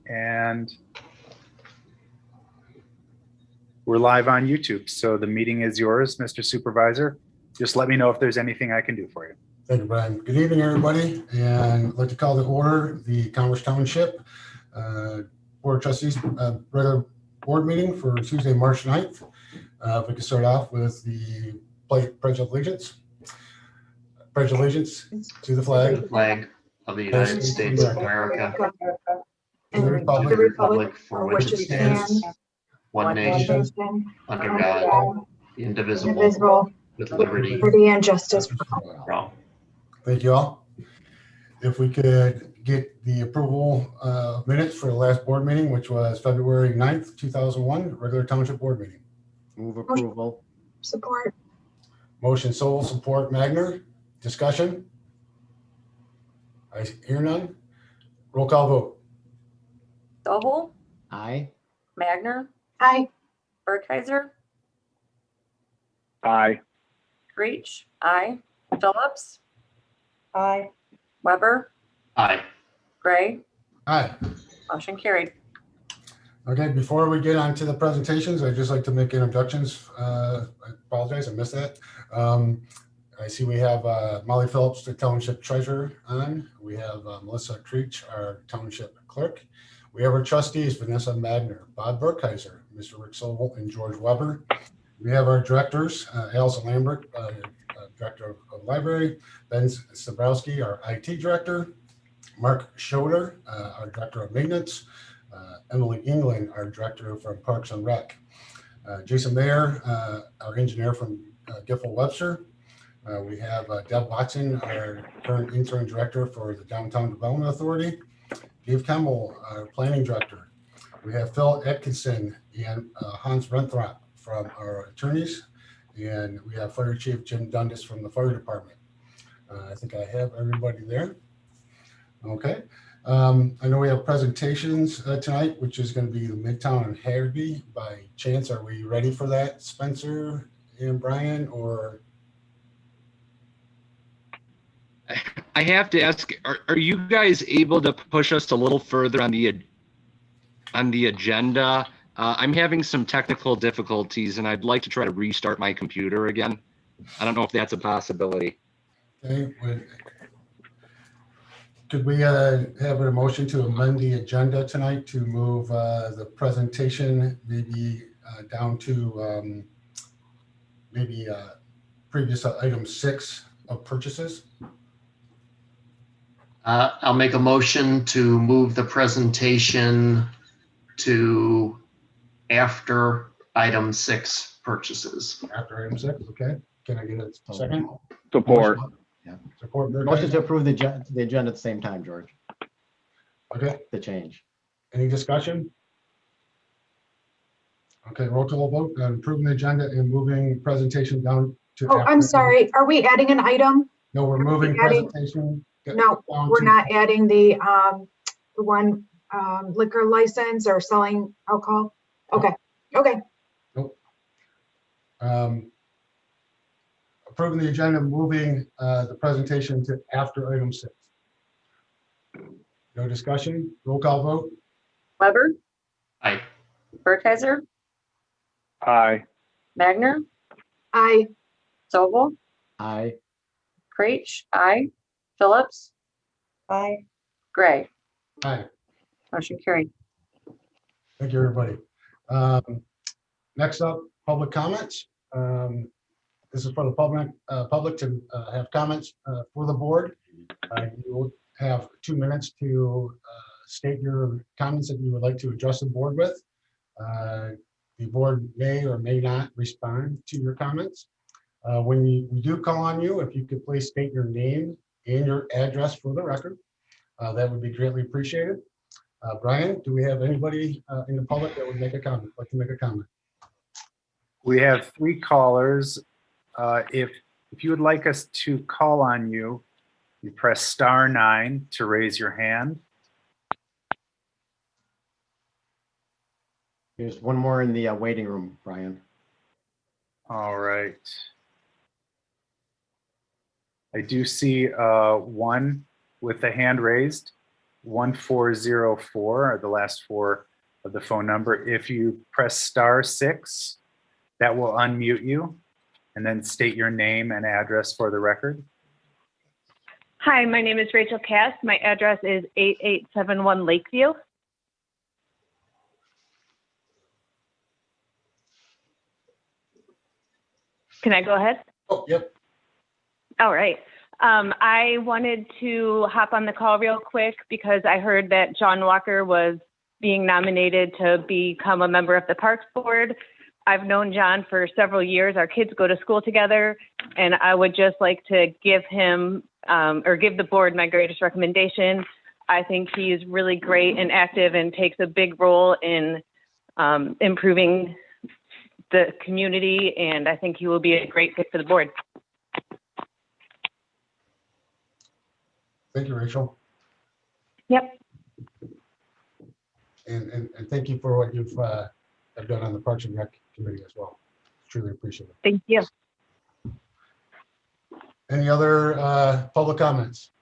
And we're live on YouTube, so the meeting is yours, Mr. Supervisor. Just let me know if there's anything I can do for you. Thank you, Brian. Good evening, everybody. And I'd like to call to order the Commerce Township Board of Trustees regular board meeting for Tuesday, March 9th. If we could start off with the Pledge of Allegiance. Pledge of allegiance to the flag. The flag of the United States of America and the republic for which it stands, one nation, under God, indivisible, with liberty and justice for all. Thank you all. If we could get the approval minutes for the last board meeting, which was February 9th, 2001, regular township board meeting. Move approval. Support. Motion Sol, support Magner. Discussion? I hear none. Roll call vote. Sobel, Aye. Magner, Aye. Burkheiser, Aye. Creech, aye. Phillips, Aye. Weber, Aye. Gray, Aye. motion carried. Okay, before we get on to the presentations, I'd just like to make introductions. I apologize, I missed that. I see we have Molly Phillips, the Township Treasurer on. We have Melissa Creech, our Township Clerk. We have our trustees, Vanessa Magner, Bob Burkheiser, Mr. Rick Sobel, and George Weber. We have our directors, Allison Lambert, Director of Library, Ben Stabrowski, our IT Director, Mark Schroeder, our Director of Maintenance, Emily England, our Director from Parks and Rec, Jason Mayer, our engineer from Giffel Webster. We have Deb Watson, our current interim director for the Downtown Development Authority. Dave Kemmel, our planning director. We have Phil Atkinson and Hans Renthrop from our attorneys. And we have Fire Chief Jim Dundas from the fire department. I think I have everybody there. Okay. I know we have presentations tonight, which is going to be the Midtown and Haggerty. By chance, are we ready for that, Spencer and Brian, or? I have to ask, are you guys able to push us a little further on the agenda? I'm having some technical difficulties and I'd like to try to restart my computer again. I don't know if that's a possibility. Okay. Could we have a motion to amend the agenda tonight to move the presentation maybe down to maybe previous item 6 of purchases? I'll make a motion to move the presentation to after item 6 purchases. After item 6, okay. Can I get a second? Support. Yeah. Support. Motion to approve the agenda at the same time, George. Okay. The change. Any discussion? Okay, roll call vote on approving the agenda and moving presentation down to. Oh, I'm sorry. Are we adding an item? No, we're moving presentation. No, we're not adding the one liquor license or selling alcohol. Okay. Okay. Nope. Approving the agenda, moving the presentation to after item 6. No discussion. Roll call vote. Weber, Aye. Burkheiser, Aye. Magner, Aye. Sobel, Aye. Creech, aye. Phillips, Aye. Gray, Aye. motion carried. Thank you, everybody. Next up, public comments. This is for the public to have comments for the board. You will have 2 minutes to state your comments that you would like to address the board with. The board may or may not respond to your comments. When we do call on you, if you could please state your name and your address for the record, that would be greatly appreciated. Brian, do we have anybody in the public that would like to make a comment? We have 3 callers. If you would like us to call on you, you press *9 to raise your hand. There's one more in the waiting room, Brian. All right. I do see one with the hand raised. 1404 are the last four of the phone number. If you press *6, that will unmute you, and then state your name and address for the record. Hi, my name is Rachel Cass. My address is 8871 Lakeview. Can I go ahead? Oh, yep. All right. I wanted to hop on the call real quick because I heard that John Walker was being nominated to become a member of the Parks Board. I've known John for several years. Our kids go to school together, and I would just like to give him or give the board my greatest recommendation. I think he's really great and active and takes a big role in improving the community, and I think he will be a great fit for the board. Thank you, Rachel. Yep. And thank you for what you've have done on the Parks and Rec Committee as well. Truly appreciate it. Thank you. Any other public comments?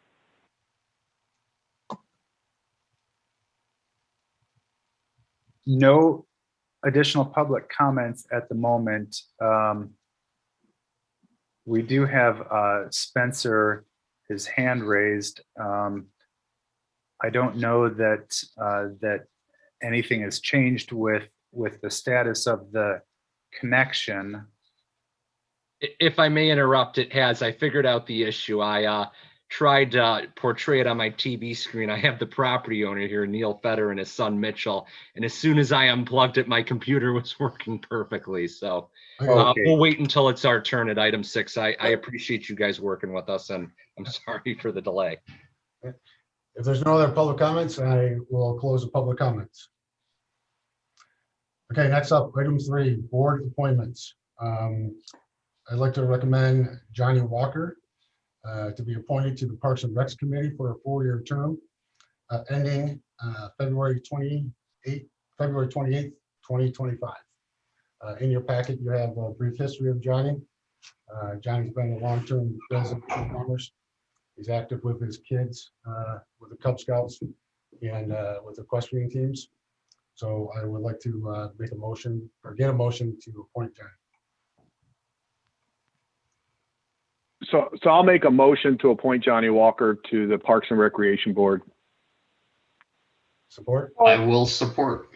No additional public comments at the moment. We do have Spencer, his hand raised. I don't know that that anything has changed with the status of the connection. If I may interrupt, it has. I figured out the issue. I tried to portray it on my TV screen. I have the property owner here, Neil Fetter, and his son Mitchell. And as soon as I unplugged it, my computer was working perfectly. So Okay. we'll wait until it's our turn at item 6. I appreciate you guys working with us, and I'm sorry for the delay. If there's no other public comments, I will close the public comments. Okay, next up, item 3, board appointments. I'd like to recommend Johnny Walker to be appointed to the Parks and Recs Committee for a 4-year term ending February 28th, 2025. In your packet, you have a brief history of Johnny. Johnny's been a long-term resident of Commerce. He's active with his kids, with the Cub Scouts and with equestrian teams. So I would like to make a motion or get a motion to appoint Johnny. So I'll make a motion to appoint Johnny Walker to the Parks and Recreation Board. Support? I will support.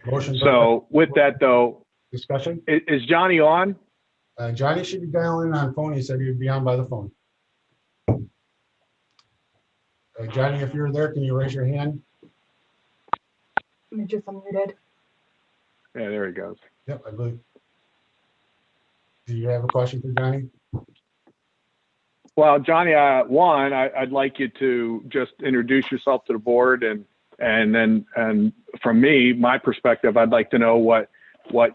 Motion. So with that though, Discussion? is Johnny on? Johnny should be dialing on phone. He said he would be on by the phone. Johnny, if you're there, can you raise your hand? I'm just unmuted. Yeah, there he goes. Yep, I believe. Do you have a question for Johnny? Well, Johnny, I'd like you to just introduce yourself to the board, and from me, my perspective, I'd like to know what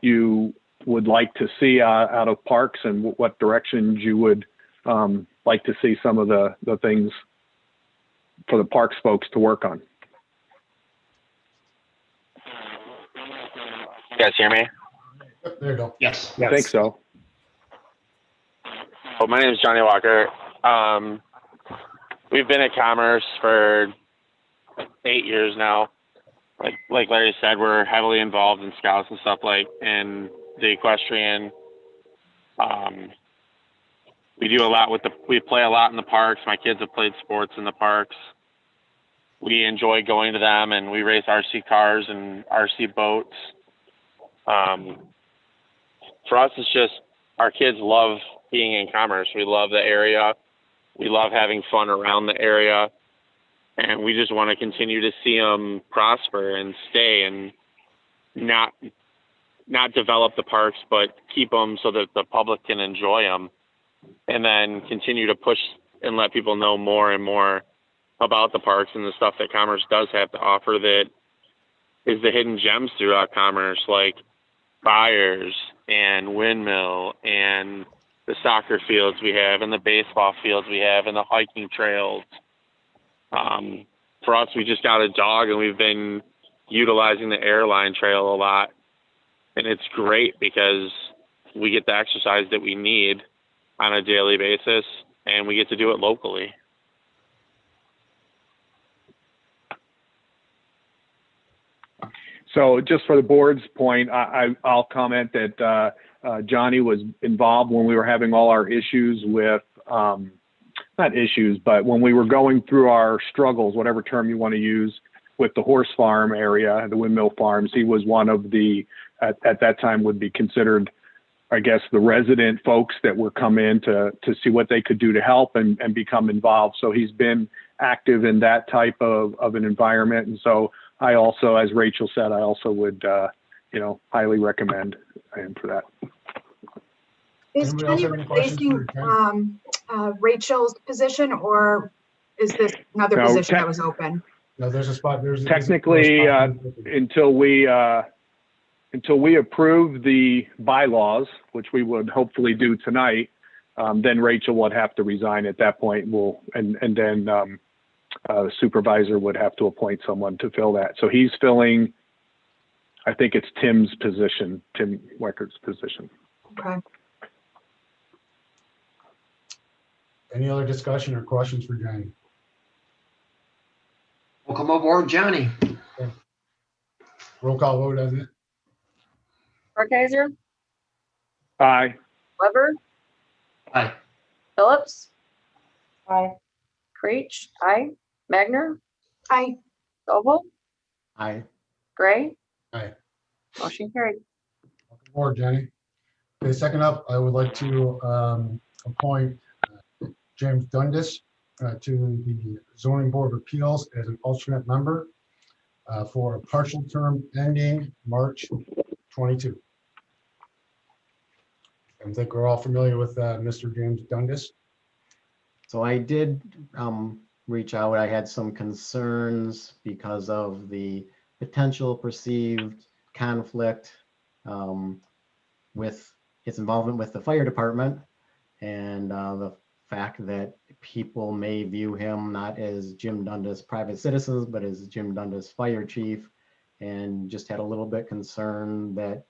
you would like to see out of parks and what directions you would like to see some of the things for the parks folks to work on. You guys hear me? Yep, there you go. Yes. I think so. Well, my name is Johnny Walker. We've been at Commerce for 8 years now. Like Larry said, we're heavily involved in scouts and stuff and the equestrian. We do a lot we play a lot in the parks. My kids have played sports in the parks. We enjoy going to them, and we race RC cars and RC boats. For us, it's just our kids love being in Commerce. We love the area. We love having fun around the area. And we just want to continue to see them prosper and stay and not develop the parks, but keep them so that the public can enjoy them. And then continue to push and let people know more and more about the parks and the stuff that Commerce does have to offer that is the hidden gems throughout Commerce, like Byers and Windmill and the soccer fields we have and the baseball fields we have and the hiking trails. For us, we just got a dog and we've been utilizing the airline trail a lot. And it's great because we get the exercise that we need on a daily basis and we get to do it locally. So just for the board's point, I'll comment that Johnny was involved when we were having all our issues with, not issues, but when we were going through our struggles, whatever term you want to use, with the horse farm area, the windmill farms. He was one of the, at that time would be considered, I guess, the resident folks that were come in to see what they could do to help and become involved. So he's been active in that type of an environment. And so I also, as Rachel said, I also would, highly recommend him for that. Is Anybody else Jenny have any questions for replacing Rachel's position, or is this another No, position that was open? No, there's a spot. Technically, until we approve the bylaws, which we would hopefully do tonight, then Rachel would have to resign at that point. And then the supervisor would have to appoint someone to fill that. So he's filling, I think it's Tim's position, Tim Weckert's position. Okay. Any other discussion or questions for Johnny? Welcome aboard, Johnny. Roll call vote, doesn't it? Burkheiser, Aye. Weber, Aye. Phillips. Aye. Creech, aye. Magner, Aye. Sobel, Aye. Gray. Aye. Motion carried. Welcome aboard, Jenny. Okay, second up, I would like to appoint James Dundas to the Zoning Board of Appeals as an alternate member for a partial term ending March 22. I think we're all familiar with Mr. James Dundas. So I did reach out. I had some concerns because of the potential perceived conflict with his involvement with the fire department and the fact that people may view him not as Jim Dundas private citizens, but as Jim Dundas fire chief, and just had a little bit concerned that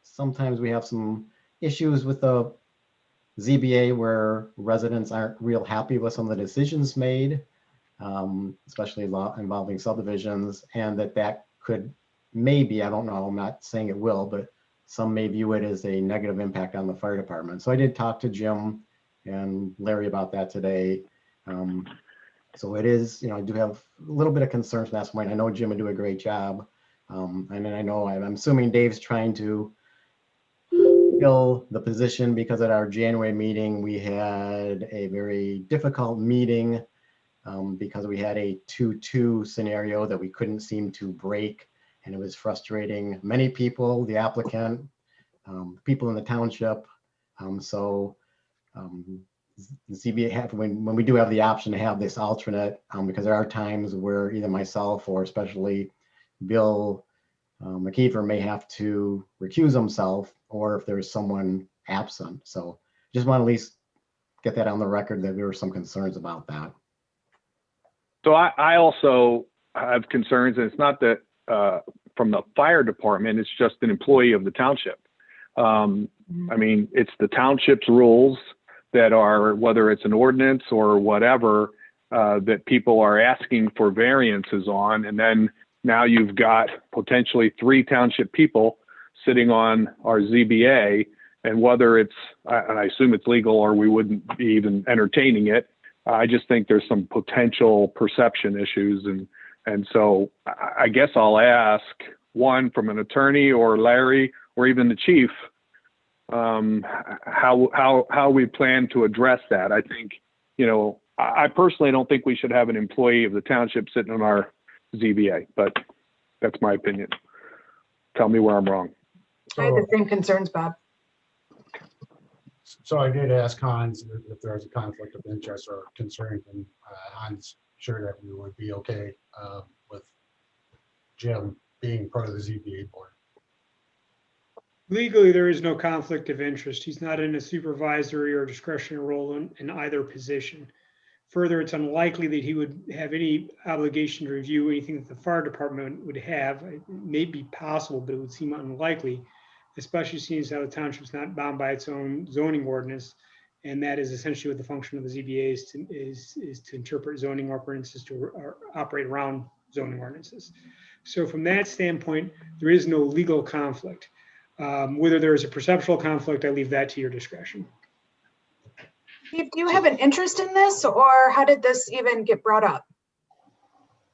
sometimes we have some issues with the ZBA where residents aren't real happy with some of the decisions made, especially involving subdivisions, and that could maybe, I don't know, I'm not saying it will, but some may view it as a negative impact on the fire department. So I did talk to Jim and Larry about that today. So it is, I do have a little bit of concerns from that point. I know Jim would do a great job. And then I'm assuming Dave's trying to fill the position because at our January meeting, we had a very difficult meeting because we had a 2-2 scenario that we couldn't seem to break. And it was frustrating many people, the applicant, people in the township. The ZBA when we do have the option to have this alternate, because there are times where either myself or especially Bill McKeever may have to recuse himself, or if there's someone absent. So just want to at least get that on the record that there were some concerns about that. So I also have concerns, and it's not that from the fire department, it's just an employee of the township. I mean, it's the township's rules that are, whether it's an ordinance or whatever, that people are asking for variances on. And then now you've got potentially 3 township people sitting on our ZBA, and whether it's, and I assume it's legal or we wouldn't be even entertaining it. I just think there's some potential perception issues. And so I guess I'll ask one from an attorney or Larry or even the chief, how we plan to address that. I think, I personally don't think we should have an employee of the township sitting on our ZBA, but that's my opinion. Tell me where I'm wrong. I had the same concerns, Bob. So I did ask Hans if there was a conflict of interest or concern, and Hans sure that we would be okay with Jim being part of the ZBA board. Legally, there is no conflict of interest. He's not in a supervisory or discretionary role in either position. Further, it's unlikely that he would have any obligation to review anything that the fire department would have. It may be possible, but it would seem unlikely, especially seeing as how the township's not bound by its own zoning ordinance. And that is essentially what the function of the ZBA is to interpret zoning ordinances or operate around zoning ordinances. So from that standpoint, there is no legal conflict. Whether there is a perceptual conflict, I leave that to your discretion. Steve, do you have an interest in this, or how did this even get brought up?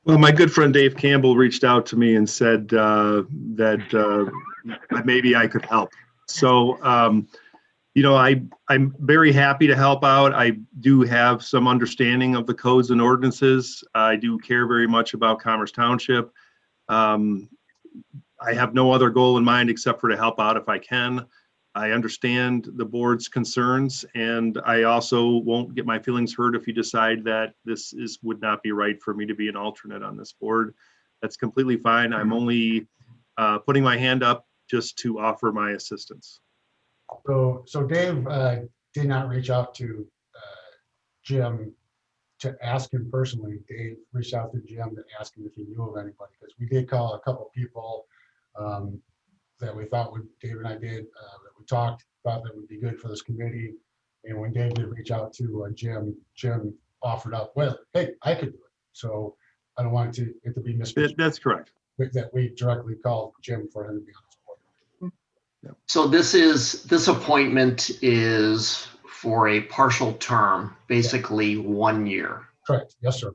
Well, my good friend Dave Campbell reached out to me and said that maybe I could help. So, I'm very happy to help out. I do have some understanding of the codes and ordinances. I do care very much about Commerce Township. I have no other goal in mind except for to help out if I can. I understand the board's concerns, and I also won't get my feelings hurt if you decide that this would not be right for me to be an alternate on this board. That's completely fine. I'm only putting my hand up just to offer my assistance. So Dave did not reach out to Jim to ask him personally. Dave reached out to Jim to ask him if he knew of anybody, because we did call a couple people that we thought Dave and I did, that we thought that would be good for this committee. And when Dave did reach out to Jim offered up, well, hey, I could do it. So I don't want it to be misconstrued. That's correct. That we directly called Jim for him to be on this board. So this appointment is for a partial term, basically 1 year. Correct. Yes, sir.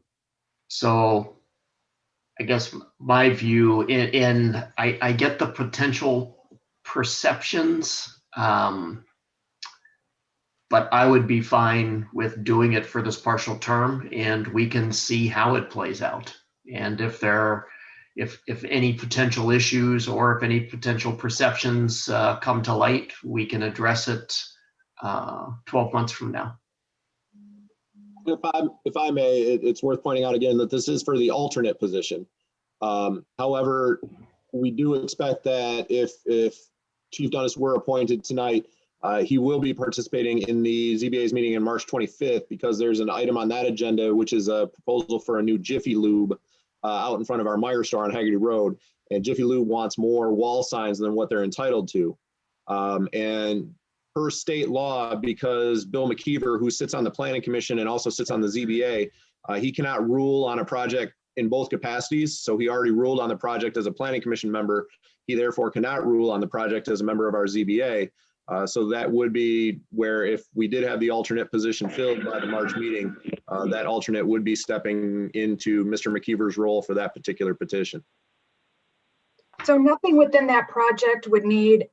So I guess my view, and I get the potential perceptions, but I would be fine with doing it for this partial term, and we can see how it plays out. And if any potential issues or if any potential perceptions come to light, we can address it 12 months from now. If I may, it's worth pointing out again that this is for the alternate position. However, we do expect that if Chief Dundas were appointed tonight, he will be participating in the ZBA's meeting on March 25th, because there's an item on that agenda, which is a proposal for a new Jiffy Lube out in front of our Meyer store on Haggerty Road. And Jiffy Lube wants more wall signs than what they're entitled to. And per state law, because Bill McKeever, who sits on the Planning Commission and also sits on the ZBA, he cannot rule on a project in both capacities. So he already ruled on the project as a Planning Commission member. He therefore cannot rule on the project as a member of our ZBA. So that would be where, if we did have the alternate position filled by the March meeting, that alternate would be stepping into Mr. McKeever's role for that particular petition. So nothing within that project would need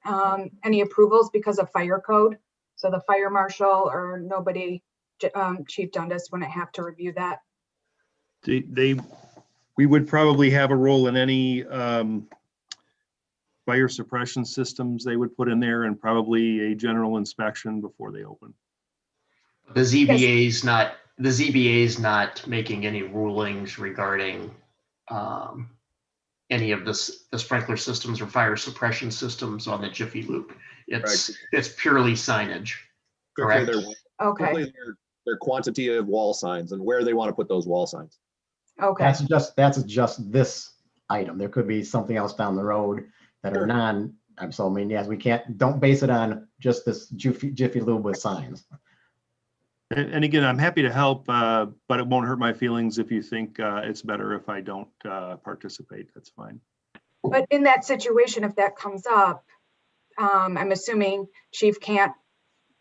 any approvals because of fire code? So the fire marshal or nobody, Chief Dundas, wouldn't have to review that? We would probably have a role in any fire suppression systems they would put in there, and probably a general inspection before they open. The ZBA is not making any rulings regarding any of the sprinkler systems or fire suppression systems on the Jiffy Loop. It's purely signage. Correct. Okay. Their quantity of wall signs and where they want to put those wall signs. Okay. That's just this item. There could be something else down the road that are non. So I mean, yes, don't base it on just this Jiffy Lube with signs. And again, I'm happy to help, but it won't hurt my feelings if you think it's better if I don't participate. That's fine. But in that situation, if that comes up, I'm assuming Chief can't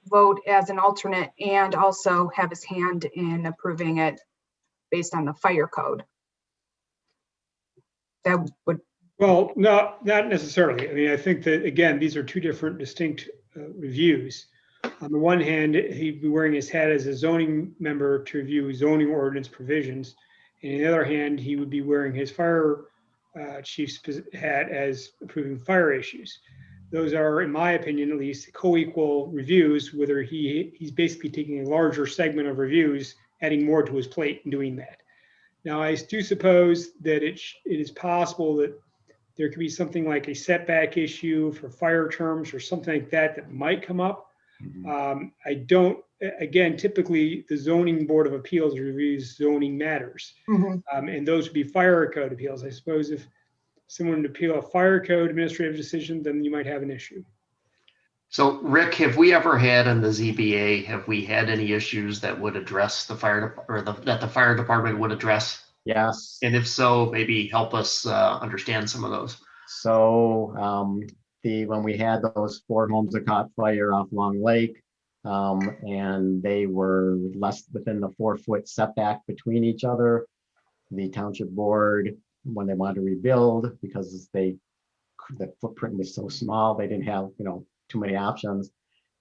vote as an alternate and also have his hand in approving it based on the fire code. That would. Well, no, not necessarily. I mean, I think that, again, these are two different distinct reviews. On the one hand, he'd be wearing his hat as a zoning member to review zoning ordinance provisions. And on the other hand, he would be wearing his fire chief's hat as approving fire issues. Those are, in my opinion, at least, co-equal reviews, whether he's basically taking a larger segment of reviews, adding more to his plate and doing that. Now, I do suppose that it is possible that there could be something like a setback issue for fire terms or something like that might come up. I don't, again, typically the zoning board of appeals reviews zoning matters. And those would be fire code appeals. I suppose if someone would appeal a fire code administrative decision, then you might have an issue. So Rick, have we ever had in the ZBA, have we had any issues that would address the fire, or that the fire department would address Yes. And if so, maybe help us understand some of those. So when we had those 4 homes that caught fire off Long Lake, and they were less within the 4-foot setback between each other, the township board, when they wanted to rebuild, because the footprint was so small, they didn't have, too many options.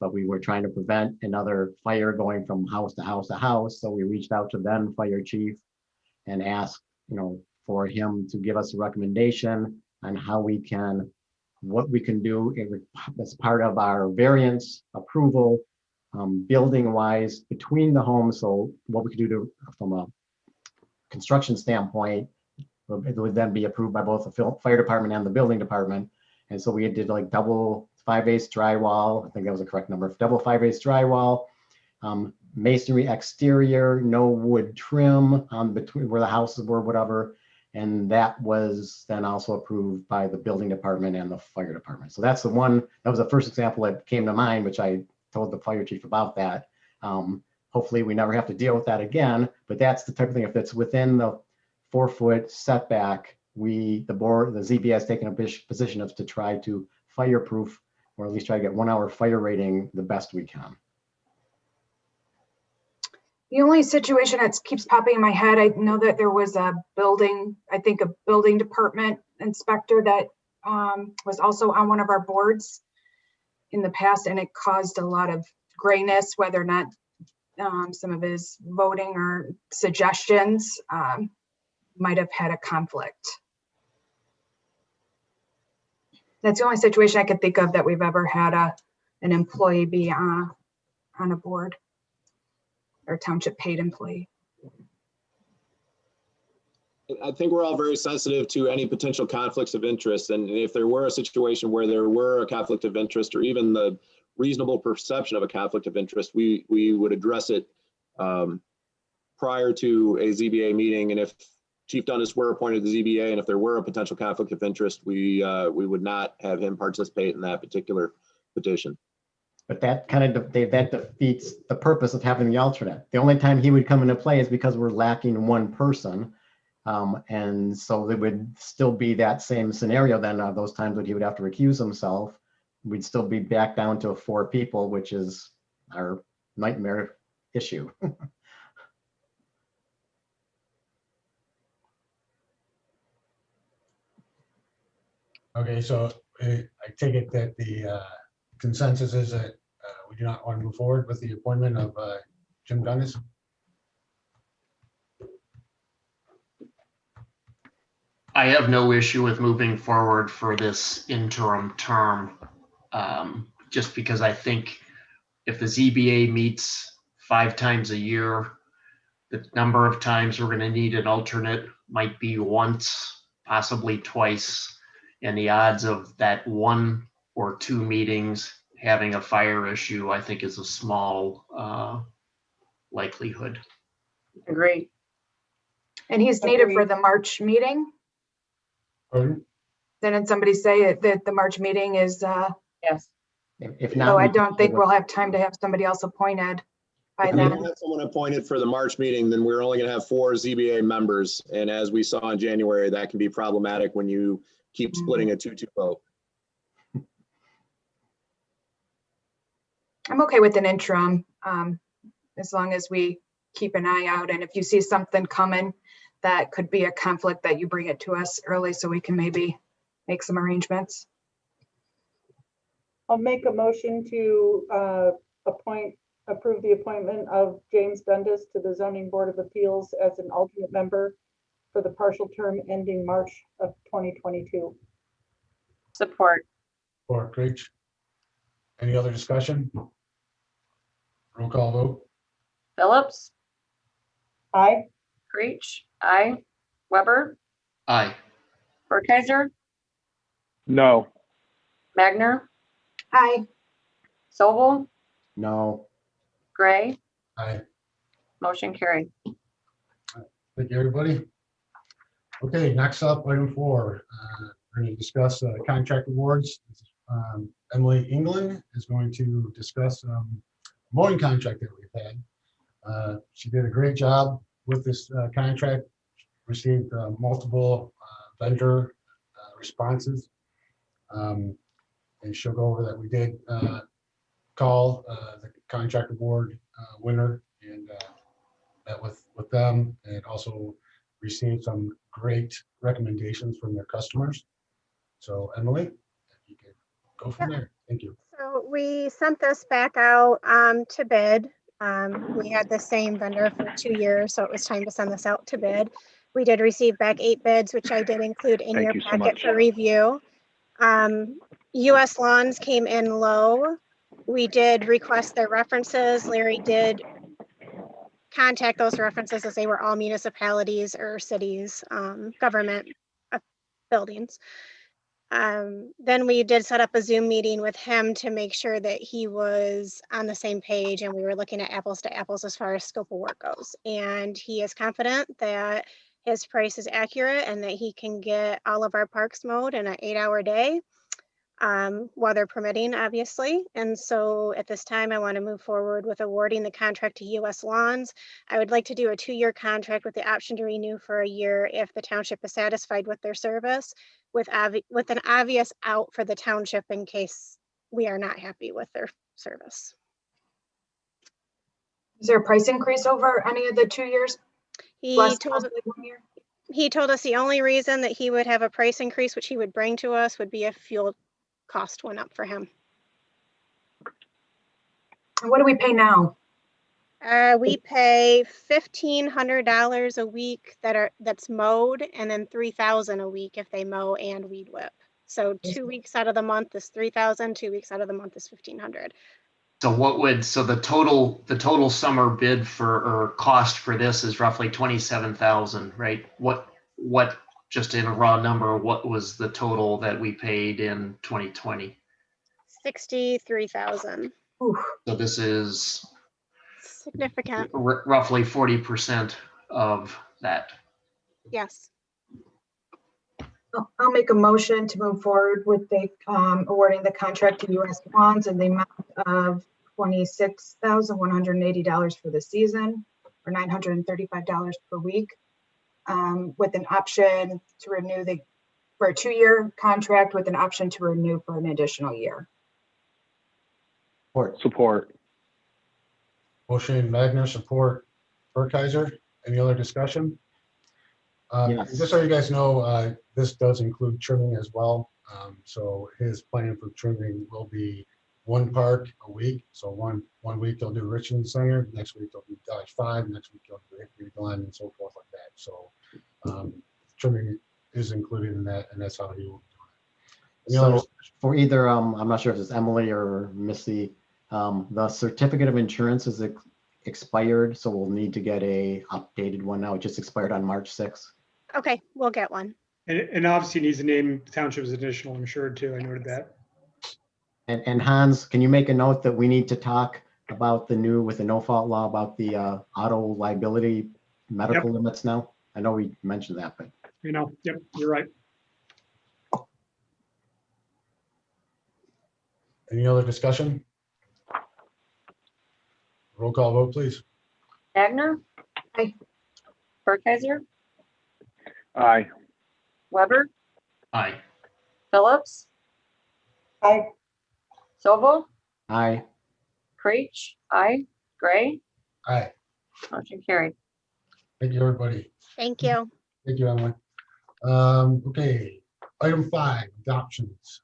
But we were trying to prevent another fire going from house to house to house. So we reached out to then fire chief and asked, for him to give us a recommendation on what we can do as part of our variance approval, building wise between the homes. So what we could do from a construction standpoint, it would then be approved by both the fire department and the building department. And so we did like double 5/8 drywall. I think that was the correct number. Double 5/8 drywall, masonry exterior, no wood trim on between where the houses were, whatever. And that was then also approved by the building department and the fire department. So that's the one, that was the first example that came to mind, which I told the fire chief about that. Hopefully we never have to deal with that again, but that's the type of thing, if it's within the 4-foot setback, the ZBA has taken a position of to try to fireproof, or at least try to get 1 hour fire rating the best we can. The only situation that keeps popping in my head, I know that there was a building department inspector that was also on one of our boards in the past, and it caused a lot of grayness, whether or not some of his voting or suggestions might have had a conflict. That's the only situation I could think of that we've ever had an employee be on a board, or township paid employee. I think we're all very sensitive to any potential conflicts of interest. And if there were a situation where there were a conflict of interest, or even the reasonable perception of a conflict of interest, we would address it prior to a ZBA meeting. And if Chief Dundas were appointed to the ZBA, and if there were a potential conflict of interest, we would not have him participate in that particular petition. But that that defeats the purpose of having the alternate. The only time he would come into play is because we're lacking one person. And so there would still be that same scenario then, those times that he would have to recuse himself. We'd still be back down to 4 people, which is our nightmare issue. Okay, so I take it that the consensus is that we do not want to move forward with the appointment of Jim Dundas. I have no issue with moving forward for this interim term, just because I think if the ZBA meets 5 times a year, the number of times we're going to need an alternate might be once, possibly twice, and the odds of that 1 or 2 meetings having a fire issue, I think, is a small likelihood. Agree. And he's needed for the March meeting. Pardon? Didn't somebody say that the March meeting is, Yes. If not, so I don't think we'll have time to have somebody else appointed by If we then. don't have someone appointed for the March meeting, then we're only going to have 4 ZBA members. And as we saw in January, that can be problematic when you keep splitting a 2-2 vote. I'm okay with an interim, as long as we keep an eye out. And if you see something coming that could be a conflict, that you bring it to us early so we can maybe make some arrangements. I'll make a motion to approve the appointment of James Dundas to the Zoning Board of Appeals as an alternate member for the partial term ending March of 2022. Support. Or Creech? Any other discussion? Roll call vote. Phillips, Aye. Creech, aye. Weber, Aye. Burkheiser, No. Magner, Hi, Sobel, no. Gray, Aye. motion carried. Thank you, everybody. Okay, next up, item 4. We're going to discuss contract awards. Emily England is going to discuss mowing contract that we've had. She did a great job with this contract. received multiple vendor responses. And she'll go over that. We did call the contractor board winner and met with them, and also received some great recommendations from their customers. So Emily, if you could go from there. Thank you. So we sent this back out to bid. We had the same vendor for 2 years, so it was time to send this out to bid. We did receive back 8 bids, which I did include in Thank your you so packet much. for review. US Lawns came in low. We did request their references. Larry did contact those references as they were all municipalities or cities, government buildings. Then we did set up a Zoom meeting with him to make sure that he was on the same page and we were looking at apples to apples as far as scope of work goes. And he is confident that his price is accurate and that he can get all of our parks mowed in an 8-hour day, weather permitting, obviously. And so at this time, I want to move forward with awarding the contract to US Lawns. I would like to do a 2-year contract with the option to renew for a year if the township is satisfied with their service, with an obvious out for the township in case we are not happy with their service. Is there a price increase over any of the 2 years? He Less told, than 1 year? he told us the only reason that he would have a price increase, which he would bring to us, would be if fuel cost went up for him. And what do we pay now? We pay $1,500 a week that's mowed, and then $3,000 a week if they mow and weed whip. So 2 weeks out of the month is $3,000. 2 weeks out of the month is $1,500. So the total summer bid or cost for this is roughly 27,000, right? What just in a raw number, what was the total that we paid in 2020? 63,000. So this is significant. Roughly 40% of that. Yes. I'll make a motion to move forward with the awarding the contract to US Lawns in the amount of $26,180 for the season, or $935 per week, with an option to renew for a 2-year contract with an option to renew for an additional year. Support. Motion Magner, support Burkheiser. Any other discussion? Yes. Just so you guys know, this does include trimming as well. So his plan for trimming will be 1 park a week. So one week they'll do Richmond Center, next week they'll do Dodge 5, next week they'll do Hickory Glen, and so forth like that. So trimming is included in that, and that's how he will do it. So for either, I'm not sure if it's Emily or Missy, the certificate of insurance is expired, so we'll need to get a updated one now. It just expired on March 6th. Okay, we'll get one. And obviously needs to name township as additional insured too. I noted that. And Hans, can you make a note that we need to talk about with the no-fault law about the auto liability medical limits now? I know we mentioned that, but. Yep, you're right. Any other discussion? Roll call vote, please. Magner? Aye. Burkheiser? Aye. Weber? Aye. Phillips? Aye. Sobel? Aye. Creech? Aye. Gray? Aye. Motion carried. Thank you, everybody. Thank you. Thank you, Emily. Okay, item 5, adoptions.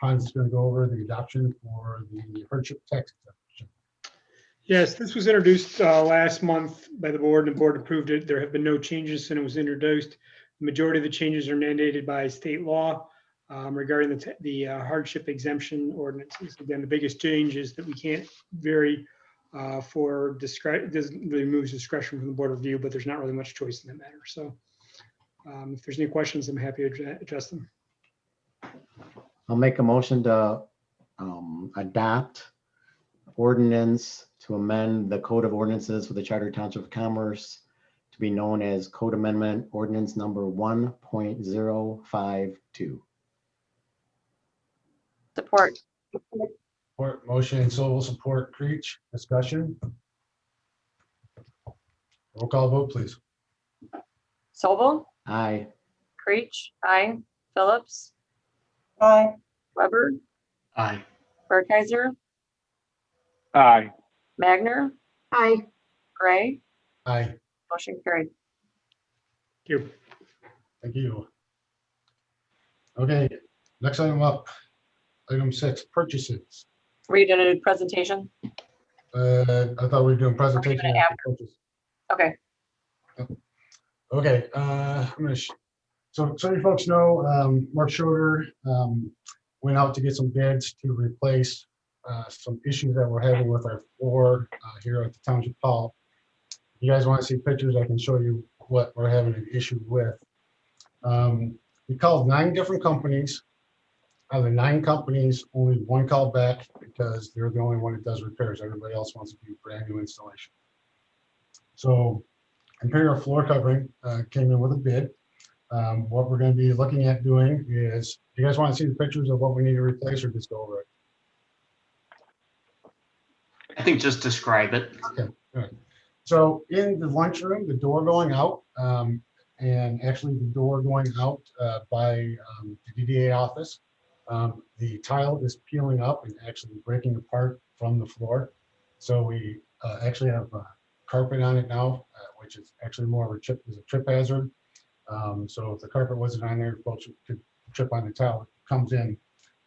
Hans is going to go over the adoption for the hardship tax exemption. Yes, this was introduced last month by the board, and the board approved it. There have been no changes since it was introduced. The majority of the changes are mandated by state law regarding the hardship exemption ordinances. Again, the biggest change is that we can't vary for discretion. It doesn't really move discretion from the board of review, but there's not really much choice in that matter. So if there's any questions, I'm happy to address them. I'll make a motion to adopt ordinance to amend the Code of Ordinances for the Charter Township of Commerce to be known as Code Amendment Ordinance Number 1.052. Support. Support motion, Sobel, support Creech. Discussion. Roll call vote, please. Sobel, Aye. Creech, aye. Phillips, Aye. Weber, Aye. Burkheiser, Aye. Magner, Aye. Gray, Aye, motion carried. Thank you. thank you. Okay, next item up, item 6, purchases. Were you doing a presentation? I thought we were doing presentation gonna after purchase. Okay, Okay, I'm gonna, so you folks know, Mark Schroeder went out to get some bids to replace some issues that we're having with our floor here at the Township Hall. If you guys want to see pictures, I can show you what we're having an issue with. We called 9 different companies. Out of the 9 companies, only one called back because they're the only one that does repairs. Everybody else wants to do brand new installation. So Imperial Floor Covering came in with a bid. What we're going to be looking at doing is, do you guys want to see the pictures of what we need to replace or just go over it? I think just describe it. Okay, all right. So in the lunchroom, the door going out, and actually the door going out by the DDA office, the tile is peeling up and actually breaking apart from the floor. So we actually have carpet on it now, which is actually more of a trip hazard. So if the carpet wasn't on there, folks could trip on the tile. It comes in.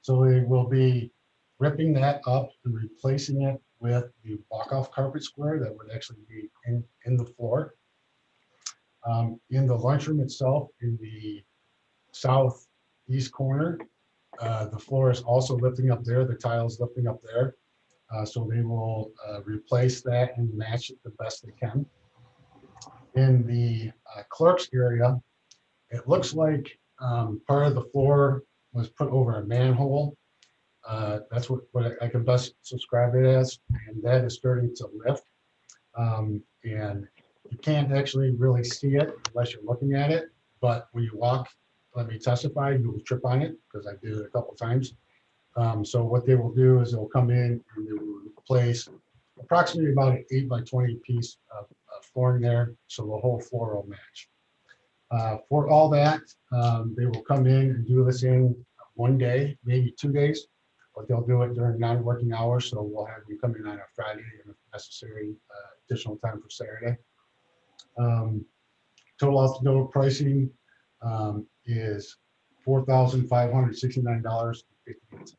So we will be ripping that up and replacing it with the walk-off carpet square that would actually be in the floor. In the lunchroom itself, in the southeast corner, the floor is also lifting up there. The tile is lifting up there. So they will replace that and match it the best they can. In the clerk's area, it looks like part of the floor was put over a manhole. That's what I can best describe it as, and that is starting to lift. And you can't actually really see it unless you're looking at it, but when you walk, let me testify, you will trip on it because I did it a couple of times. So what they will do is they'll come in and they will replace approximately about an 8 by 20 piece of flooring there, so the whole floor will match. For all that, they will come in and do this in 1 day, maybe 2 days, but they'll do it during non-working hours. So we'll have them come in on a Friday and if necessary, additional time for Saturday. Total off-the-door pricing is $4,569.58.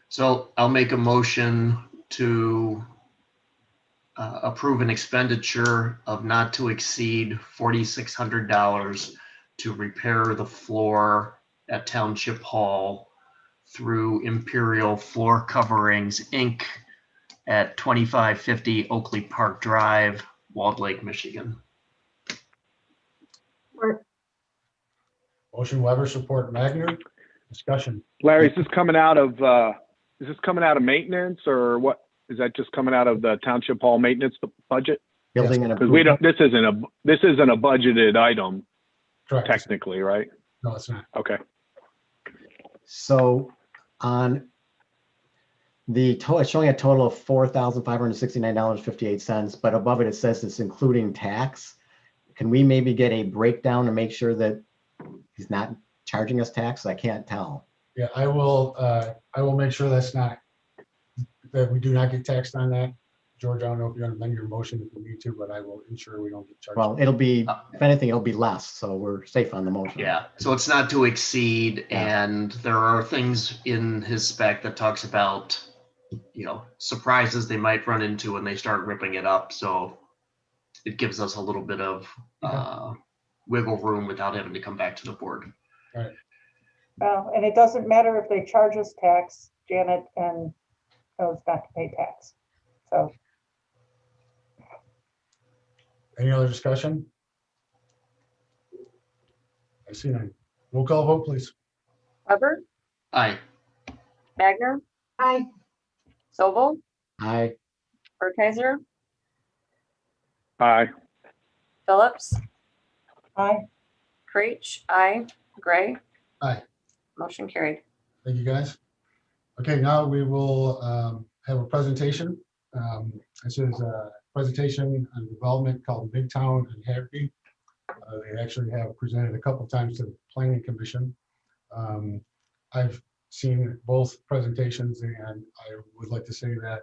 So I'll make a motion to approve an expenditure of not to exceed $4,600 to repair the floor at Township Hall through Imperial Floor Coverings, Inc. at 2550 Oakley Park Drive, Walled Lake, Michigan. Motion Weber, support Magner. Discussion. Larry, is this coming out of maintenance, or what? Is that just coming out of the Township Hall maintenance budget? Building and Because we don't. This isn't a budgeted item. Correct. Technically, right? No, it's not. Okay. So on the total, it's showing a total of $4,569.58, but above it, it says it's including tax. Can we maybe get a breakdown to make sure that he's not charging us tax? I can't tell. Yeah, I will make sure that we do not get taxed on that. George, I don't know if you want to amend your motion if you need to, but I will ensure we don't get charged. Well, it'll be, if anything, it'll be less, so we're safe on the motion. Yeah, so it's not to exceed, and there are things in his spec that talks about, surprises they might run into when they start ripping it up. So it gives us a little bit of wiggle room without having to come back to the board. All right. And it doesn't matter if they charge us tax, Janet and knows not to pay tax. So. Any other discussion? I see none. Roll call vote, please. Weber, Aye. Magner, Aye. Sobel, Aye. Burkheiser, Aye. Phillips, Aye. Creech, aye. Gray. Aye. Motion carried. Thank you, guys. Okay, now we will have a presentation This is a presentation on development called Midtown and Haggerty. They actually have presented a couple of times to the Planning Commission. I've seen both presentations, and I would like to say that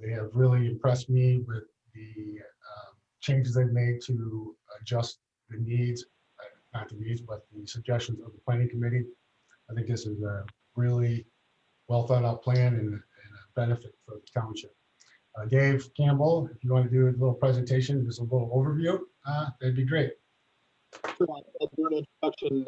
they have really impressed me with the changes they've made to adjust the needs, not the needs, but the suggestions of the Planning Committee. I think this is a really well thought out plan and a benefit for the township. Dave Campbell, if you want to do a little presentation, just a little overview, that'd be great. I'll do an introduction.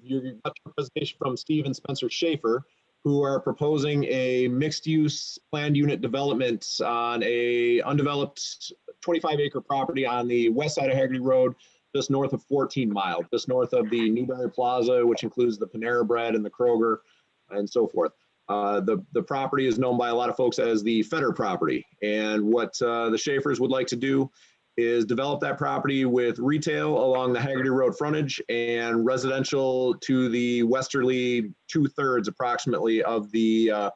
You got a presentation from Steve and Spencer Schaefer, who are proposing a mixed-use planned unit development on a undeveloped 25-acre property on the west side of Haggerty Road, just north of 14 Mile, just north of the Newberry Plaza, which includes the Panera Bread and the Kroger and so forth. The property is known by a lot of folks as the Feder property. And what the Schaefers would like to do is develop that property with retail along the Haggerty Road frontage and residential to the westerly 2/3 approximately of the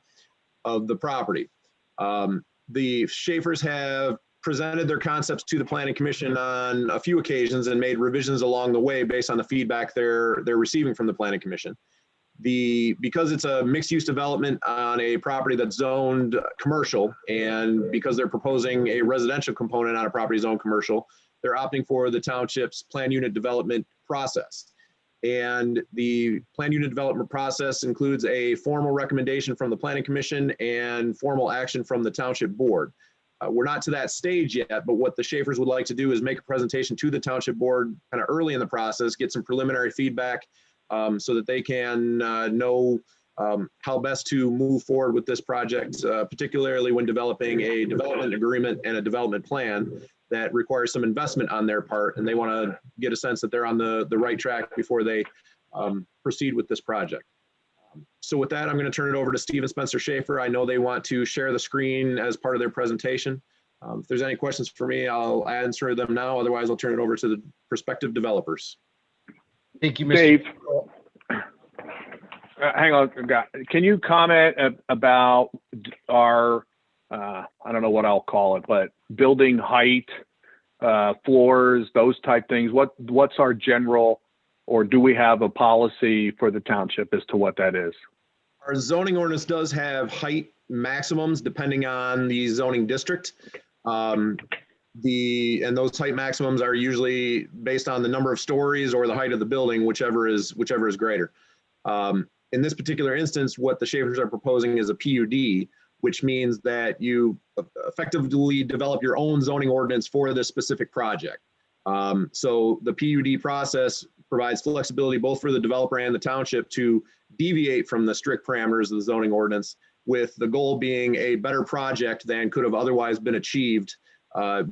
property. The Schaefers have presented their concepts to the Planning Commission on a few occasions and made revisions along the way based on the feedback they're receiving from the Planning Commission. Because it's a mixed-use development on a property that's zoned commercial, and because they're proposing a residential component on a property zoned commercial, they're opting for the township's plan unit development process. And the plan unit development process includes a formal recommendation from the Planning Commission and formal action from the Township Board. We're not to that stage yet, but what the Schaefers would like to do is make a presentation to the Township Board kind of early in the process, get some preliminary feedback, so that they can know how best to move forward with this project, particularly when developing a development agreement and a development plan that requires some investment on their part, and they want to get a sense that they're on the right track before they proceed with this project. So with that, I'm going to turn it over to Steve and Spencer Schaefer. I know they want to share the screen as part of their presentation. If there's any questions for me, I'll answer them now. Otherwise, I'll turn it over to the prospective developers. Thank you, Mr. Dave, hang on. Can you comment about our, I don't know what I'll call it, but building height, floors, those type things? What's our general, or do we have a policy for the township as to what that is? Our zoning ordinance does have height maximums depending on the zoning district. And those height maximums are usually based on the number of stories or the height of the building, whichever is greater. In this particular instance, what the Schaefers are proposing is a PUD, which means that you effectively develop your own zoning ordinance for this specific project. So the PUD process provides flexibility both for the developer and the township to deviate from the strict parameters of the zoning ordinance, with the goal being a better project than could have otherwise been achieved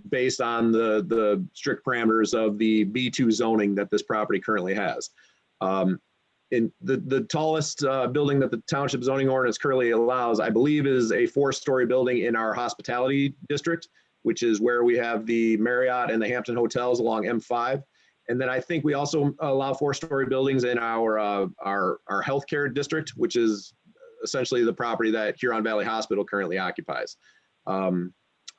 based on the strict parameters of the B2 zoning that this property currently has. In the tallest building that the township zoning ordinance currently allows, I believe, is a 4-story building in our hospitality district, which is where we have the Marriott and the Hampton hotels along M5. And then I think we also allow 4-story buildings in our healthcare district, which is essentially the property that Huron Valley Hospital currently occupies.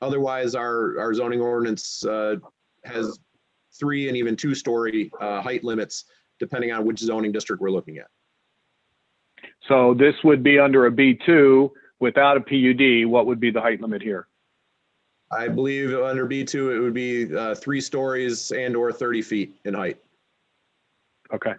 Otherwise, our zoning ordinance has 3 and even 2-story height limits, depending on which zoning district we're looking at. So this would be under a B2 without a PUD. What would be the height limit here? I believe under B2, it would be 3 stories and or 30 feet in height. Okay.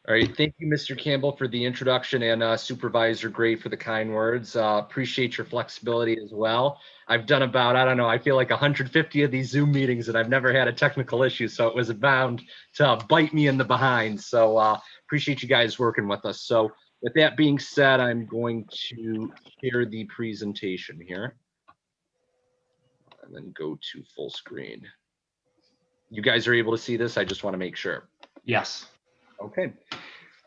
All right, thank you, Mr. Campbell, for the introduction, and Supervisor Gray for the kind words. Appreciate your flexibility as well. I've done about, I don't know, I feel like 150 of these Zoom meetings, and I've never had a technical issue, so it was bound to bite me in the behind. So appreciate you guys working with us. So with that being said, I'm going to share the presentation here and then go to full screen. You guys are able to see this? I just want to make sure. Yes. Okay.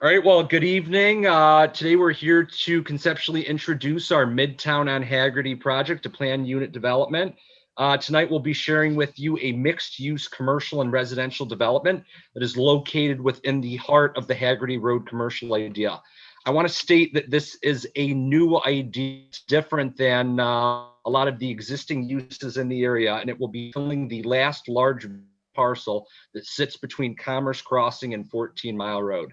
All right. Well, good evening. Today we're here to conceptually introduce our Midtown on Haggerty project to plan unit development. Tonight, we'll be sharing with you a mixed-use commercial and residential development that is located within the heart of the Haggerty Road commercial idea. I want to state that this is a new idea. It's different than a lot of the existing uses in the area, and it will be filling the last large parcel that sits between Commerce Crossing and 14 Mile Road.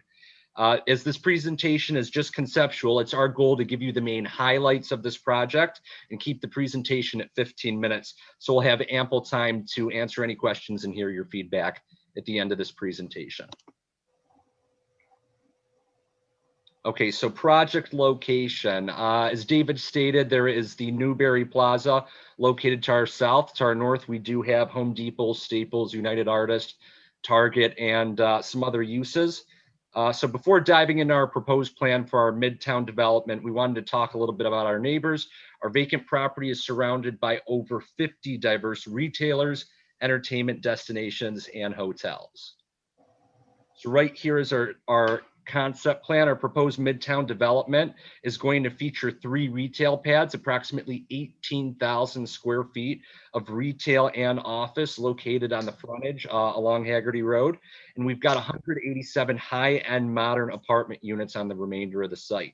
As this presentation is just conceptual, it's our goal to give you the main highlights of this project and keep the presentation at 15 minutes. So we'll have ample time to answer any questions and hear your feedback at the end of this presentation. Okay, so project location. As David stated, there is the Newberry Plaza located to our south. To our north, we do have Home Depot, Staples, United Artists, Target, and some other uses. So before diving into our proposed plan for our Midtown development, we wanted to talk a little bit about our neighbors. Our vacant property is surrounded by over 50 diverse retailers, entertainment destinations, and hotels. So right here is our concept plan. Our proposed Midtown development is going to feature 3 retail pads, approximately 18,000 square feet of retail and office located on the frontage along Haggerty Road. And we've got 187 high-end modern apartment units on the remainder of the site.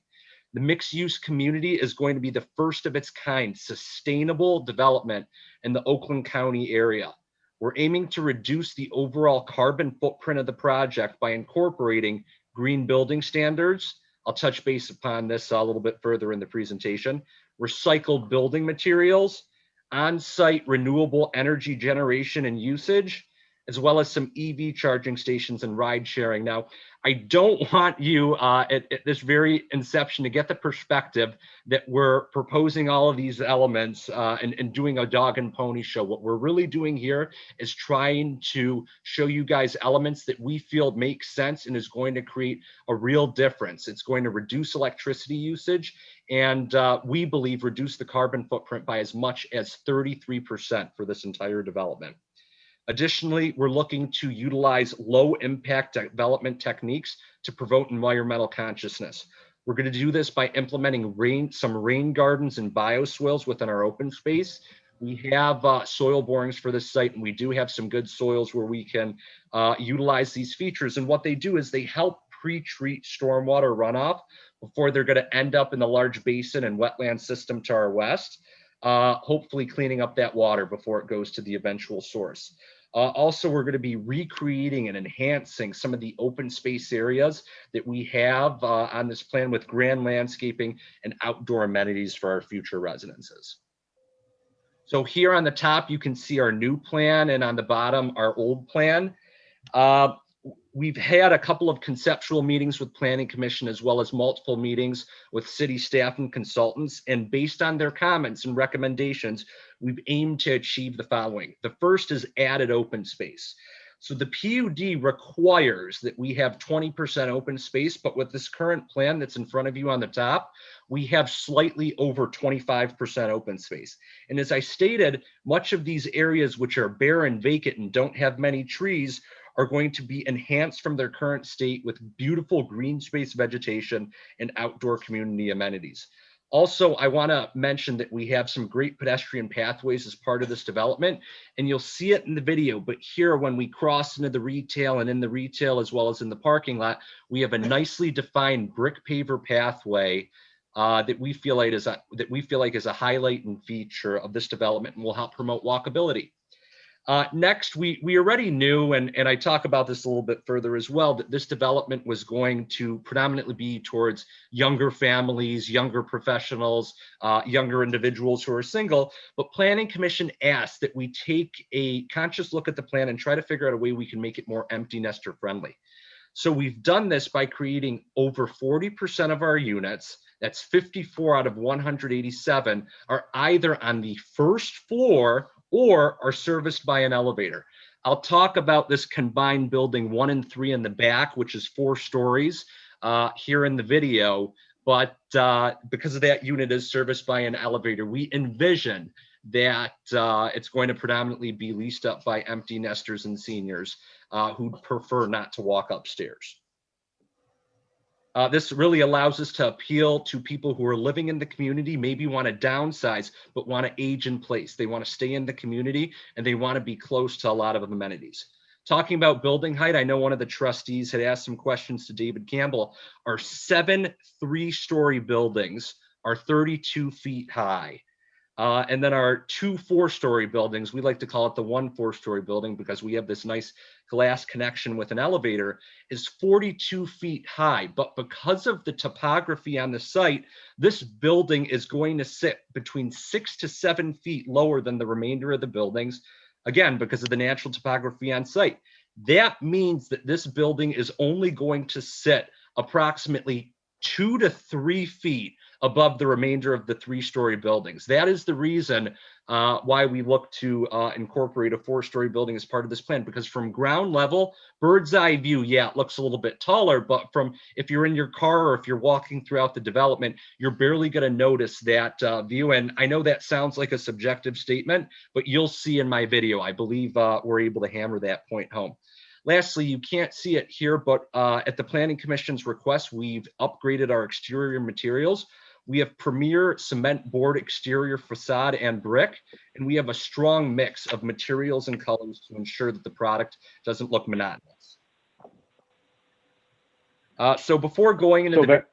The mixed-use community is going to be the first of its kind sustainable development in the Oakland County area. We're aiming to reduce the overall carbon footprint of the project by incorporating green building standards. I'll touch base upon this a little bit further in the presentation. Recycled building materials, on-site renewable energy generation and usage, as well as some EV charging stations and ride sharing. Now, I don't want you at this very inception to get the perspective that we're proposing all of these elements and doing a dog and pony show. What we're really doing here is trying to show you guys elements that we feel make sense and is going to create a real difference. It's going to reduce electricity usage and we believe reduce the carbon footprint by as much as 33% for this entire development. Additionally, we're looking to utilize low impact development techniques to promote environmental consciousness. We're going to do this by implementing some rain gardens and bioswales within our open space. We have soil borings for this site, and we do have some good soils where we can utilize these features. And what they do is they help pre-treat stormwater runoff before they're going to end up in the large basin and wetland system to our west. Hopefully cleaning up that water before it goes to the eventual source. Also, we're going to be recreating and enhancing some of the open space areas that we have on this plan with grand landscaping and outdoor amenities for our future residences. So here on the top, you can see our new plan, and on the bottom, our old plan. We've had a couple of conceptual meetings with Planning Commission as well as multiple meetings with city staff and consultants. And based on their comments and recommendations, we've aimed to achieve the following. The first is added open space. So the PUD requires that we have 20% open space, but with this current plan that's in front of you on the top, we have slightly over 25% open space. And as I stated, much of these areas which are bare and vacant and don't have many trees are going to be enhanced from their current state with beautiful green space vegetation and outdoor community amenities. Also, I want to mention that we have some great pedestrian pathways as part of this development, and you'll see it in the video, but here when we cross into the retail and in the retail as well as in the parking lot, we have a nicely defined brick paver pathway that we feel like is a highlight and feature of this development and will help promote walkability. Next, we already knew, and I talk about this a little bit further as well, that this development was going to predominantly be towards younger families, younger professionals, younger individuals who are single, but Planning Commission asked that we take a conscious look at the plan and try to figure out a way we can make it more empty nester friendly. So we've done this by creating over 40% of our units, that's 54 out of 187, are either on the first floor or are serviced by an elevator. I'll talk about this combined building 1 and 3 in the back, which is 4 stories here in the video, but because of that unit is serviced by an elevator, we envision that it's going to predominantly be leased up by empty nesters and seniors who prefer not to walk upstairs. This really allows us to appeal to people who are living in the community, maybe want to downsize, but want to age in place. They want to stay in the community and they want to be close to a lot of amenities. Talking about building height, I know one of the trustees had asked some questions to David Campbell. Our 7 3-story buildings are 32 feet high. And then our 2 4-story buildings, we like to call it the 1 4-story building because we have this nice glass connection with an elevator, is 42 feet high. But because of the topography on the site, this building is going to sit between 6 to 7 feet lower than the remainder of the buildings, again, because of the natural topography on site. That means that this building is only going to sit approximately 2 to 3 feet above the remainder of the 3-story buildings. That is the reason why we look to incorporate a 4-story building as part of this plan, because from ground level, bird's eye view, yeah, it looks a little bit taller, but from if you're in your car or if you're walking throughout the development, you're barely going to notice that view. And I know that sounds like a subjective statement, but you'll see in my video, I believe we're able to hammer that point home. Lastly, you can't see it here, but at the Planning Commission's request, we've upgraded our exterior materials. We have premier cement board exterior facade and brick, and we have a strong mix of materials and colors to ensure that the product doesn't look monotonous. So before going into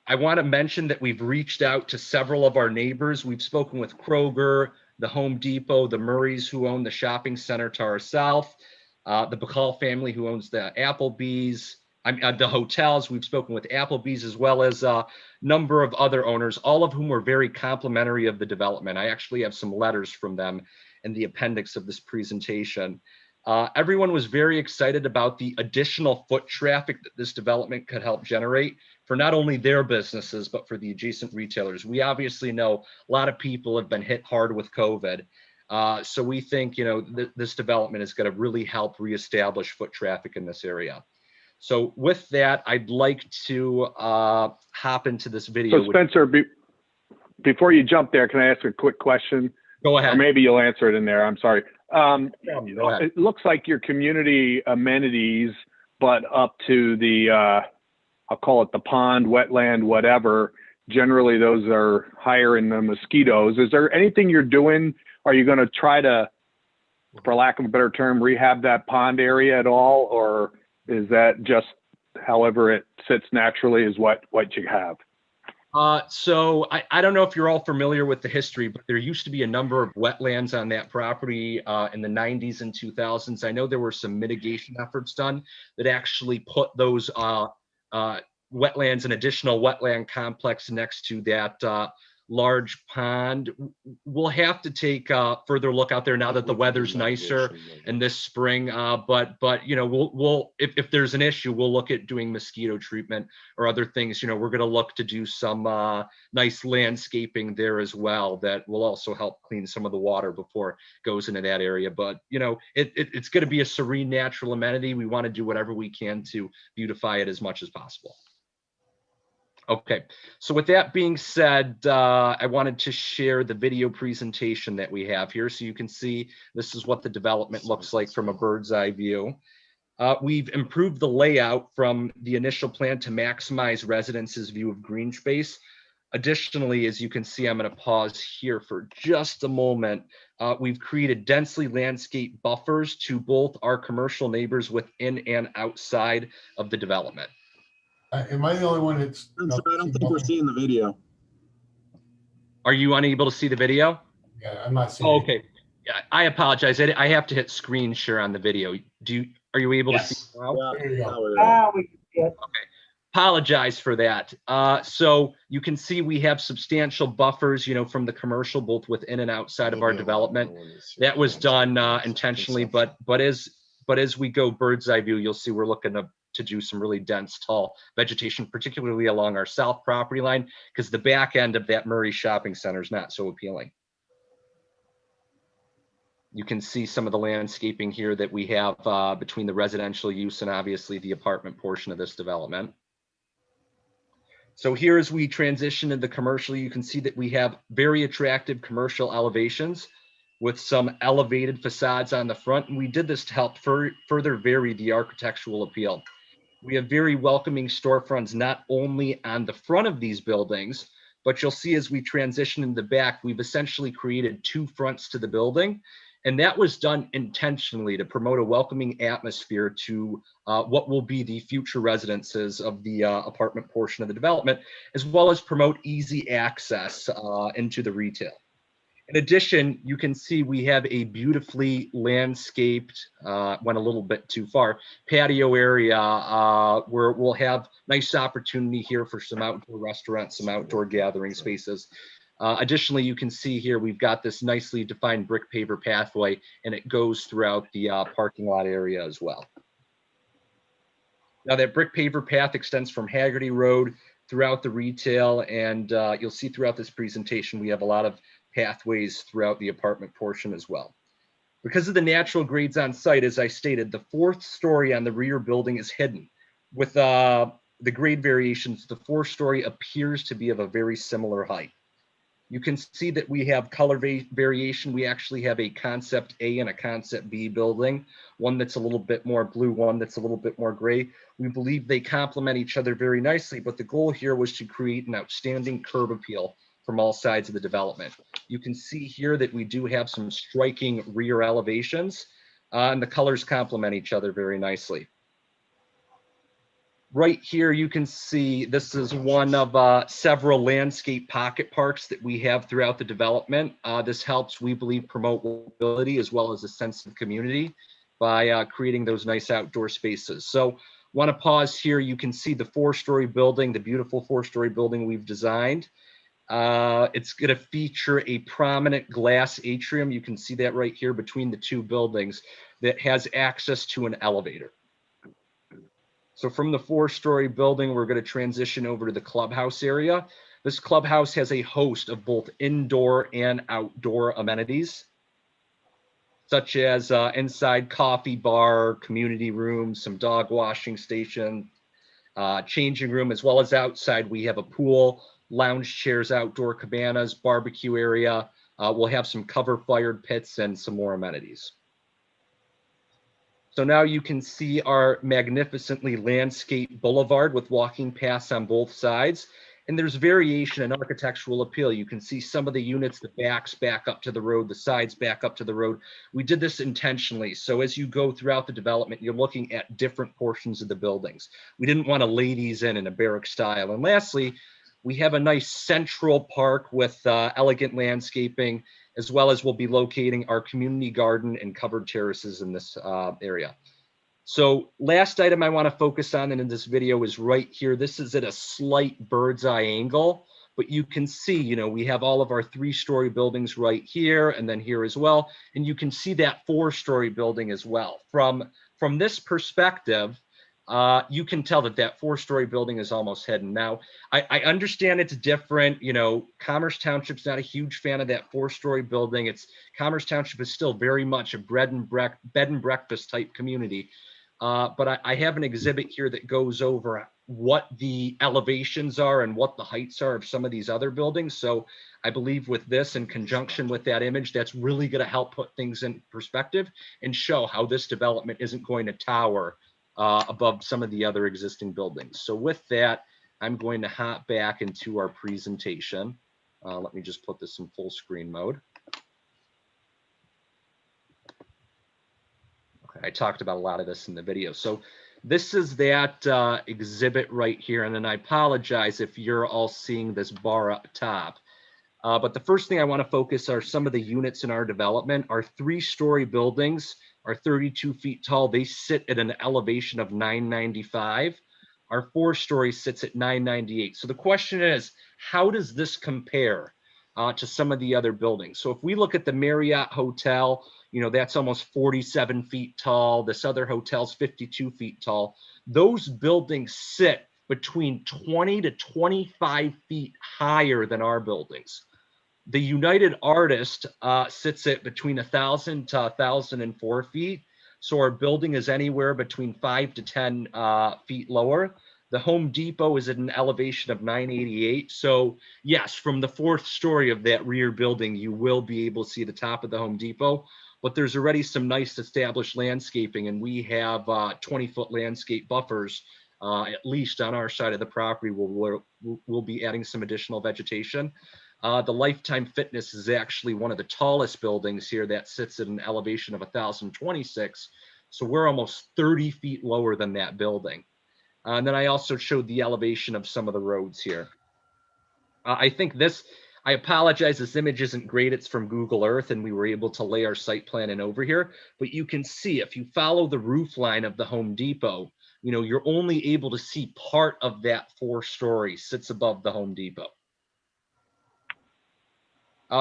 I want to mention that we've reached out to several of our neighbors. We've spoken with Kroger, the Home Depot, the Murrays, who own the shopping center to our south, the Bacall family, who owns the Applebee's, the hotels. We've spoken with Applebee's, as well as a number of other owners, all of whom were very complimentary of the development. I actually have some letters from them in the appendix of this presentation. Everyone was very excited about the additional foot traffic that this development could help generate for not only their businesses, but for the adjacent retailers. We obviously know a lot of people have been hit hard with COVID. So we think, this development is going to really help reestablish foot traffic in this area. So with that, I'd like to hop into this video. So Spencer, before you jump there, can I ask a quick question? Go ahead. Or maybe you'll answer it in there. I'm sorry. Go ahead. It looks like your community amenities, but up to the, I'll call it the pond, wetland, whatever, generally those are higher in the mosquitoes. Is there anything you're doing? Are you going to try to, for lack of a better term, rehab that pond area at all? Or is that just however it sits naturally is what you have? So I don't know if you're all familiar with the history, but there used to be a number of wetlands on that property in the 90s and 2000s. I know there were some mitigation efforts done that actually put those wetlands, an additional wetland complex next to that large pond. We'll have to take a further look out there now that the weather's nicer and this spring. But we'll if there's an issue, we'll look at doing mosquito treatment or other things. We're going to look to do some nice landscaping there as well that will also help clean some of the water before it goes into that area. But it's going to be a serene natural amenity. We want to do whatever we can to beautify it as much as possible. Okay, so with that being said, I wanted to share the video presentation that we have here. So you can see this is what the development looks like from a bird's eye view. We've improved the layout from the initial plan to maximize residents' view of green space. Additionally, as you can see, I'm going to pause here for just a moment. We've created densely landscaped buffers to both our commercial neighbors within and outside of the development. Am I the only one that's? I'm sorry, I don't think we're seeing the video. Are you unable to see the video? Yeah, I'm not seeing. Oh, okay. Yeah, I apologize. I have to hit screen share on the video. Are you able to see it now? Yeah, There you go. We can see it. Okay. Apologize for that. So you can see we have substantial buffers, from the commercial, both within and outside of our development. That was done intentionally, but as we go bird's eye view, you'll see we're looking to do some really dense, tall vegetation, particularly along our south property line, because the back end of that Murray shopping center is not so appealing. You can see some of the landscaping here that we have between the residential use and obviously the apartment portion of this development. So here, as we transition into commercial, you can see that we have very attractive commercial elevations with some elevated facades on the front. And we did this to help further vary the architectural appeal. We have very welcoming storefronts, not only on the front of these buildings, but you'll see as we transition in the back, we've essentially created 2 fronts to the building. And that was done intentionally to promote a welcoming atmosphere to what will be the future residences of the apartment portion of the development, as well as promote easy access into the retail. In addition, you can see we have a beautifully landscaped, went a little bit too far, patio area where we'll have nice opportunity here for some outdoor restaurants, some outdoor gathering spaces. Additionally, you can see here we've got this nicely defined brick paver pathway, and it goes throughout the parking lot area as well. Now that brick paver path extends from Haggerty Road throughout the retail, and you'll see throughout this presentation we have a lot of pathways throughout the apartment portion as well. Because of the natural grades on site, as I stated, the 4th story on the rear building is hidden. With the grade variations, the 4th story appears to be of a very similar height. You can see that we have color variation. We actually have a concept A and a concept B building, one that's a little bit more blue, one that's a little bit more gray. We believe they complement each other very nicely, but the goal here was to create an outstanding curb appeal from all sides of the development. You can see here that we do have some striking rear elevations, and the colors complement each other very nicely. Right here, you can see this is one of several landscape pocket parks that we have throughout the development. This helps, we believe, promote mobility as well as a sense of community by creating those nice outdoor spaces. So want to pause here. You can see the 4-story building, the beautiful 4-story building we've designed. It's going to feature a prominent glass atrium. You can see that right here between the 2 buildings that has access to an elevator. So from the 4-story building, we're going to transition over to the clubhouse area. This clubhouse has a host of both indoor and outdoor amenities, such as inside coffee bar, community room, some dog washing station, changing room, as well as outside. We have a pool, lounge chairs, outdoor cabanas, barbecue area. We'll have some cover fired pits and some more amenities. So now you can see our magnificently landscaped boulevard with walking paths on both sides. And there's variation in architectural appeal. You can see some of the units, the backs back up to the road, the sides back up to the road. We did this intentionally. So as you go throughout the development, you're looking at different portions of the buildings. We didn't want to lay these in a barrack style. And lastly, we have a nice central park with elegant landscaping, as well as we'll be locating our community garden and covered terraces in this area. So last item I want to focus on in this video is right here. This is at a slight bird's eye angle, but you can see, you know, we have all of our 3-story buildings right here and then here as well. And you can see that 4-story building as well. From this perspective, you can tell that that 4-story building is almost hidden. Now, I understand it's different. You know, Commerce Township's not a huge fan of that 4-story building. Commerce Township is still very much a bed and breakfast type community. But I have an exhibit here that goes over what the elevations are and what the heights are of some of these other buildings. So I believe with this, in conjunction with that image, that's really going to help put things in perspective and show how this development isn't going to tower above some of the other existing buildings. So with that, I'm going to hop back into our presentation. Let me just put this in full screen mode. Okay, I talked about a lot of this in the video. So this is that exhibit right here. And then I apologize if you're all seeing this bar up top. But the first thing I want to focus are some of the units in our development. Our 3-story buildings are 32 feet tall. They sit at an elevation of 995. Our 4-story sits at 998. So the question is, how does this compare to some of the other buildings? So if we look at the Marriott Hotel, you know, that's almost 47 feet tall. This other hotel's 52 feet tall. Those buildings sit between 20 to 25 feet higher than our buildings. The United Artist sits at between 1,000 to 1,004 feet. So our building is anywhere between 5 to 10 feet lower. The Home Depot is at an elevation of 988. So yes, from the 4th story of that rear building, you will be able to see the top of the Home Depot. But there's already some nice established landscaping, and we have 20-foot landscape buffers at least on our side of the property, we'll be adding some additional vegetation. The Lifetime Fitness is actually one of the tallest buildings here that sits at an elevation of 1,026. So we're almost 30 feet lower than that building. And then I also showed the elevation of some of the roads here. I think I apologize, this image isn't great. It's from Google Earth, and we were able to lay our site plan in over here. But you can see if you follow the roof line of the Home Depot, you're only able to see part of that 4-story sits above the Home Depot.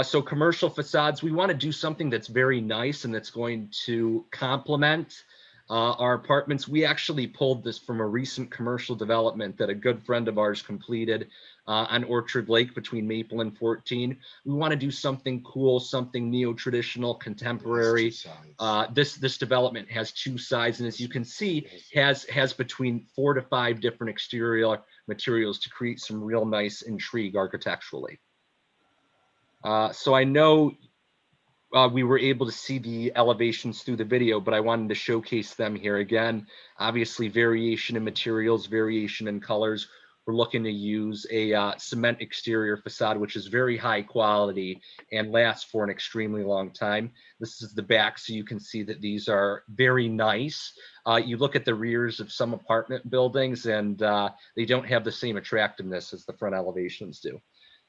So commercial facades, we want to do something that's very nice and that's going to complement our apartments. We actually pulled this from a recent commercial development that a good friend of ours completed on Orchard Lake between Maple and 14. We want to do something cool, something neo-traditional, contemporary. This development has 2 sides, and as you can see, has between 4 to 5 different exterior materials to create some real nice intrigue architecturally. So I know we were able to see the elevations through the video, but I wanted to showcase them here again. Obviously, variation in materials, variation in colors. We're looking to use a cement exterior facade, which is very high quality and lasts for an extremely long time. This is the back, so you can see that these are very nice. You look at the rears of some apartment buildings, and they don't have the same attractiveness as the front elevations do.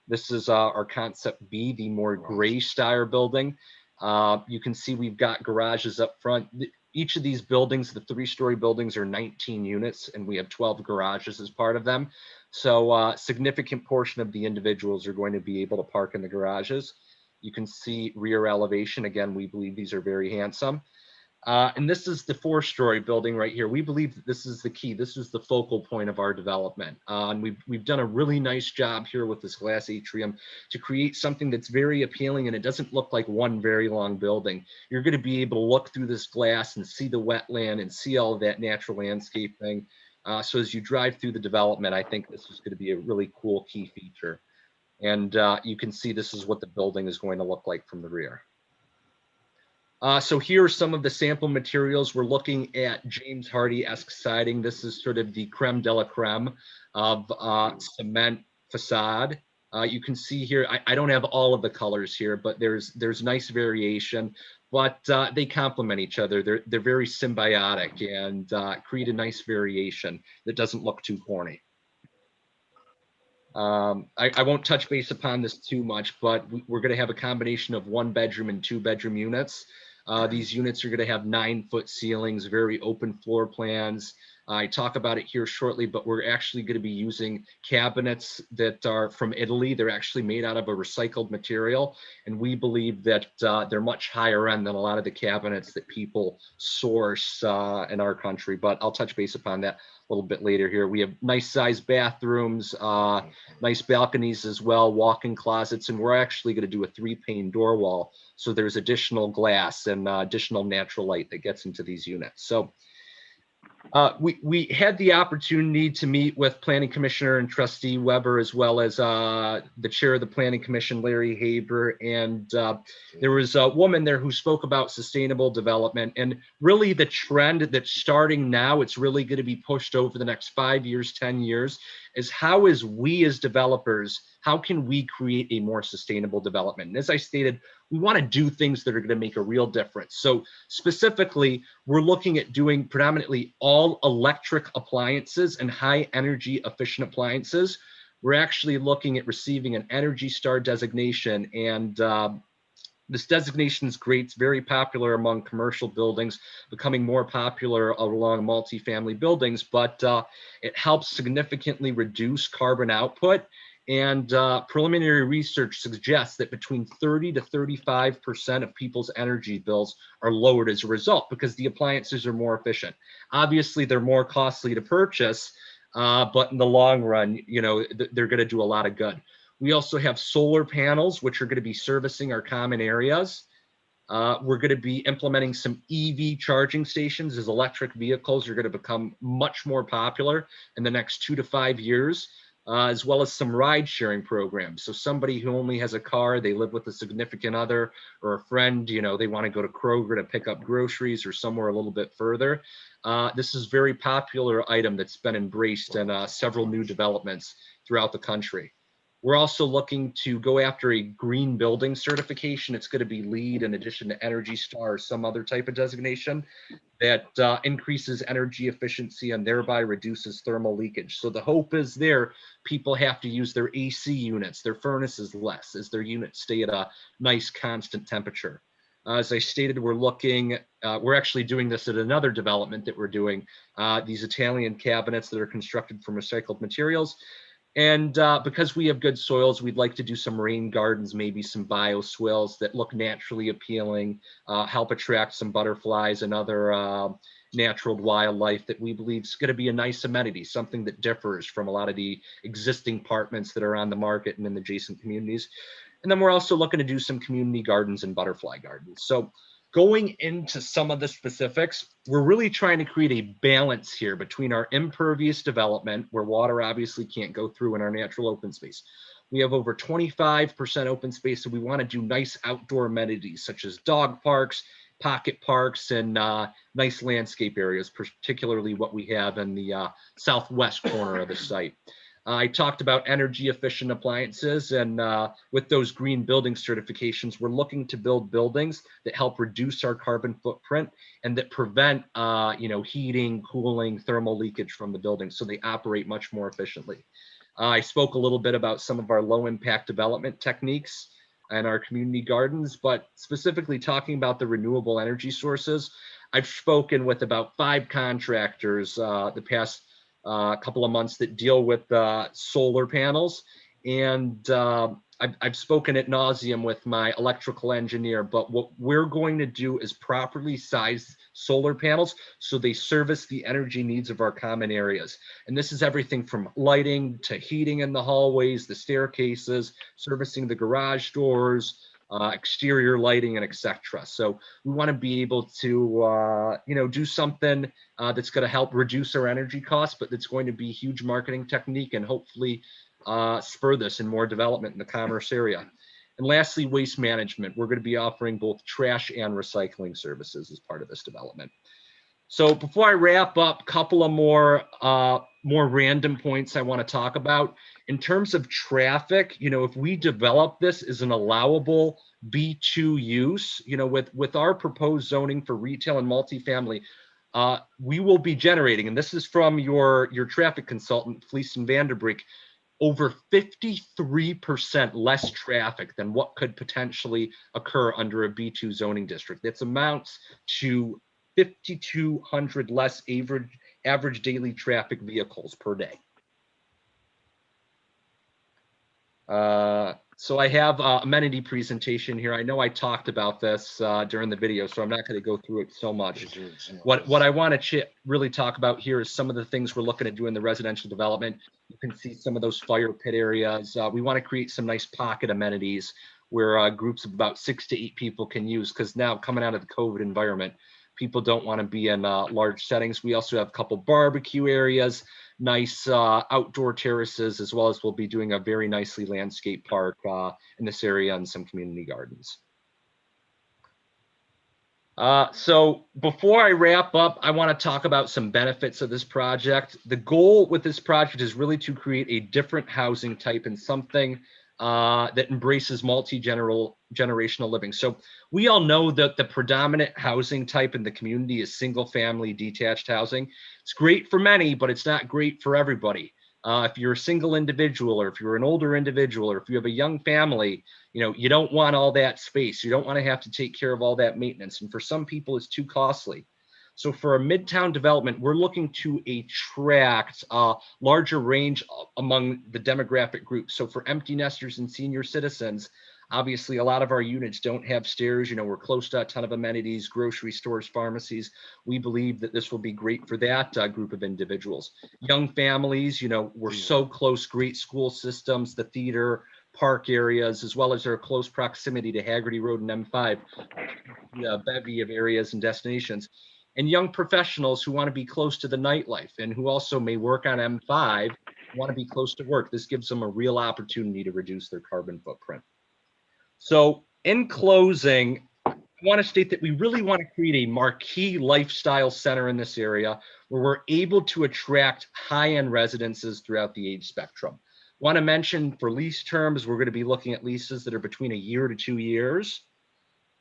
This is our concept B, the more gray style building. You can see we've got garages up front. Each of these buildings, the 3-story buildings, are 19 units, and we have 12 garages as part of them. So a significant portion of the individuals are going to be able to park in the garages. You can see rear elevation. Again, we believe these are very handsome. And this is the 4-story building right here. We believe that this is the key. This is the focal point of our development. And we've done a really nice job here with this glass atrium to create something that's very appealing, and it doesn't look like one very long building. You're going to be able to look through this glass and see the wetland and see all of that natural landscaping. So as you drive through the development, I think this is going to be a really cool key feature. And you can see this is what the building is going to look like from the rear. So here are some of the sample materials. We're looking at James Hardy-esque siding. This is sort of the creme de la creme of cement facade. You can see here, I don't have all of the colors here, but there's nice variation, but they complement each other. They're very symbiotic and create a nice variation that doesn't look too corny. I won't touch base upon this too much, but we're going to have a combination of 1-bedroom and 2-bedroom units. These units are going to have 9-foot ceilings, very open floor plans. I talk about it here shortly, but we're actually going to be using cabinets that are from Italy. They're actually made out of a recycled material, and we believe that they're much higher end than a lot of the cabinets that people source in our country, but I'll touch base upon that a little bit later here. We have nice sized bathrooms, nice balconies as well, walk-in closets, and we're actually going to do a 3-pane door wall. So there's additional glass and additional natural light that gets into these units. So we had the opportunity to meet with Planning Commissioner and Trustee Weber, as well as the Chair of the Planning Commission, Larry Haber, and there was a woman there who spoke about sustainable development. And really the trend that's starting now, it's really going to be pushed over the next 5 years, 10 years, is how as we as developers, how can we create a more sustainable development? And as I stated, we want to do things that are going to make a real difference. So specifically, we're looking at doing predominantly all electric appliances and high energy efficient appliances. We're actually looking at receiving an Energy Star designation, and this designation is great. It's very popular among commercial buildings, becoming more popular along multifamily buildings, but it helps significantly reduce carbon output. And preliminary research suggests that between 30 to 35% of people's energy bills are lowered as a result because the appliances are more efficient. Obviously, they're more costly to purchase, but in the long run, you know, they're going to do a lot of good. We also have solar panels, which are going to be servicing our common areas. We're going to be implementing some EV charging stations, as electric vehicles are going to become much more popular in the next 2 to 5 years. as well as some ride sharing programs. So somebody who only has a car, they live with a significant other or a friend, they want to go to Kroger to pick up groceries or somewhere a little bit further. This is a very popular item that's been embraced in several new developments throughout the country. We're also looking to go after a green building certification. It's going to be LEED in addition to Energy Star or some other type of designation that increases energy efficiency and thereby reduces thermal leakage. So the hope is there, people have to use their AC units, their furnaces less as their units stay at a nice constant temperature. As I stated, we're actually doing this at another development that we're doing, these Italian cabinets that are constructed from recycled materials. And because we have good soils, we'd like to do some rain gardens, maybe some bioswales that look naturally appealing, help attract some butterflies and other natural wildlife that we believe is going to be a nice amenity, something that differs from a lot of the existing apartments that are on the market and in the adjacent communities. And then we're also looking to do some community gardens and butterfly gardens. So going into some of the specifics, we're really trying to create a balance here between our impervious development, where water obviously can't go through, in our natural open space. We have over 25% open space, so we want to do nice outdoor amenities such as dog parks, pocket parks, and nice landscape areas, particularly what we have in the southwest corner of the site. I talked about energy efficient appliances, and with those green building certifications, we're looking to build buildings that help reduce our carbon footprint and that prevent, heating, cooling, thermal leakage from the building, so they operate much more efficiently. I spoke a little bit about some of our low impact development techniques and our community gardens, but specifically talking about the renewable energy sources, I've spoken with about 5 contractors the past couple of months that deal with solar panels. And I've spoken ad nauseum with my electrical engineer, but what we're going to do is properly size solar panels so they service the energy needs of our common areas. And this is everything from lighting to heating in the hallways, the staircases, servicing the garage doors, exterior lighting, and etc. So we want to be able to, do something that's going to help reduce our energy costs, but that's going to be a huge marketing technique and hopefully spur this in more development in the commerce area. And lastly, waste management. We're going to be offering both trash and recycling services as part of this development. So before I wrap up, a couple of more random points I want to talk about. In terms of traffic, if we develop this as an allowable B2 use, with our proposed zoning for retail and multifamily, we will be generating, and this is from your traffic consultant, Fleece and Vanderbreek, over 53% less traffic than what could potentially occur under a B2 zoning district. That amounts to 5,200 less average daily traffic vehicles per day. So I have an amenity presentation here. I know I talked about this during the video, so I'm not going to go through it so much. What I want to really talk about here is some of the things we're looking to do in the residential development. You can see some of those fire pit areas. We want to create some nice pocket amenities where groups of about 6 to 8 people can use, because now coming out of the COVID environment, people don't want to be in large settings. We also have a couple barbecue areas, nice outdoor terraces, as well as we'll be doing a very nicely landscaped park in this area and some community gardens. So before I wrap up, I want to talk about some benefits of this project. The goal with this project is really to create a different housing type and something that embraces multi-generational living. So we all know that the predominant housing type in the community is single family detached housing. It's great for many, but it's not great for everybody. If you're a single individual, or if you're an older individual, or if you have a young family, you don't want all that space. You don't want to have to take care of all that maintenance. And for some people, it's too costly. So for a midtown development, we're looking to attract a larger range among the demographic groups. So for empty nesters and senior citizens, obviously a lot of our units don't have stairs. We're close to a ton of amenities, grocery stores, pharmacies. We believe that this will be great for that group of individuals. Young families, we're so close, great school systems, the theater, park areas, as well as their close proximity to Haggerty Road and M5, a bevy of areas and destinations. And young professionals who want to be close to the nightlife and who also may work on M5 want to be close to work. This gives them a real opportunity to reduce their carbon footprint. So in closing, I want to state that we really want to create a marquee lifestyle center in this area where we're able to attract high-end residences throughout the age spectrum. Want to mention for lease terms, we're going to be looking at leases that are between 1 year to 2 years.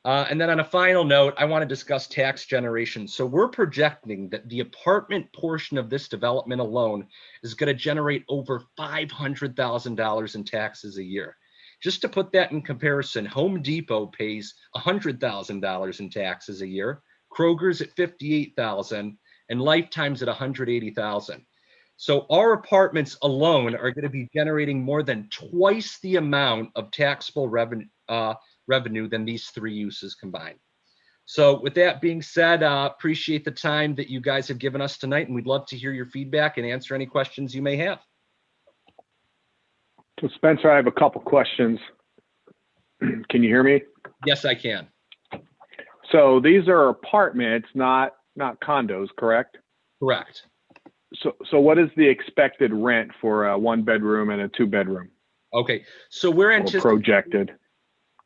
And then on a final note, I want to discuss tax generation. So we're projecting that the apartment portion of this development alone is going to generate over $500,000 in taxes a year. Just to put that in comparison, Home Depot pays $100,000 in taxes a year, Kroger's at $58,000, and Lifetime's at $180,000. So our apartments alone are going to be generating more than twice the amount of taxable revenue than these three uses combined. So with that being said, appreciate the time that you guys have given us tonight, and we'd love to hear your feedback and answer any questions you may have. So Spencer, I have a couple questions. Can you hear me? Yes, I can. So these are apartments, not condos, correct? Correct. So what is the expected rent for a 1-bedroom and a 2-bedroom? Okay, so we're anticipating projected.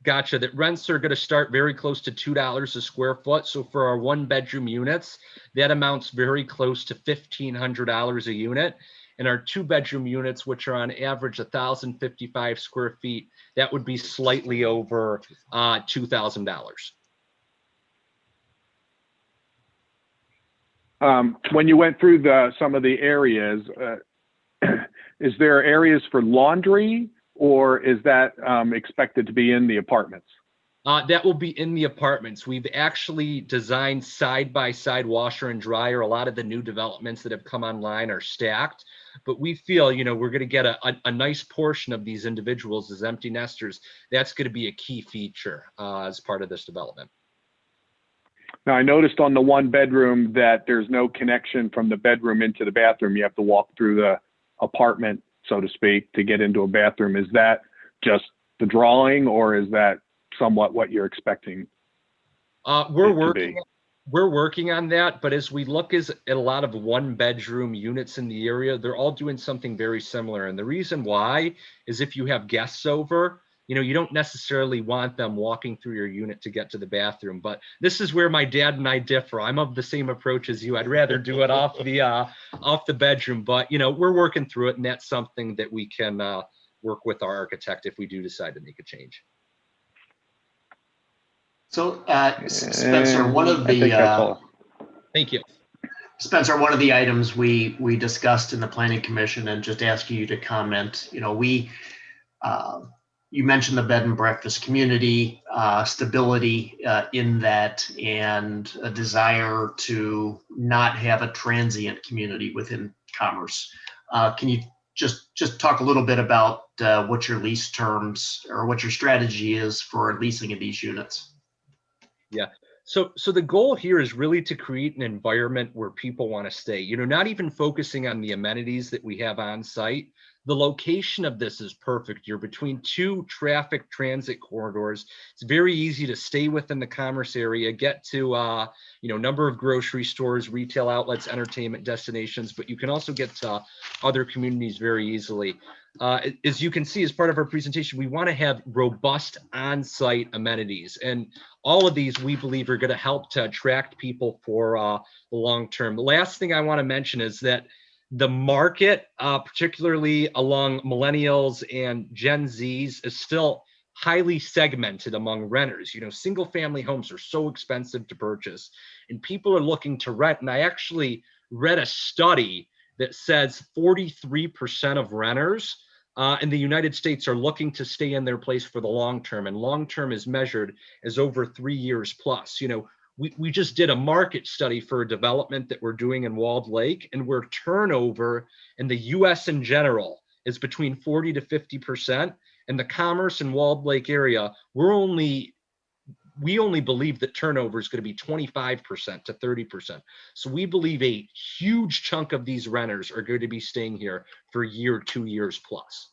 Gotcha. That rents are going to start very close to $2 a square foot. So for our 1-bedroom units, that amounts very close to $1,500 a unit. And our 2-bedroom units, which are on average 1,055 square feet, that would be slightly over $2,000. When you went through some of the areas, is there areas for laundry, or is that expected to be in the apartments? That will be in the apartments. We've actually designed side-by-side washer and dryer. A lot of the new developments that have come online are stacked, but we feel, we're going to get a nice portion of these individuals as empty nesters. That's going to be a key feature as part of this development. Now, I noticed on the 1-bedroom that there's no connection from the bedroom into the bathroom. You have to walk through the apartment, so to speak, to get into a bathroom. Is that just the drawing, or is that somewhat what you're expecting? We're working on that, but as we look at a lot of 1-bedroom units in the area, they're all doing something very similar. And the reason why is if you have guests over, you don't necessarily want them walking through your unit to get to the bathroom. But this is where my dad and I differ. I'm of the same approach as you. I'd rather do it off the bedroom, but we're working through it, and that's something that we can work with our architect if we do decide to make a change. So, Spencer, one of the thank you, Spencer. One of the items we discussed in the Planning Commission, and just asking you to comment. You mentioned the bed and breakfast community, stability in that, and a desire to not have a transient community within Commerce. Can you just talk a little bit about what your lease terms or what your strategy is for leasing of these units? Yeah. So the goal here is really to create an environment where people want to stay, not even focusing on the amenities that we have on site. The location of this is perfect. You're between 2 traffic transit corridors. It's very easy to stay within the Commerce area, get to, number of grocery stores, retail outlets, entertainment destinations, but you can also get to other communities very easily. As you can see, as part of our presentation, we want to have robust on-site amenities, and all of these we believe are going to help to attract people for the long term. The last thing I want to mention is that the market, particularly along millennials and Gen Zs, is still highly segmented among renters. Single family homes are so expensive to purchase, and people are looking to rent. And I actually read a study that says 43% of renters in the United States are looking to stay in their place for the long term, and long term is measured as over 3 years plus. We just did a market study for a development that we're doing in Walled Lake, and where turnover in the US in general is between 40 to 50%. In the Commerce and Walled Lake area, we only believe that turnover is going to be 25% to 30%. So we believe a huge chunk of these renters are going to be staying here for a year, 2 years plus.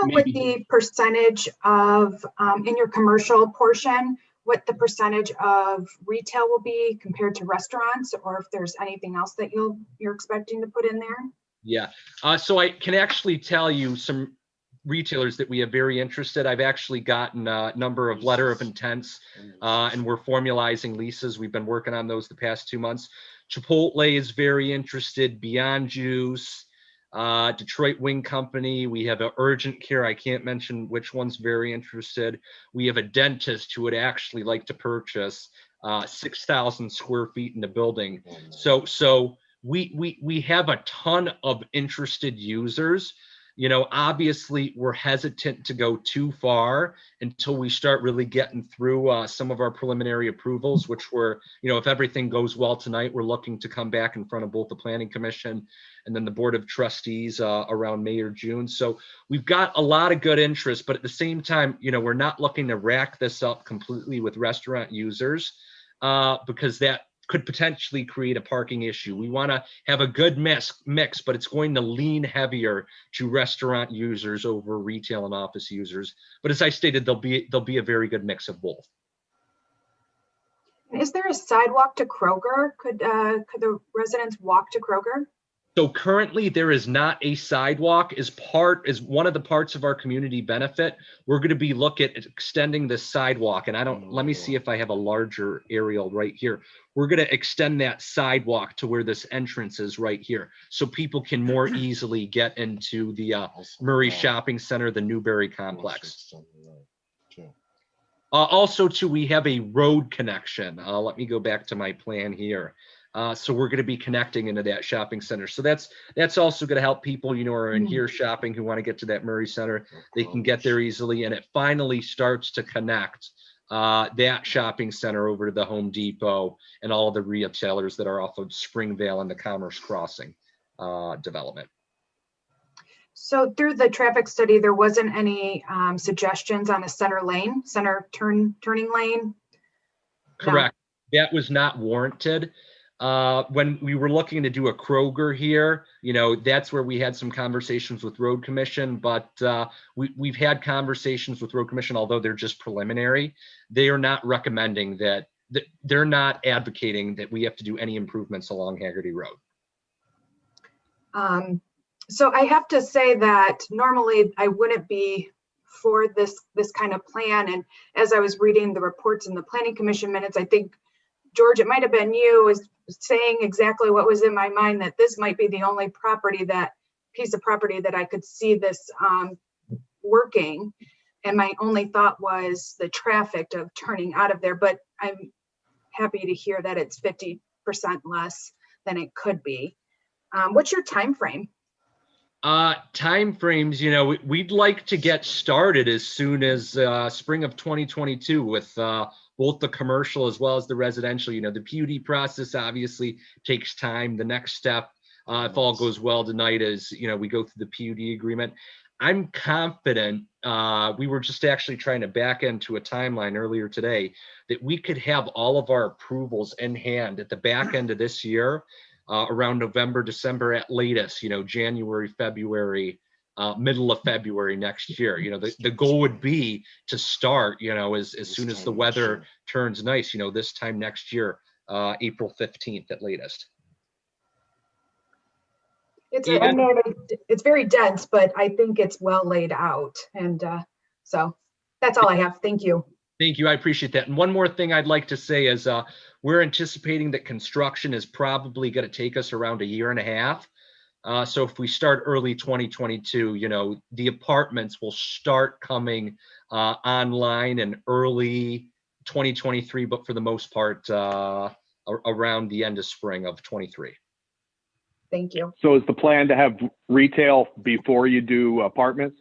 With the percentage of in your commercial portion, what the percentage of retail will be compared to restaurants, or if there's anything else that you're expecting to put in there? Yeah, so I can actually tell you some retailers that we have very interested. I've actually gotten a number of letter of intents, and we're formalizing leases. We've been working on those the past 2 months. Chipotle is very interested, Beyond Juice, Detroit Wing Company. We have an urgent care. I can't mention which one's very interested. We have a dentist who would actually like to purchase 6,000 square feet in the building. So we have a ton of interested users. You know, obviously we're hesitant to go too far until we start really getting through some of our preliminary approvals, which we're, you know, if everything goes well tonight, we're looking to come back in front of both the Planning Commission and then the Board of Trustees around May or June. So we've got a lot of good interest, but at the same time, you know, we're not looking to rack this up completely with restaurant users because that could potentially create a parking issue. We want to have a good mix, but it's going to lean heavier to restaurant users over retail and office users. But as I stated, there'll be a very good mix of both. Is there a sidewalk to Kroger? Could the residents walk to Kroger? So currently there is not a sidewalk as one of the parts of our community benefit. We're going to be looking at extending the sidewalk, and let me see if I have a larger aerial right here. We're going to extend that sidewalk to where this entrance is right here, so people can more easily get into the Murray Shopping Center, the Newberry complex. Also too, we have a road connection. Let me go back to my plan here. So we're going to be connecting into that shopping center. So that's also going to help people, you know, who are in here shopping who want to get to that Murray Center. They can get there easily, and it finally starts to connect that shopping center over to the Home Depot and all of the retailers that are off of Springvale and the Commerce Crossing development. So through the traffic study, there wasn't any suggestions on a center turning lane? Correct. No. That was not warranted. When we were looking to do a Kroger here, you know, that's where we had some conversations with Road Commission, but we've had conversations with Road Commission, although they're just preliminary. They are not recommending that, they're not advocating that we have to do any improvements along Haggerty Road. So I have to say that normally I wouldn't be for this kind of plan. And as I was reading the reports in the Planning Commission minutes, I think, George, it might have been you, was saying exactly what was in my mind, that this might be the only piece of property that I could see this working. And my only thought was the traffic of turning out of there, but I'm happy to hear that it's 50% less than it could be. What's your time frame? Time frames, you know, we'd like to get started as soon as spring of 2022 with both the commercial as well as the residential. You know, the PUD process obviously takes time. The next step, if all goes well tonight, is, you know, we go through the PUD agreement. I'm confident, we were just actually trying to back into a timeline earlier today, that we could have all of our approvals in hand at the back end of this year, around November, December at latest, you know, January, February, middle of February next year. You know, the goal would be to start, you know, as soon as the weather turns nice, you know, this time next year, April 15th at latest. It's very dense, but I think it's well laid out. And so that's all I have. Thank you. Thank you. I appreciate that. And one more thing I'd like to say is we're anticipating that construction is probably going to take us around 1.5 years. So if we start early 2022, you know, the apartments will start coming online in early 2023, but for the most part, around the end of spring of 23. Thank you. So is the plan to have retail before you do apartments?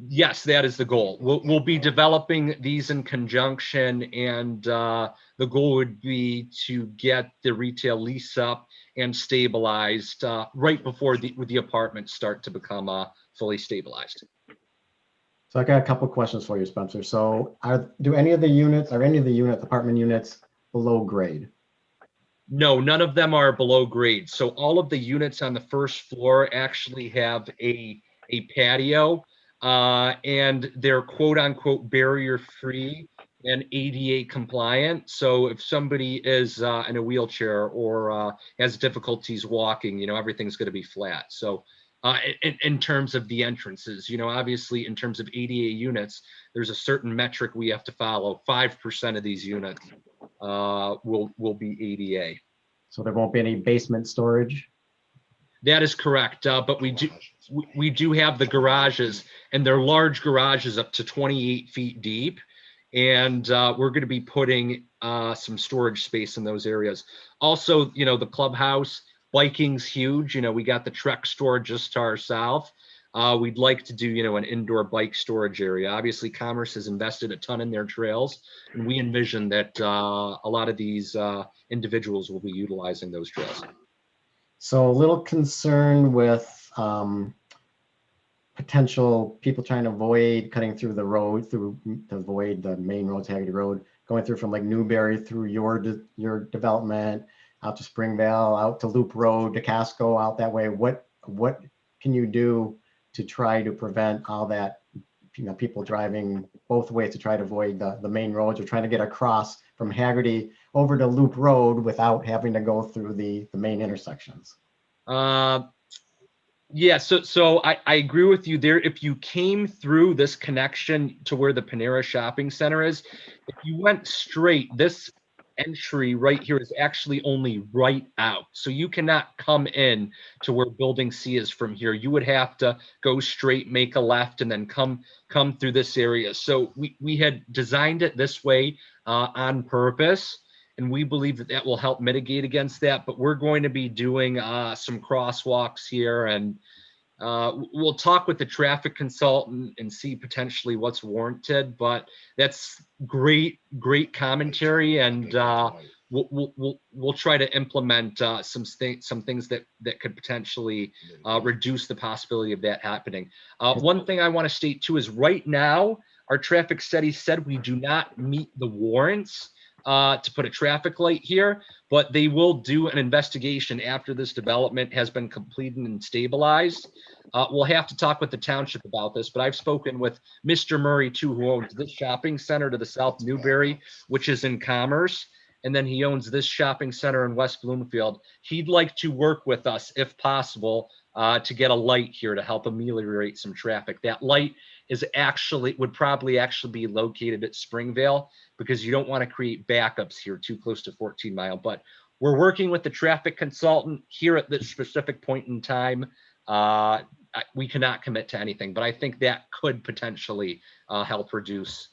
Yes, that is the goal. We'll be developing these in conjunction, and the goal would be to get the retail lease up and stabilized right before the apartments start to become fully stabilized. So I got a couple of questions for you, Spencer. So are any of the units apartment units below grade? No, none of them are below grade. So all of the units on the first floor actually have a patio. And they're quote unquote barrier free and ADA compliant. So if somebody is in a wheelchair or has difficulties walking, you know, everything's going to be flat. So in terms of the entrances, you know, obviously in terms of ADA units, there's a certain metric we have to follow. 5% of these units will be ADA. So there won't be any basement storage? That is correct, but we do have the garages, and they're large garages up to 28 feet deep, and we're going to be putting some storage space in those areas. Also, you know, the clubhouse, biking's huge. You know, we got the Trek store just to our south. We'd like to do, you know, an indoor bike storage area. Obviously, Commerce has invested a ton in their trails, and we envision that a lot of these individuals will be utilizing those trails. So a little concern with potential people trying to avoid cutting through the road, to avoid the main road, Hagerty Road, going through from like Newberry through your development, out to Springvale, out to Loop Road, to Casco, out that way. What can you do to try to prevent all that, you know, people driving both ways to try to avoid the main roads, or trying to get across from Hagerty over to Loop Road without having to go through the main intersections? Yeah, so I agree with you there. If you came through this connection to where the Panera Shopping Center is, if you went straight, this entry right here is actually only right out. So you cannot come in to where building C is from here. You would have to go straight, make a left, and then come through this area. So we had designed it this way on purpose, and we believe that that will help mitigate against that. But we're going to be doing some crosswalks here, and we'll talk with the traffic consultant and see potentially what's warranted. But that's great commentary, and we'll try to implement some things that could potentially reduce the possibility of that happening. One thing I want to state too is right now our traffic study said we do not meet the warrants to put a traffic light here, but they will do an investigation after this development has been completed and stabilized. We'll have to talk with the township about this, but I've spoken with Mr. Murray too, who owns this shopping center to the south, Newberry, which is in Commerce, and then he owns this shopping center in West Bloomfield. He'd like to work with us, if possible, to get a light here to help ameliorate some traffic. That light would probably actually be located at Springvale, because you don't want to create backups here too close to 14 Mile. But we're working with the traffic consultant here at this specific point in time. We cannot commit to anything, but I think that could potentially help reduce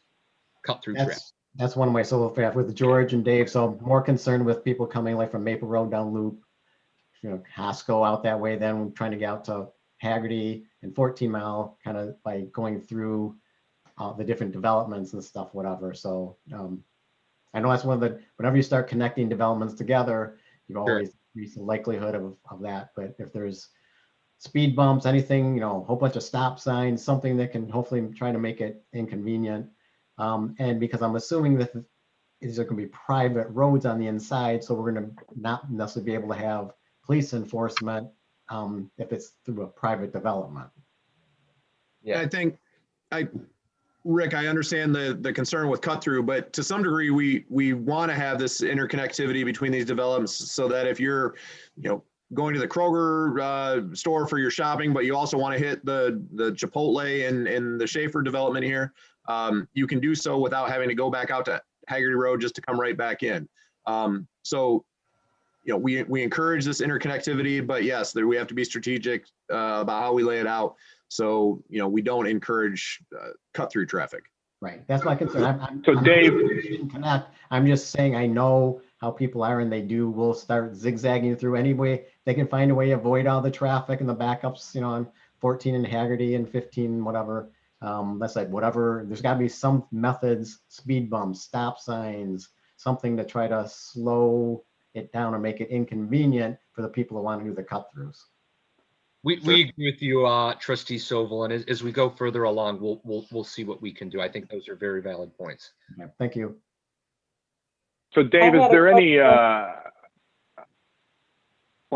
cut through traffic. That's one way. So with George and Dave, so more concerned with people coming like from Maple Road down Loop, you know, Hasco out that way, then trying to get out to Hagerty and 14 Mile, kind of by going through the different developments and stuff, whatever. So I know that's one of the, whenever you start connecting developments together, you always increase the likelihood of that. But if there's speed bumps, anything, you know, a whole bunch of stop signs, something that can hopefully try to make it inconvenient. And because I'm assuming that these are going to be private roads on the inside, so we're going to not necessarily be able to have police enforcement if it's through a private development. Yeah, Rick, I understand the concern with cut through, but to some degree, we want to have this interconnectivity between these developments, so that if you're, you know, going to the Kroger store for your shopping, but you also want to hit the Chipotle and the Schaefer development here, you can do so without having to go back out to Hagerty Road just to come right back in. So, you know, we encourage this interconnectivity, but yes, we have to be strategic about how we lay it out. So, you know, we don't encourage cut through traffic. Right. That's my concern. So Dave, I'm just saying, I know how people are, and will start zigzagging through any way they can find a way to avoid all the traffic and the backups, you know, on 14 and Hagerty and 15, whatever. That's like whatever, there's got to be some methods, speed bumps, stop signs, something to try to slow it down or make it inconvenient for the people who want to do the cut throughs. We agree with you, Trustee Soval, and as we go further along, we'll see what we can do. I think those are very valid points. Okay, thank you. So Dave, is there any? Well,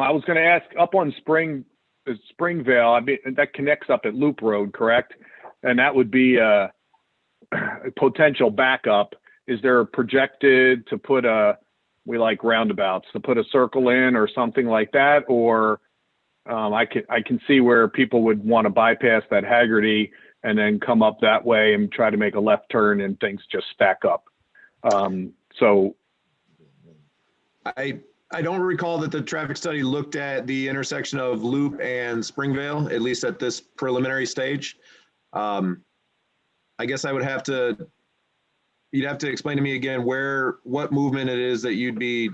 I was going to ask, up on Springvale. I mean, that connects up at Loop Road, correct? And that would be a potential backup. is there a projected to put we like roundabouts, to put a circle in or something like that? Or I can see where people would want to bypass that Haggerty and then come up that way and try to make a left turn and things just stack up. So I don't recall that the traffic study looked at the intersection of Loop and Springvale, at least at this preliminary stage. I guess I would have to, you'd have to explain to me again what movement it is that you'd be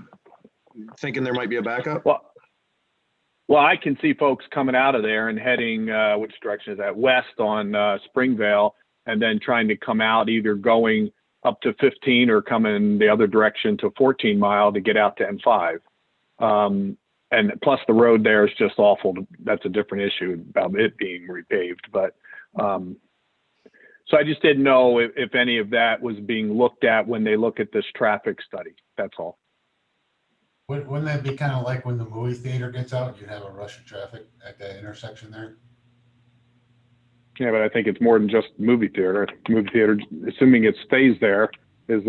thinking there might be a backup. Well, I can see folks coming out of there and heading, which direction is that? West on Springvale, and then trying to come out, either going up to 15 or coming the other direction to 14 Mile to get out to M5. And plus the road there is just awful. That's a different issue about it being repaved. But so I just didn't know if any of that was being looked at when they look at this traffic study. That's all. Wouldn't that be kind of like when the movie theater gets out, you'd have a rush of traffic at that intersection there? Yeah, but I think it's more than just movie theater. Movie theater, assuming it stays there, is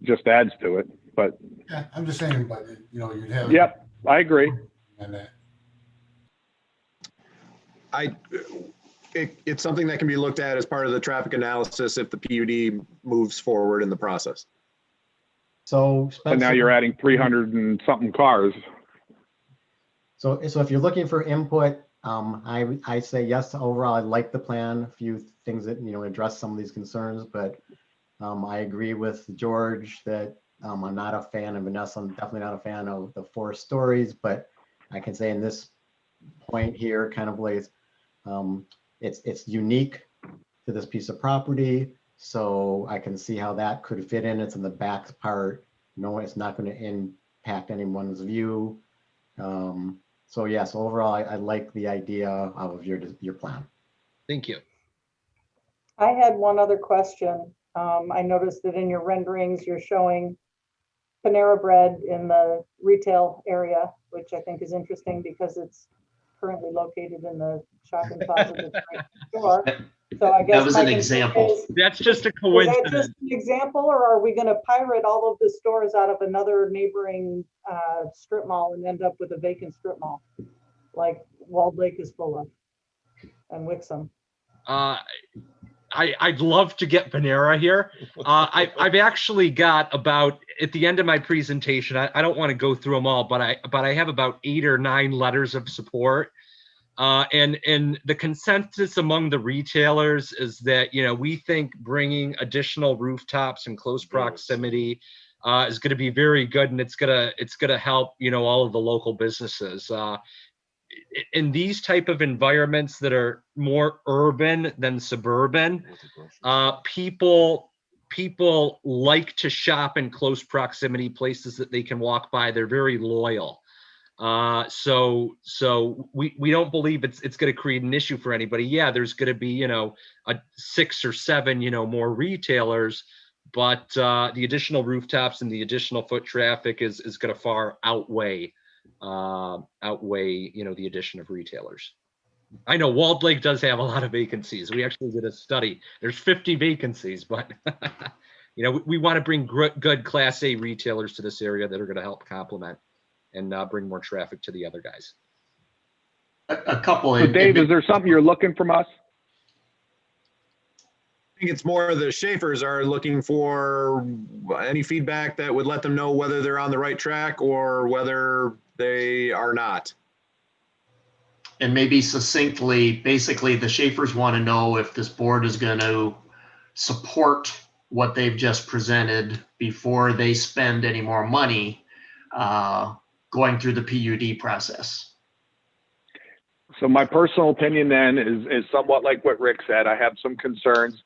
just adds to it. But yeah, I'm just saying, but you'd have. Yep, I agree. And it's something that can be looked at as part of the traffic analysis if the PUD moves forward in the process. So, but now you're adding 300 and something cars. So if you're looking for input, I say yes. Overall, I like the plan. A few things that address some of these concerns, but I agree with George that I'm not a fan of Vanessa. I'm definitely not a fan of the 4 stories, but I can say in this point here, kind of like it's unique to this piece of property. So I can see how that could fit in. It's in the back part. No, it's not going to impact anyone's view. So yes, overall, I like the idea of your plan. Thank you. I had one other question. I noticed that in your renderings, you're showing Panera Bread in the retail area, which I think is interesting because it's currently located in the shopping plaza that's right next door. So I guess that was an example. That's just a coincidence. coincidence. Is that just an example, or are we going to pirate all of the stores out of another neighboring strip mall and end up with a vacant strip mall like Walled Lake is full of, and Wixom? I'd love to get Panera here. I've actually got about, at the end of my presentation, I don't want to go through them all, but I have about 8 or 9 letters of support. And the consensus among the retailers is that, we think bringing additional rooftops in close proximity is going to be very good, and it's going to help, all of the local businesses. In these type of environments that are more urban than suburban, people like to shop in close proximity, places that they can walk by. They're very loyal. So we don't believe it's going to create an issue for anybody. Yeah, there's going to be, a 6 or 7, more retailers, but the additional rooftops and the additional foot traffic is going to far outweigh the addition of retailers. I know Walled Lake does have a lot of vacancies. We actually did a study. There's 50 vacancies, but we want to bring good Class A retailers to this area that are going to help complement and bring more traffic to the other guys. A couple. So Dave, is there something you're looking from us? I think it's more the Schaefers are looking for any feedback that would let them know whether they're on the right track or whether they are not. And maybe succinctly, basically the Schaefers want to know if this board is going to support what they've just presented before they spend any more money going through the PUD process. So my personal opinion then is somewhat like what Rick said. I have some concerns.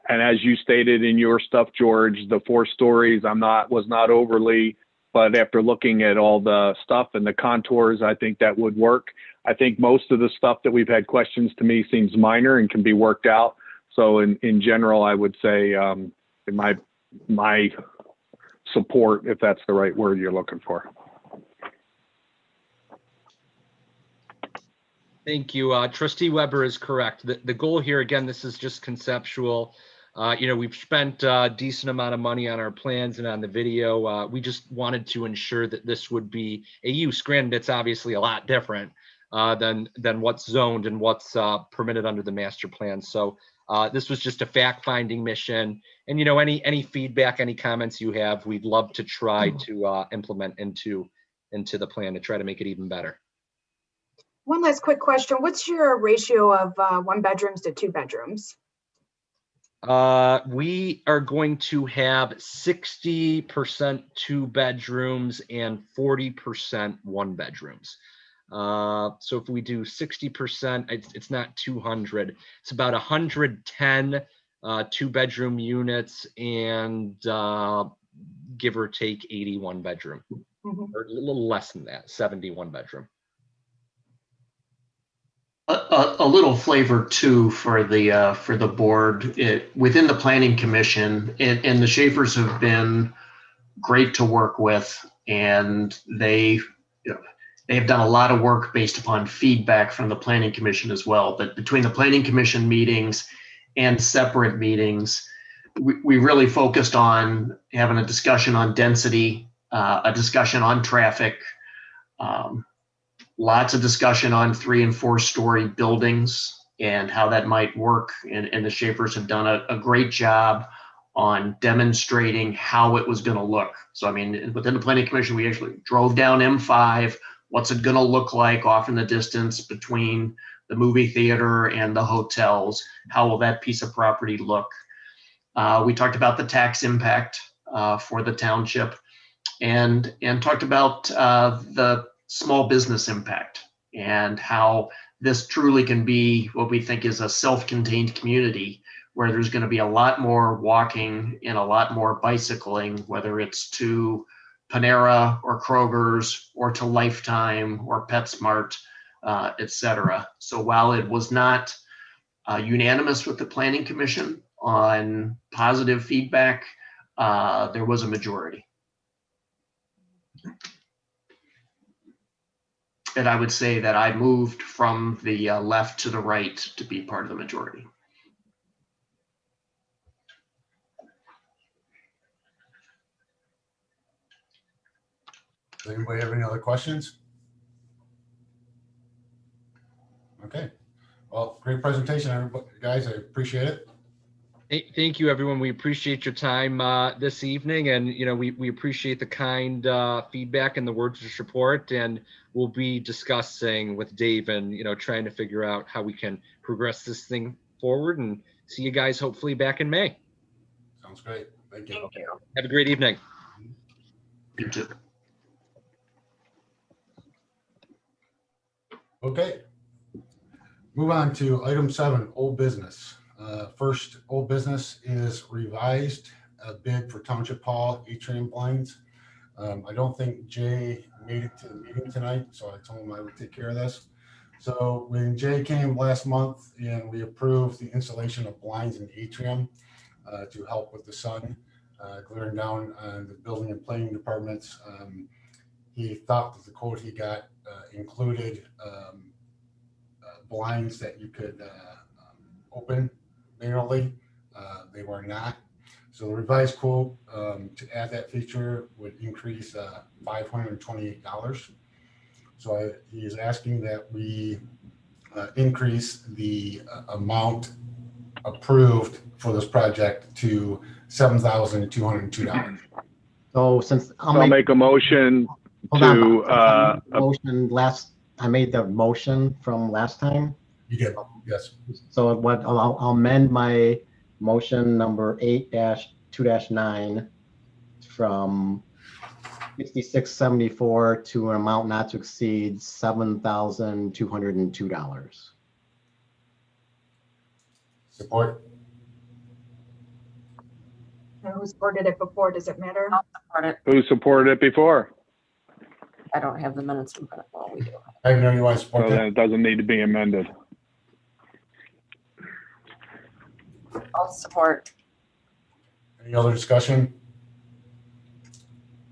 And as you stated in your stuff, George, the 4 stories, was not overly, but after looking at all the stuff and the contours, I think that would work. I think most of the stuff that we've had questions to me seems minor and can be worked out. So in general, I would say my support, if that's the right word you're looking for. Thank you. Trustee Weber is correct. The goal here, again, this is just conceptual. We've spent a decent amount of money on our plans and on the video. We just wanted to ensure that this would be a use. Granted, it's obviously a lot different than what's zoned and what's permitted under the master plan. So this was just a fact-finding mission. And any feedback, any comments you have, we'd love to try to implement into the plan to try to make it even better. One last quick question. What's your ratio of 1 bedrooms to 2 bedrooms? We are going to have 60% 2 bedrooms and 40% 1 bedrooms. So if we do 60%, it's not 200. It's about 110 2-bedroom units and give or take 81 bedroom, or a little less than that, 71 bedroom. A little flavor too for the board within the planning commission, and the Schaefers have been great to work with, and they have done a lot of work based upon feedback from the planning commission as well. But between the planning commission meetings and separate meetings, we really focused on having a discussion on density, a discussion on traffic, lots of discussion on 3- and 4-story buildings and how that might work. And the Schaefers have done a great job on demonstrating how it was going to look. So, I mean, within the planning commission, we actually drove down M5. What's it going to look like off in the distance between the movie theater and the hotels? How will that piece of property look? We talked about the tax impact for the township, and talked about the small business impact and how this truly can be what we think is a self-contained community where there's going to be a lot more walking and a lot more bicycling, whether it's to Panera or Kroger's or to Lifetime or PetSmart, et cetera. So while it was not unanimous with the Planning Commission on positive feedback, there was a majority. And I would say that I moved from the left to the right to be part of the majority. Does anybody have any other questions? Okay. Well, great presentation, everybody, guys. I appreciate it. Hey, thank you, everyone. We appreciate your time this evening, and we appreciate the kind feedback and the words of support. And we'll be discussing with Dave and trying to figure out how we can progress this thing forward. And see you guys hopefully back in May. Sounds great. Thank you. Thank you. Have a great evening. You too. Okay. Move on to item 7, old business. First, old business is revised bid for Township Hall atrium blinds. I don't think Jay made it to the meeting tonight, so I told him I would take care of this. So when Jay came last month and we approved the installation of blinds in the atrium to help with the sun glaring down on the building and planning departments, he thought that the quote he got included blinds that you could open manually. They were not. So the revised quote to add that feature would increase $528. So he is asking that we increase the amount approved for this project to $7,202. So since I'll make a motion hold on, to, I made the motion from last time. You did, yes. So what I'll amend my motion number 8-2-9 from 6674 to an amount not to exceed $7,202. Support. Who supported it before? Does it matter? I'll support it. who supported it before? I don't have the minutes in front of me. Well, we do. I know you want to So support then that. it doesn't need to be amended. I'll support. Any other discussion?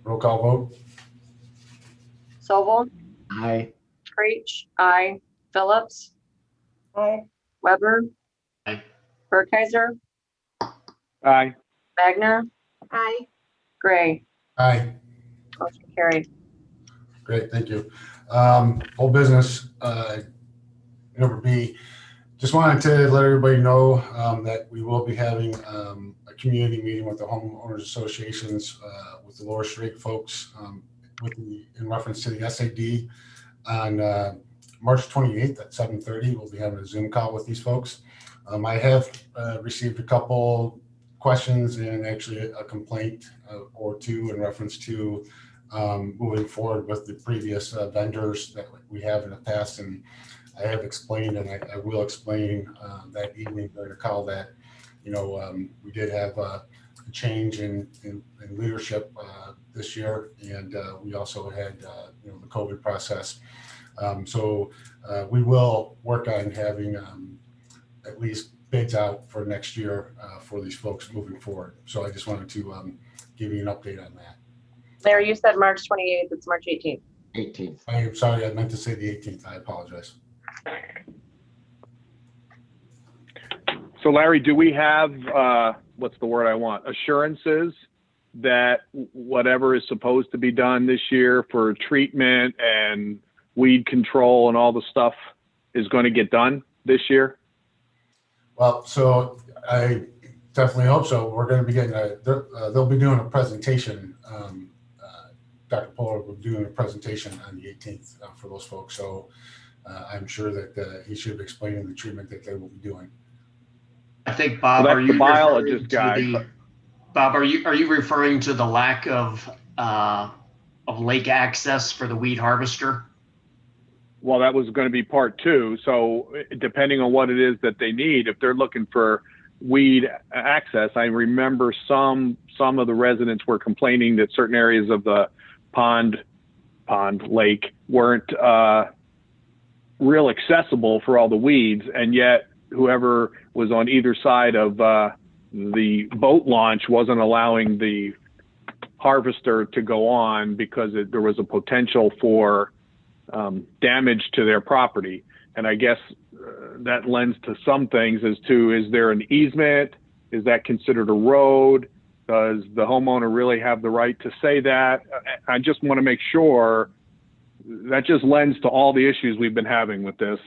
Roll call vote. Sobel, Aye. Creech, aye. Phillips, Aye. Weber, Aye. Burkheiser, Aye. Wagner, Aye. Gray, Aye. motion carried. Great, thank you. Whole business, number B, just wanted to let everybody know that we will be having a community meeting with the homeowners associations with the Lower Strait folks in reference to the SAD on March 28th at 7:30. We'll be having a Zoom call with these folks. I have received a couple questions and actually a complaint or two in reference to moving forward with the previous vendors that we have in the past. And I have explained, and I will explain that evening during the call that, we did have a change in leadership this year. And we also had, the COVID process. So we will work on having at least bids out for next year for these folks moving forward. So I just wanted to give you an update on that. Larry, you said March 28th, it's March 18th. 18th. I am sorry, I meant to say the 18th. I apologize. So Larry, do we have, what's the word I want, assurances that whatever is supposed to be done this year for treatment and weed control and all the stuff is going to get done this year? Well, so I definitely hope so. We're going to be getting they'll be doing a presentation. Dr. Polar will be doing a presentation on the 18th for those folks. So I'm sure that he should be explaining the treatment that they will be doing. I think, Bob, Well, are that's you the biologist guy. Bob, are you referring to the lack of lake access for the weed harvester? Well, that was going to be part two. So depending on what it is that they need, if they're looking for weed access, I remember some of the residents were complaining that certain areas of the lake weren't real accessible for all the weeds, and yet whoever was on either side of the boat launch wasn't allowing the harvester to go on because there was a potential for damage to their property. And I guess that lends to some things as to, is there an easement? Is that considered a road? Does the homeowner really have the right to say that? I just want to make sure that just lends to all the issues we've been having with this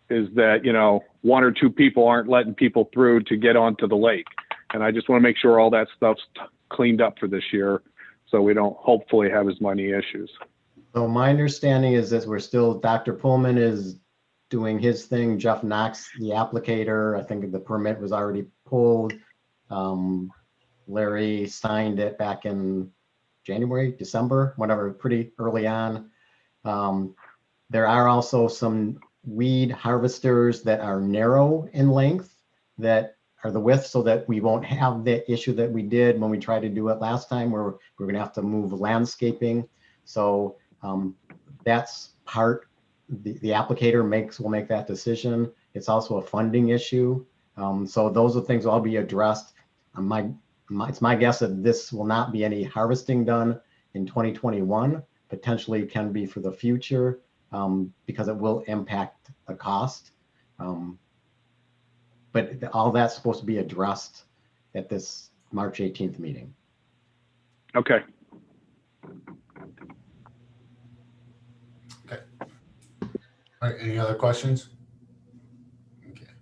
is that, one or two people aren't letting people through to get onto the lake. And I just want to make sure all that stuff's cleaned up for this year so we don't hopefully have as many issues. So my understanding is that Dr. Pullman is doing his thing. Jeff Knox, the applicator, I think the permit was already pulled. Larry signed it back in January, December, whatever, pretty early on. There are also some weed harvesters that are narrow in length that are the width, so that we won't have the issue that we did when we tried to do it last time, where we're going to have to move landscaping. So that's part, the applicator will make that decision. It's also a funding issue. So those are things that will be addressed. It's my guess that this will not be any harvesting done in 2021, potentially can be for the future, because it will impact the cost. But all that's supposed to be addressed at this March 18th meeting. Okay. Okay. All right. Any other questions? Okay.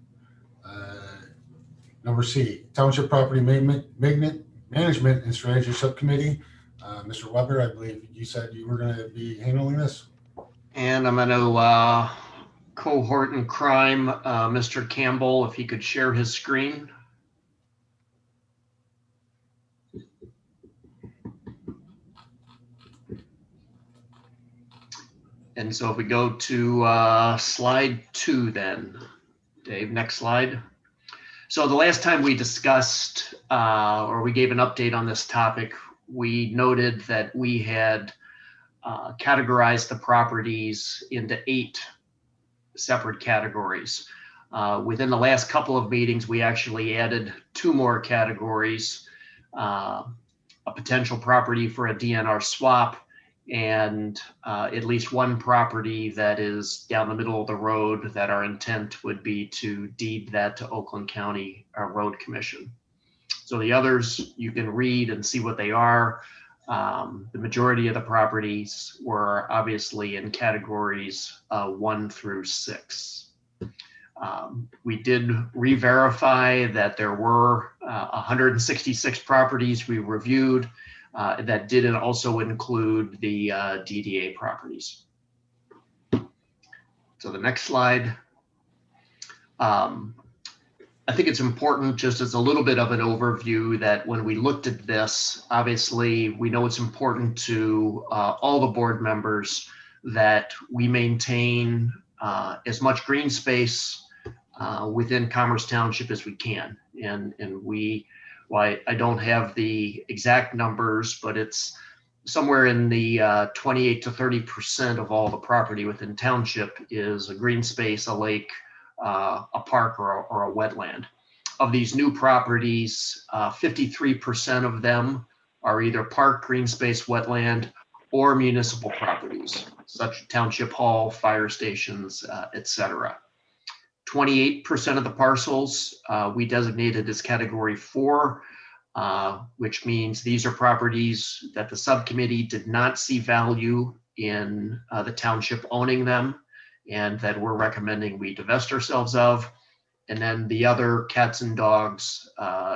Number C, Township Property Management and Strategy Subcommittee. Mr. Weber, I believe you said you were going to be handling this. And I'm going to cohort in crime, Mr. Campbell, if he could share his screen. And so if we go to slide 2 then, Dave, next slide. So the last time we discussed or we gave an update on this topic, we noted that we had categorized the properties into 8 separate categories. Within the last couple of meetings, we actually added 2 more categories, a potential property for a DNR swap, and at least 1 property that is down the middle of the road that our intent would be to deed that to Oakland County Road Commission. So the others, you can read and see what they are. The majority of the properties were obviously in categories 1 through 6. We did re-verify that there were 166 properties we reviewed. That did also include the DDA properties. So the next slide. I think it's important, just as a little bit of an overview, that when we looked at this, obviously we know it's important to all the board members that we maintain as much green space within Commerce Township as we can. And we, well, I don't have the exact numbers, but it's somewhere in the 28 to 30% of all the property within township is a green space, a lake, a park, or a wetland. Of these new properties, 53% of them are either park, green space, wetland, or municipal properties, such as township hall, fire stations, etc. 28% of the parcels we designated as category 4, which means these are properties that the subcommittee did not see value in the township owning them, and that we're recommending we divest ourselves of. And then the other cats and dogs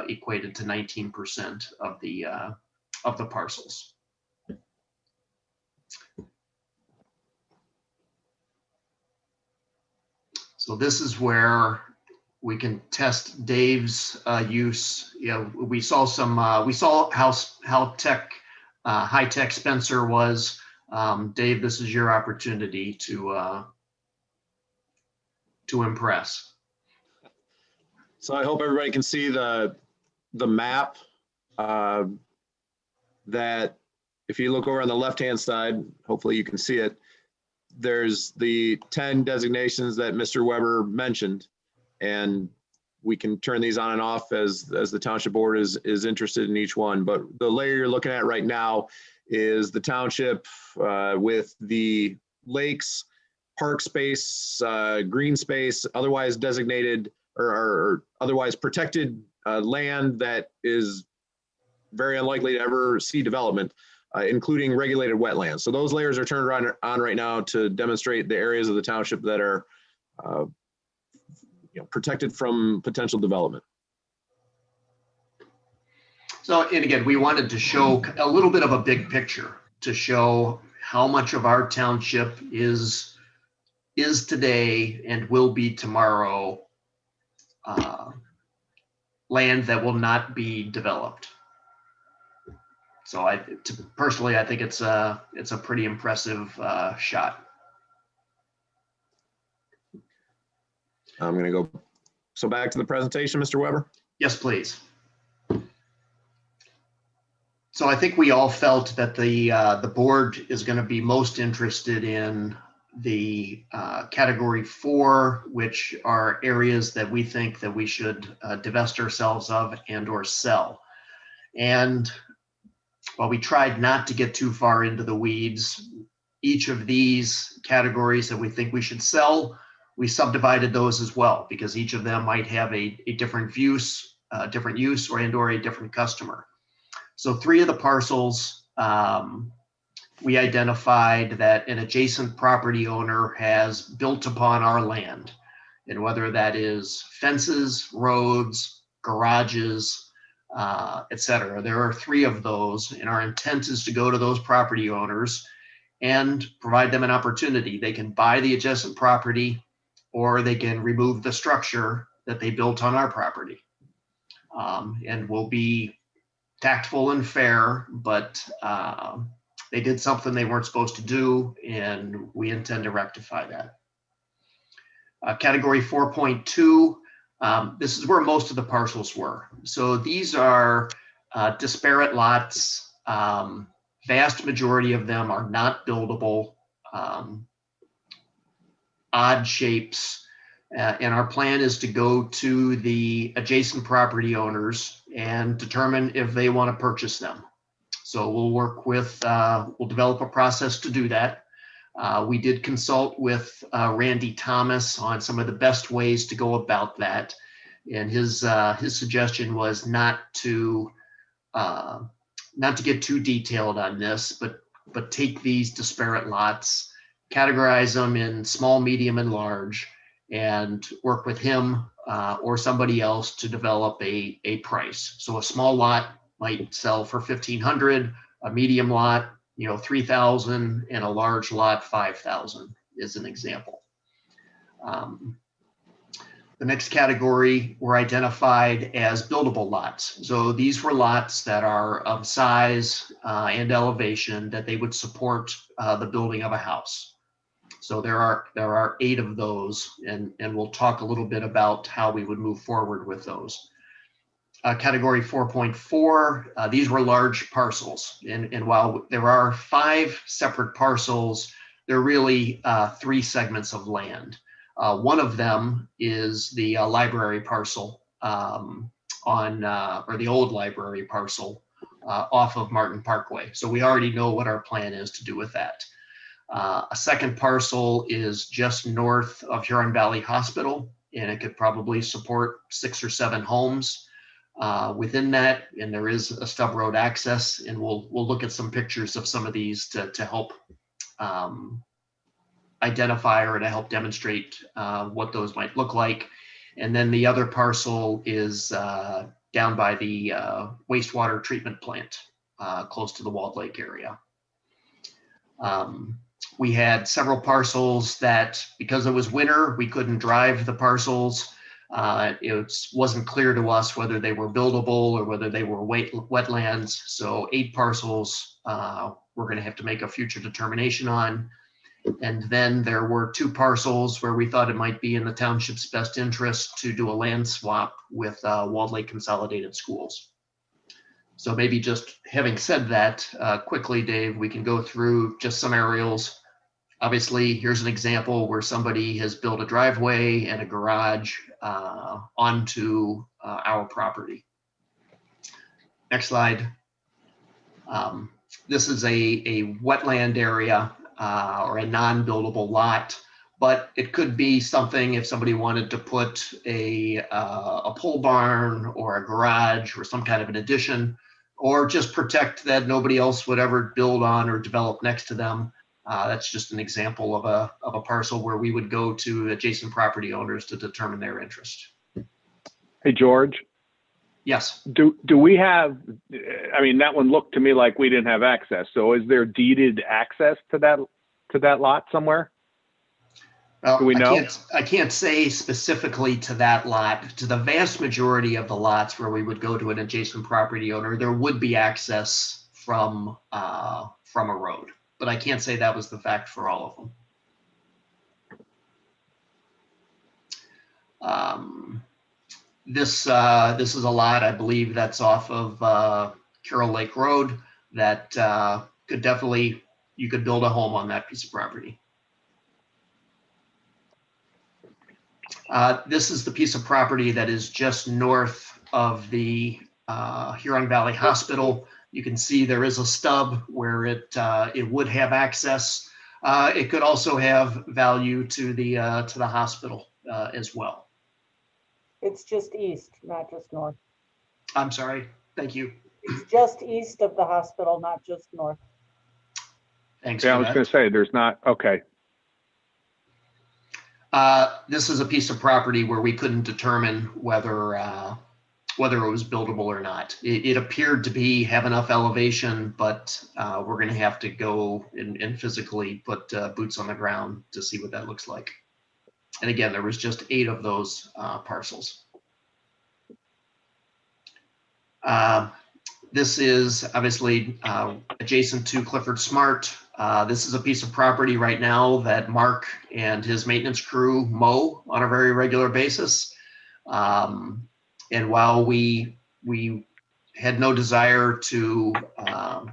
equated to 19% of the parcels. So this is where we can test Dave's use. You know, we saw some. We saw how high tech Spencer was. Dave, this is your opportunity to impress. So I hope everybody can see the map. That if you look over on the left-hand side, hopefully you can see it. There's the 10 designations that Mr. Weber mentioned, and we can turn these on and off as the township board is interested in each one. But the layer you're looking at right now is the township with the lakes, park space, green space, otherwise designated or otherwise protected land that is very unlikely to ever see development, including regulated wetlands. So those layers are turned on right now to demonstrate the areas of the township that are protected from potential development. So, and again, we wanted to show a little bit of a big picture to show how much of our township is today and will be tomorrow land that will not be developed. So personally, I think it's a pretty impressive shot. I'm going to go. So back to the presentation, Mr. Weber. Yes, please. So I think we all felt that the board is going to be most interested in the category 4, which are areas that we think that we should divest ourselves of and or sell. And while we tried not to get too far into the weeds, each of these categories that we think we should sell, we subdivided those as well, because each of them might have a different use or a different customer. So 3 of the parcels, we identified that an adjacent property owner has built upon our land, and whether that is fences, roads, garages, etc. There are 3 of those, and our intent is to go to those property owners and provide them an opportunity. They can buy the adjacent property, or they can remove the structure that they built on our property. And we'll be tactful and fair, but they did something they weren't supposed to do, and we intend to rectify that. Category 4.2, this is where most of the parcels were. So these are disparate lots. Vast majority of them are not buildable, odd shapes. And our plan is to go to the adjacent property owners and determine if they want to purchase them. So we'll work with, we'll develop a process to do that. We did consult with Randy Thomas on some of the best ways to go about that. And his suggestion was not to get too detailed on this, but take these disparate lots, categorize them in small, medium, and large, and work with him or somebody else to develop a price. So a small lot might sell for 1,500, a medium lot, 3,000, and a large lot, 5,000 is an example. The next category were identified as buildable lots. So these were lots that are of size and elevation that they would support the building of a house. So there are 8 of those, and we'll talk a little bit about how we would move forward with those. Category 4.4, these were large parcels. And while there are 5 separate parcels, there are really 3 segments of land. One of them is the library parcel or the old library parcel off of Martin Parkway. So we already know what our plan is to do with that. A second parcel is just north of Huron Valley Hospital, and it could probably support 6 or 7 homes within that. And there is a stub road access, and we'll look at some pictures of some of these to help identify or to help demonstrate what those might look like. And then the other parcel is down by the wastewater treatment plant close to the Walled Lake area. We had several parcels that, because it was winter, we couldn't drive the parcels. It wasn't clear to us whether they were buildable or whether they were wetlands. So 8 parcels we're going to have to make a future determination on. And then there were 2 parcels where we thought it might be in the township's best interest to do a land swap with Walled Lake Consolidated Schools. So maybe just having said that, quickly, Dave, we can go through just some aerials. Obviously, here's an example where somebody has built a driveway and a garage onto our property. Next slide. This is a wetland area or a non-buildable lot, but it could be something if somebody wanted to put a pole barn or a garage or some kind of an addition, or just protect that nobody else would ever build on or develop next to them. That's just an example of a parcel where we would go to adjacent property owners to determine their interest. Hey, George. Yes. Do we have, I mean, that one looked to me like we didn't have access. So is there deeded access to that lot somewhere? Well, Do we know? I can't say specifically to that lot. To the vast majority of the lots where we would go to an adjacent property owner, there would be access from a road, but I can't say that was the fact for all of them. This is a lot, I believe, that's off of Carroll Lake Road that could definitely, you could build a home on that piece of property. This is the piece of property that is just north of the Huron Valley Hospital. You can see there is a stub where it would have access. It could also have value to the hospital as well. It's just east, not just north. I'm sorry. Thank you. It's just east of the hospital, not just north. Thanks. Yeah, I for was that. going to say there's not. Okay. This is a piece of property where we couldn't determine whether it was buildable or not. It appeared to have enough elevation, but we're going to have to go and physically put boots on the ground to see what that looks like. And again, there was just 8 of those parcels. This is obviously adjacent to Clifford Smart. This is a piece of property right now that Mark and his maintenance crew mow on a very regular basis. And while we had no desire to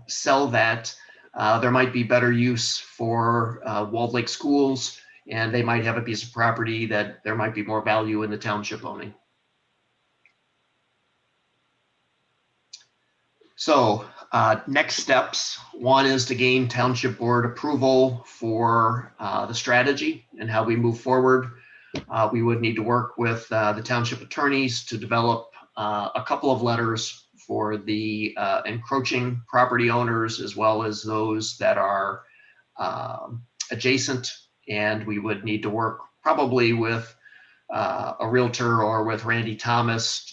sell that, there might be better use for Walled Lake Schools, and they might have a piece of property that there might be more value in the township owning. So next steps, one is to gain township board approval for the strategy and how we move forward. We would need to work with the township attorneys to develop a couple of letters for the encroaching property owners as well as those that are adjacent. And we would need to work probably with a realtor or with Randy Thomas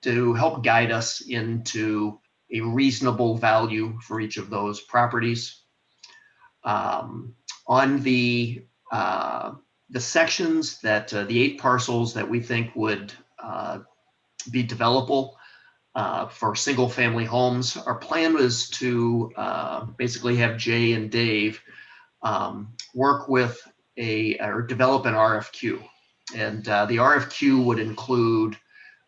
to help guide us into a reasonable value for each of those properties. On the sections that the 8 parcels that we think would be developable for single family homes, our plan was to basically have Jay and Dave work with or develop an RFQ. And the RFQ would include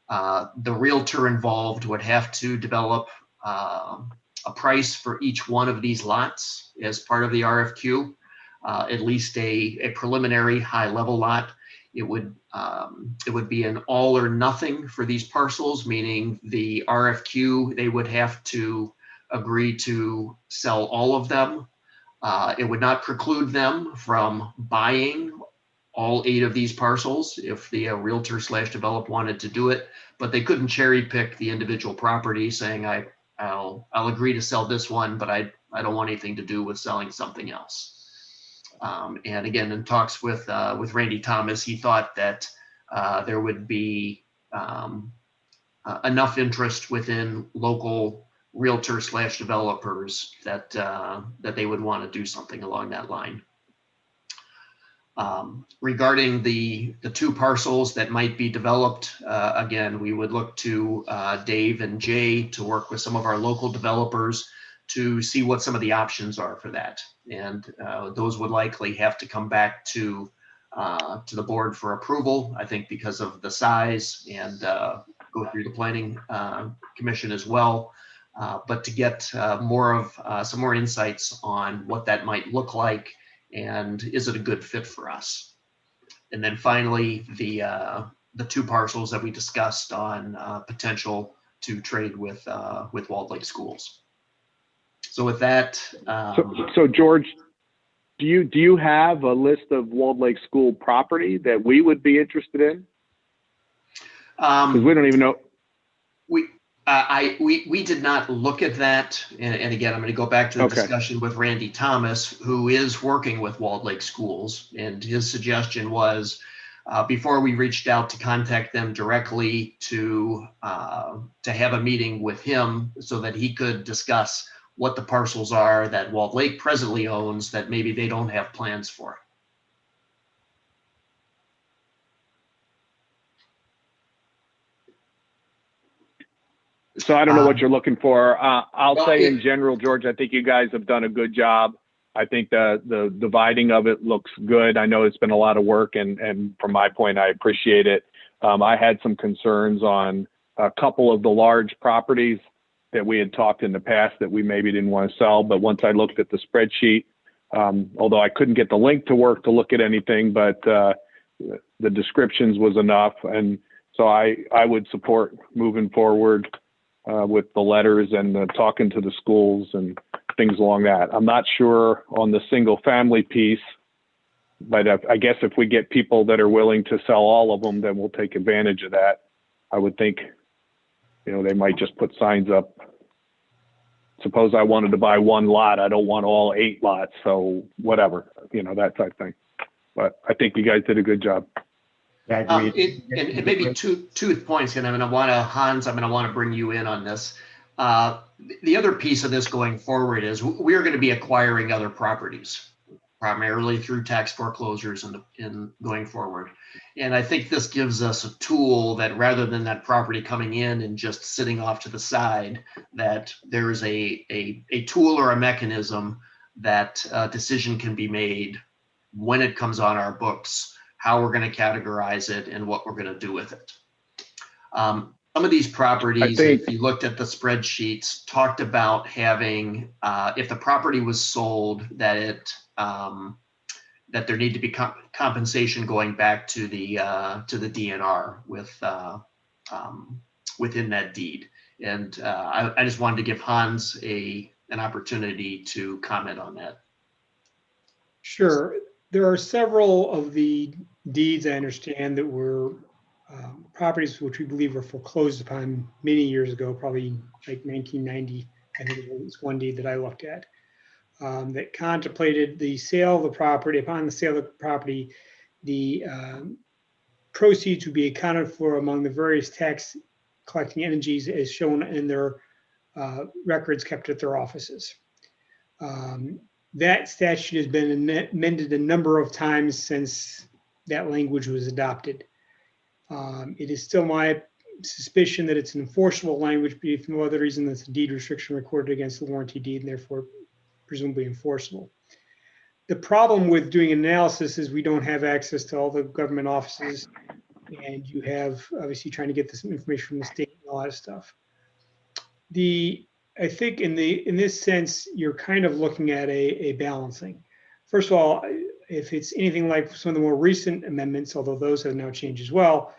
the realtor involved would have to develop a price for each one of these lots as part of the RFQ, at least a preliminary high level lot. It would be an all or nothing for these parcels, meaning the RFQ, they would have to agree to sell all of them. It would not preclude them from buying all 8 of these parcels if the realtor / developer wanted to do it, but they couldn't cherry pick the individual property saying, I'll agree to sell this one, but I don't want anything to do with selling something else. And again, in talks with Randy Thomas, he thought that there would be enough interest within local realtor / developers that they would want to do something along that line. Regarding the 2 parcels that might be developed, again, we would look to Dave and Jay to work with some of our local developers to see what some of the options are for that. And those would likely have to come back to the board for approval, I think because of the size, and go through the planning commission as well. But to get some more insights on what that might look like and is it a good fit for us. And then finally, the 2 parcels that we discussed on potential to trade with Walled Lake Schools. So with that, so George, do you have a list of Walled Lake School property that we would be interested in? Because we don't even know. We did not look at that, and again, I'm going to go back to the discussion with Randy Thomas, who is working with Walled Lake Schools, and his suggestion was before we reached out to contact them directly to have a meeting with him so that he could discuss what the parcels are that Walled Lake presently owns that maybe they don't have plans for. So I don't know what you're looking for. I'll say in general, George, I think you guys have done a good job. I think the dividing of it looks good. I know it's been a lot of work, and from my point, I appreciate it. I had some concerns on a couple of the large properties that we had talked in the past that we maybe didn't want to sell. But once I looked at the spreadsheet, although I couldn't get the link to work to look at anything, but the descriptions was enough. And so I would support moving forward with the letters and talking to the schools and things along that. I'm not sure on the single family piece, but I guess if we get people that are willing to sell all of them, then we'll take advantage of that. I would think, they might just put signs up. Suppose I wanted to buy 1 lot. I don't want all 8 lots. So whatever, that type of thing. But I think you guys did a good job. Yeah, I agree. And maybe two points, and I'm going to want to bring you in on this. The other piece of this going forward is we're going to be acquiring other properties, primarily through tax foreclosures and going forward. And I think this gives us a tool that rather than that property coming in and just sitting off to the side, that there is a tool or a mechanism that a decision can be made when it comes on our books, how we're going to categorize it and what we're going to do with it. Some of these properties, if you looked at the spreadsheets, talked about having, if the property was sold, that that there need to be compensation going back to the DNR within that deed. And I just wanted to give Hans an opportunity to comment on that. Sure. There are several of the deeds, I understand, that were properties which we believe were foreclosed upon many years ago, probably like 1990. I think it was one deed that I looked at that contemplated the sale of the property. Upon the sale of the property, the proceeds would be accounted for among the various tax collecting entities as shown in their records kept at their offices. That statute has been amended a number of times since that language was adopted. It is still my suspicion that it's an enforceable language, but if no other reason, that's a deed restriction recorded against the warranty deed and therefore presumably enforceable. The problem with doing analysis is we don't have access to all the government offices, and you have obviously trying to get this information from the state and all that stuff. I think in this sense, you're kind of looking at a balancing. First of all, if it's anything like some of the more recent amendments, although those have now changed as well,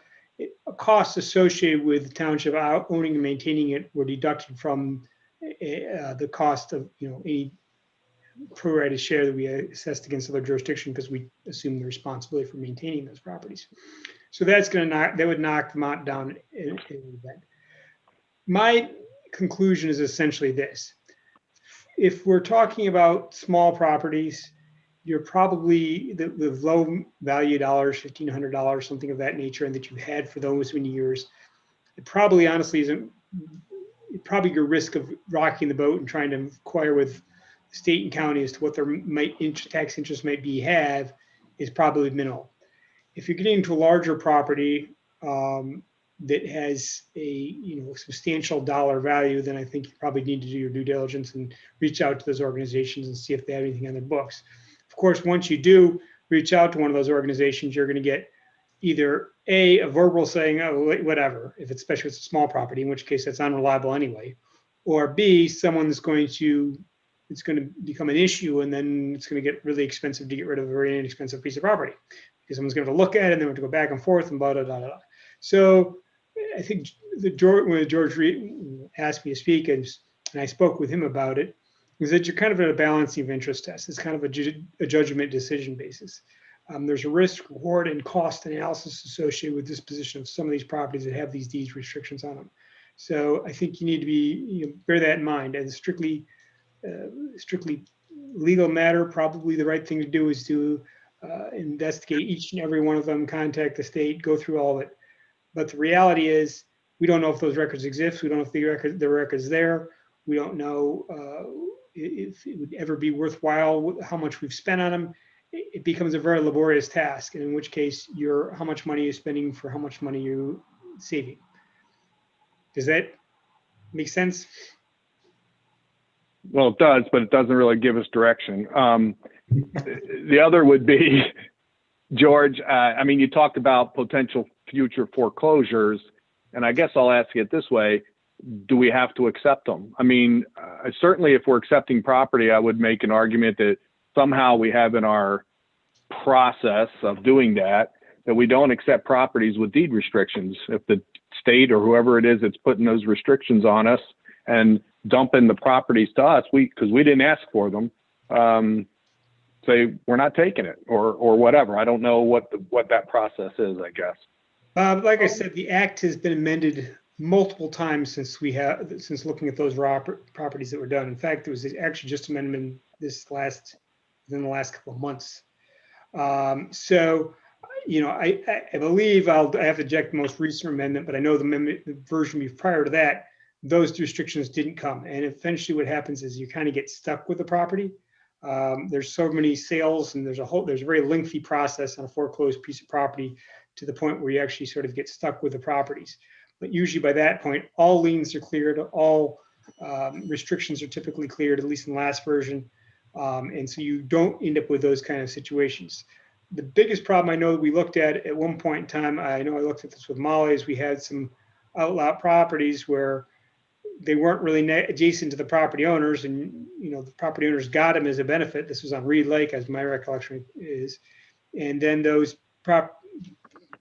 costs associated with the township owning and maintaining it were deducted from the cost of any pro-rata share that we assessed against other jurisdiction because we assume the responsibility for maintaining those properties. So that's going to that would knock the amount down in an event. My conclusion is essentially this: if we're talking about small properties, you're probably the low value dollars, $1,500, something of that nature, and that you had for those many years. It probably honestly isn't. Probably your risk of rocking the boat and trying to inquire with state and county as to what their tax interest might be is probably minimal. If you're getting into a larger property that has a substantial dollar value, then I think you probably need to do your due diligence and reach out to those organizations and see if they have anything on their books. Of course, once you do reach out to one of those organizations, you're going to get either a verbal saying, oh, whatever, especially if it's a small property, in which case that's unreliable anyway, or B, someone that's it's going to become an issue, and then it's going to get really expensive to get rid of a very inexpensive piece of property because someone's going to look at it and then we have to go back and forth and blah, blah, blah, blah. So I think when George asked me to speak and I spoke with him about it, is that you're kind of at a balancing of interest test. It's kind of a judgment decision basis. There's a risk, reward, and cost analysis associated with disposition of some of these properties that have these deeds restrictions on them. So I think you need to be bear that in mind. As strictly legal matter, probably the right thing to do is to investigate each and every one of them, contact the state, go through all of it. But the reality is, we don't know if those records exist. We don't know if the record's there. We don't know if it would ever be worthwhile, how much we've spent on them. It becomes a very laborious task, and in which case, how much money you're spending for how much money you're saving. Does that make sense? Well, it does, but it doesn't really give us direction. The other would be, George, I mean, you talked about potential future foreclosures, and I guess I'll ask it this way. Do we have to accept them? I mean, certainly if we're accepting property, I would make an argument that somehow we have in our process of doing that we don't accept properties with deed restrictions. If the state or whoever it is that's putting those restrictions on us and dumping the properties to us, because we didn't ask for them, say we're not taking it or whatever. I don't know what that process is, I guess. Like I said, the act has been amended multiple times since looking at those properties that were done. In fact, there was actually just amendment within the last couple of months. So, I believe I have to check the most recent amendment, but I know the version prior to that, those restrictions didn't come. And eventually what happens is you kind of get stuck with the property. There's so many sales and there's a very lengthy process on a foreclosed piece of property to the point where you actually sort of get stuck with the properties. But usually by that point, all liens are cleared, all restrictions are typically cleared, at least in the last version. And so you don't end up with those kind of situations. The biggest problem I know that we looked at one point in time, I know I looked at this with Molly, is we had some outlaw properties where they weren't really adjacent to the property owners, and the property owners got them as a benefit. This was on Reed Lake, as my recollection is, and then those property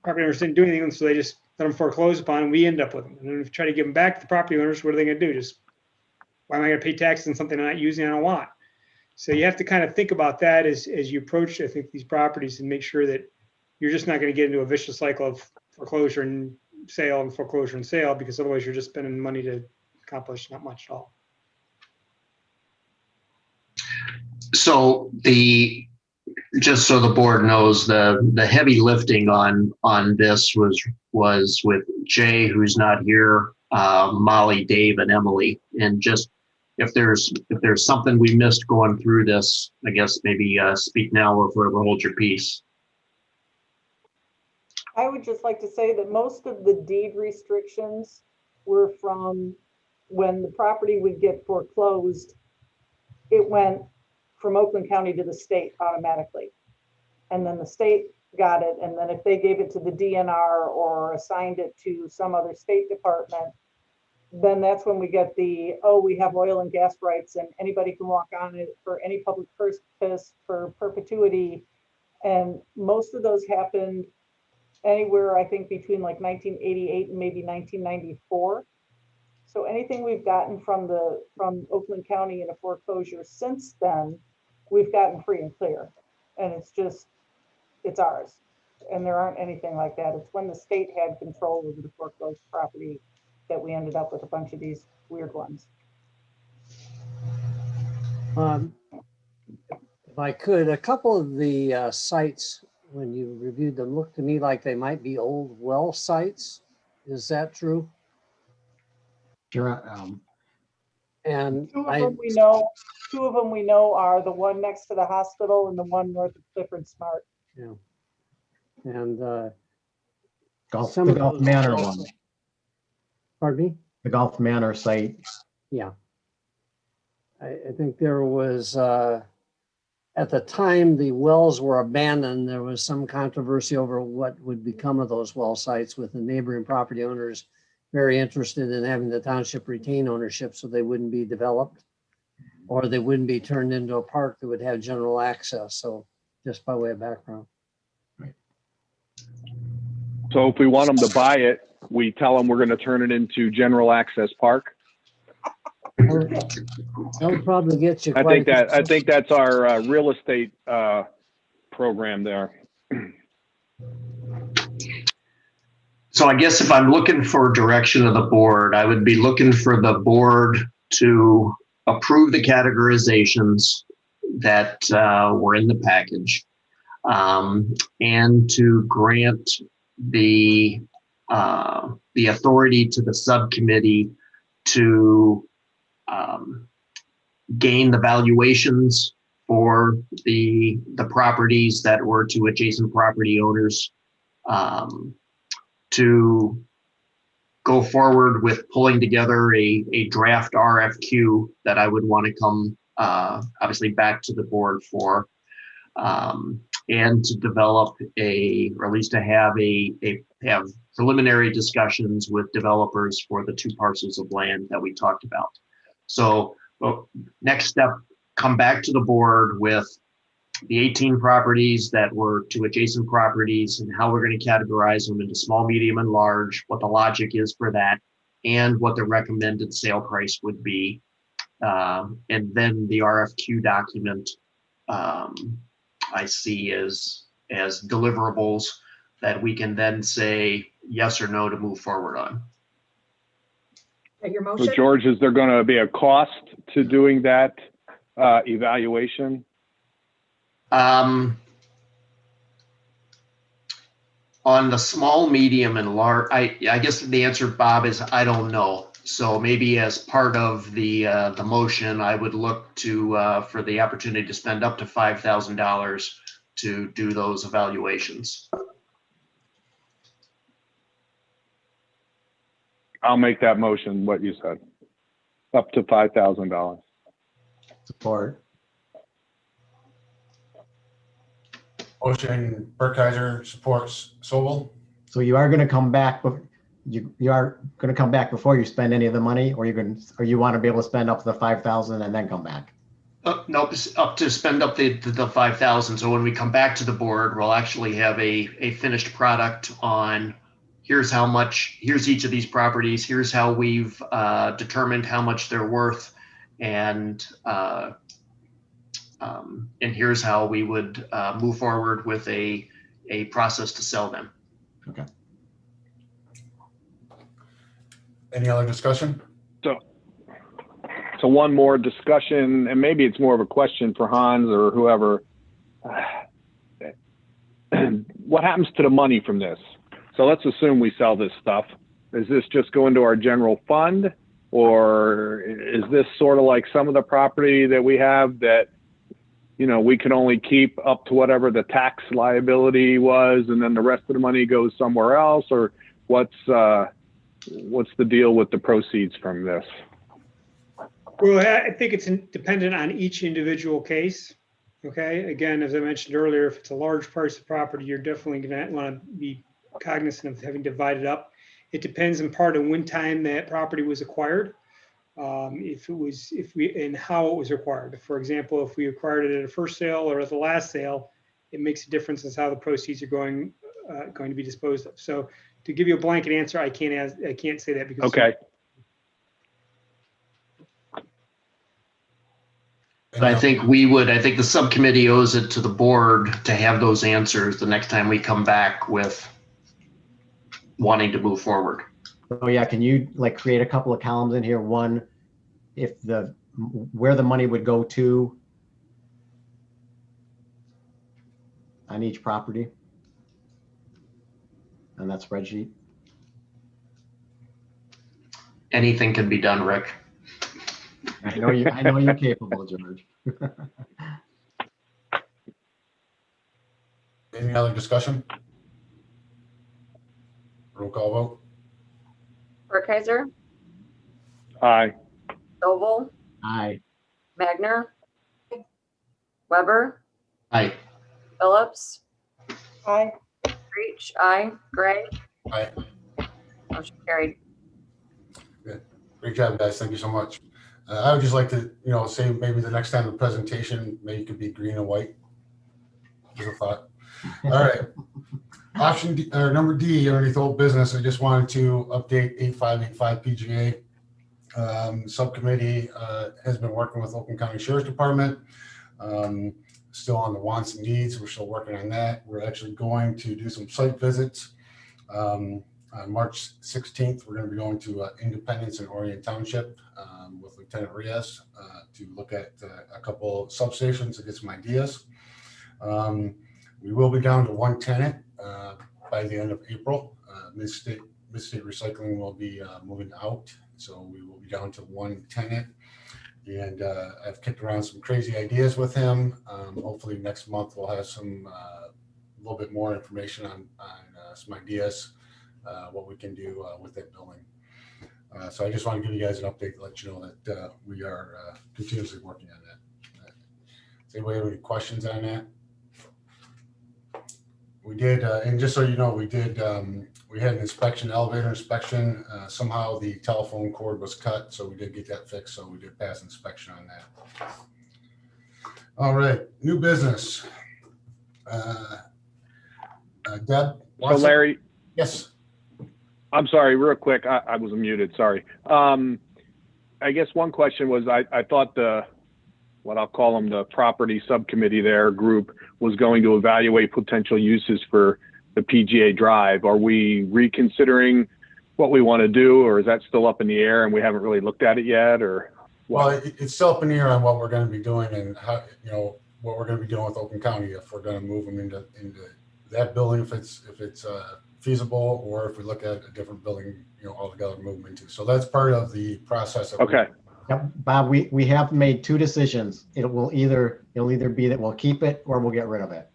owners didn't do anything, so they just let them foreclose upon, and we end up with them. And then if you try to give them back to the property owners, what are they going to do? Just, why am I going to pay taxes on something I'm not using, I don't want? So you have to kind of think about that as you approach, I think, these properties and make sure that you're just not going to get into a vicious cycle of foreclosure and sale, because otherwise you're just spending money to accomplish not much at all. So just so the board knows, the heavy lifting on this was with Jay, who's not here, Molly, Dave, and Emily. And just if there's something we missed going through this, I guess maybe speak now or forever hold your peace. I would just like to say that most of the deed restrictions were from when the property would get foreclosed, it went from Oakland County to the state automatically. And then the state got it. And then if they gave it to the DNR or assigned it to some other state department, then that's when we get we have oil and gas rights and anybody can walk on it for any public purpose for perpetuity. And most of those happened anywhere, I think, between like 1988 and maybe 1994. So anything we've gotten from Oakland County in a foreclosure since then, we've gotten free and clear. And it's ours. And there aren't anything like that. It's when the state had control over the foreclosed property that we ended up with a bunch of these weird ones. If I could, a couple of the sites, when you reviewed them, looked to me like they might be old well sites. Is that true? Sure. And two of them we know are the one next to the hospital and the one north of Clifford Smart. Yeah. And the Gulf Manor one. Pardon me? The Gulf Manor site. Yeah. I think there was, at the time the wells were abandoned, there was some controversy over what would become of those well sites, with the neighboring property owners very interested in having the township retain ownership so they wouldn't be developed or they wouldn't be turned into a park that would have general access. So just by way of background. So if we want them to buy it, we tell them we're going to turn it into general access park. That would probably get you. I think that's our real estate program there. So I guess if I'm looking for direction of the board, I would be looking for the board to approve the categorizations that were in the package, and to grant the authority to the subcommittee to gain the valuations for the properties that were to adjacent property owners, to go forward with pulling together a draft RFQ that I would want to come obviously back to the board for, and to develop or at least to have preliminary discussions with developers for the 2 parcels of land that we talked about. So next step, come back to the board with the 18 properties that were to adjacent properties and how we're going to categorize them into small, medium, and large, what the logic is for that, and what the recommended sale price would be. And then the RFQ document I see as deliverables that we can then say yes or no to move forward on. Your motion? So George, is there going to be a cost to doing that evaluation? On the small, medium, and large, I guess the answer, Bob, is I don't know. So maybe as part of the motion, I would look to for the opportunity to spend up to $5,000 to do those evaluations. I'll make that motion, what you said, up to $5,000. Support. Motion Burkheiser, supports Sobel. So you are going to come back, you are going to come back before you spend any of the money, or you want to be able to spend up to the 5,000 and then come back? Nope, up to spend up the 5,000. So when we come back to the board, we'll actually have a finished product on here's how much, here's each of these properties, here's how we've determined how much they're worth, and here's how we would move forward with a a process to sell them. Okay. Any other discussion? So one more discussion, and maybe it's more of a question for Hans or whoever. What happens to the money from this? So let's assume we sell this stuff. Is this just go into our general fund, or is this sort of like some of the property that we have that, you know, we can only keep up to whatever the tax liability was, and then the rest of the money goes somewhere else? Or what's the deal with the proceeds from this? Well, I think it's dependent on each individual case. Okay, again, as I mentioned earlier, if it's a large parcel of property, you're definitely going to want to be cognizant of having divided up. It depends in part on when time that property was acquired, and how it was acquired. For example, if we acquired it at a first sale or at the last sale, it makes a difference in how the proceeds are going to be disposed of. So to give you a blanket answer, I can't say that because. Okay. But I think the subcommittee owes it to the board to have those answers the next time we come back with wanting to move forward. Oh yeah, can you like create a couple of columns in here? One, where the money would go to on each property on that spreadsheet. Anything can be done, Rick. I know you're capable, George. Any other discussion? Roll call vote. Burkheiser, Aye. Noble, Aye. Magner, Weber, Aye. Phillips, Aye. Creech, aye. Gray, Aye. motion carried. Great job, guys. Thank you so much. I would just like to, say maybe the next time the presentation, maybe it could be green and white. Just a thought. All right. Option D, or number D, underneath old business, I just wanted to update 8585 PGA. Subcommittee has been working with Oakland County Sheriff's Department. Still on the wants and needs. We're still working on that. We're actually going to do some site visits. On March 16th, we're going to be going to Independence and Orient Township with Lieutenant Rios to look at a couple substations to get some ideas. We will be down to one tenant by the end of April. Mid-State Recycling will be moving out, so we will be down to one tenant. And I've kicked around some crazy ideas with him. Hopefully next month we'll have some a little bit more information on some ideas. What we can do with that building. So I just want to give you guys an update to let you know that we are continuously working on that. Does anybody have any questions on that? We did, and just so you know, we had an inspection, elevator inspection. Somehow the telephone cord was cut, so we did get that fixed. So we did pass inspection on that. All right, new business. Deb? So Larry. Yes. I'm sorry, real quick. I was muted. Sorry. I guess one question was I thought what I'll call them, the property subcommittee there group was going to evaluate potential uses for the PGA Drive. Are we reconsidering what we want to do, or is that still up in the air and we haven't really looked at it yet, or what? Well, it's still up in the air on what we're going to be doing and how, what we're going to be doing with Oakland County, if we're going to move them into that building, if it's feasible, or if we look at a different building, altogether move them into. So that's part of the process. Okay. Yep, Bob, we have made two decisions. It'll either be that we'll keep it or we'll get rid of it.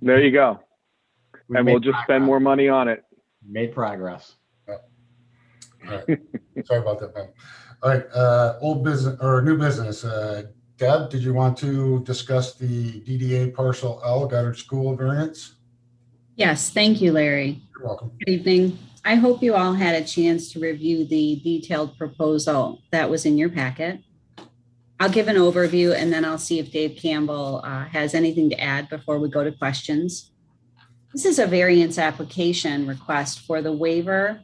There you go. And we'll just spend more money on it. Made progress. Yep. All right. Sorry about that, Ben. All right. Old business or new business. Deb, did you want to discuss the DDA parcel L Goddard School variance? Yes, thank you, Larry. You're welcome. Good evening. I hope you all had a chance to review the detailed proposal that was in your packet. I'll give an overview and then I'll see if Dave Campbell has anything to add before we go to questions. This is a variance application request for the waiver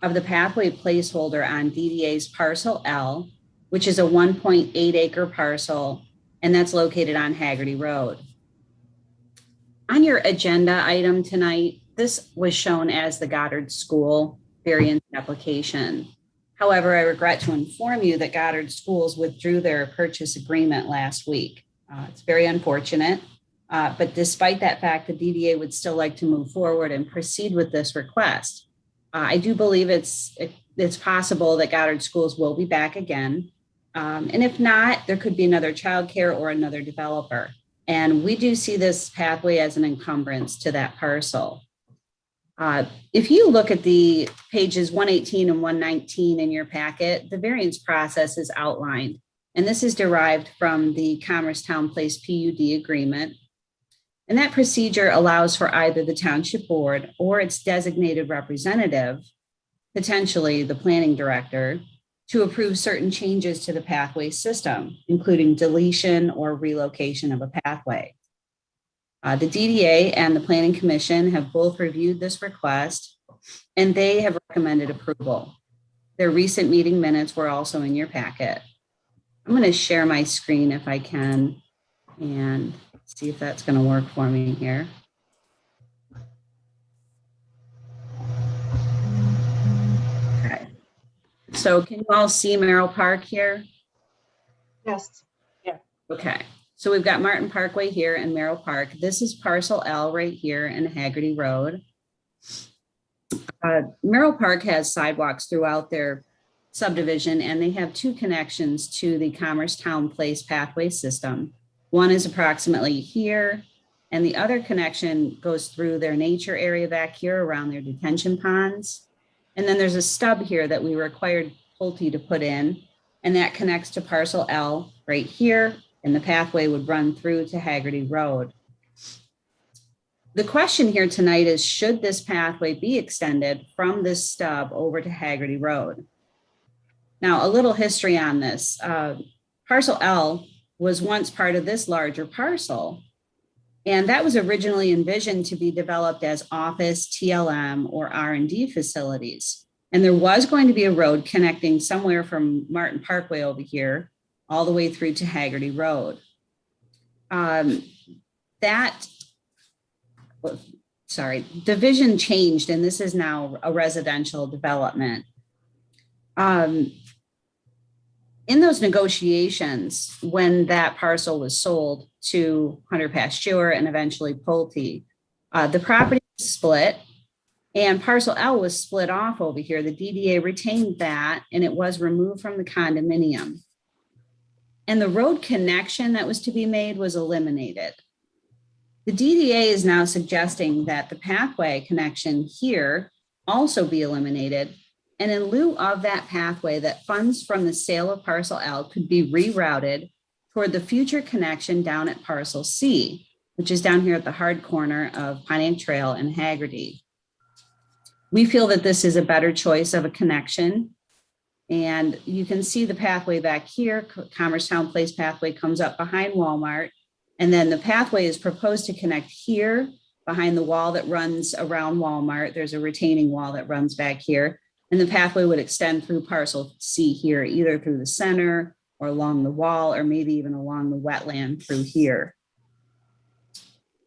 of the pathway placeholder on DDA's parcel L, which is a 1.8 acre parcel, and that's located on Haggerty Road. On your agenda item tonight, this was shown as the Goddard School variance application. However, I regret to inform you that Goddard Schools withdrew their purchase agreement last week. It's very unfortunate, but despite that fact, the DDA would still like to move forward and proceed with this request. I do believe it's possible that Goddard Schools will be back again. And if not, there could be another childcare or another developer. And we do see this pathway as an encumbrance to that parcel. If you look at the pages 118 and 119 in your packet, the variance process is outlined. And this is derived from the Commerce Town Place PUD agreement. And that procedure allows for either the township board or its designated representative, potentially the planning director, to approve certain changes to the pathway system, including deletion or relocation of a pathway. The DDA and the Planning Commission have both reviewed this request, and they have recommended approval. Their recent meeting minutes were also in your packet. I'm going to share my screen if I can and see if that's going to work for me here. Okay. So can you all see Merrill Park here? Yes. Yeah. Okay. So we've got Martin Parkway here and Merrill Park. This is parcel L right here in Haggerty Road. Merrill Park has sidewalks throughout their subdivision, and they have two connections to the Commerce Town Place pathway system. One is approximately here, and the other connection goes through their nature area back here around their detention ponds. And then there's a stub here that we required Pulte to put in, and that connects to parcel L right here, and the pathway would run through to Haggerty Road. The question here tonight is, should this pathway be extended from this stub over to Haggerty Road? Now, a little history on this. Parcel L was once part of this larger parcel, and that was originally envisioned to be developed as office, TLM, or R&D facilities. And there was going to be a road connecting somewhere from Martin Parkway over here all the way through to Haggerty Road. Division changed, and this is now a residential development. In those negotiations, when that parcel was sold to Hunter Pasteur and eventually Pulte, the property was split and parcel L was split off over here. The DDA retained that, and it was removed from the condominium. And the road connection that was to be made was eliminated. The DDA is now suggesting that the pathway connection here also be eliminated. And in lieu of that pathway, that funds from the sale of parcel L could be rerouted toward the future connection down at parcel C, which is down here at the hard corner of Pontiac Trail and Haggerty. We feel that this is a better choice of a connection. And you can see the pathway back here. Commerce Town Place pathway comes up behind Walmart. And then the pathway is proposed to connect here behind the wall that runs around Walmart. There's a retaining wall that runs back here. And the pathway would extend through parcel C here, either through the center or along the wall, or maybe even along the wetland through here.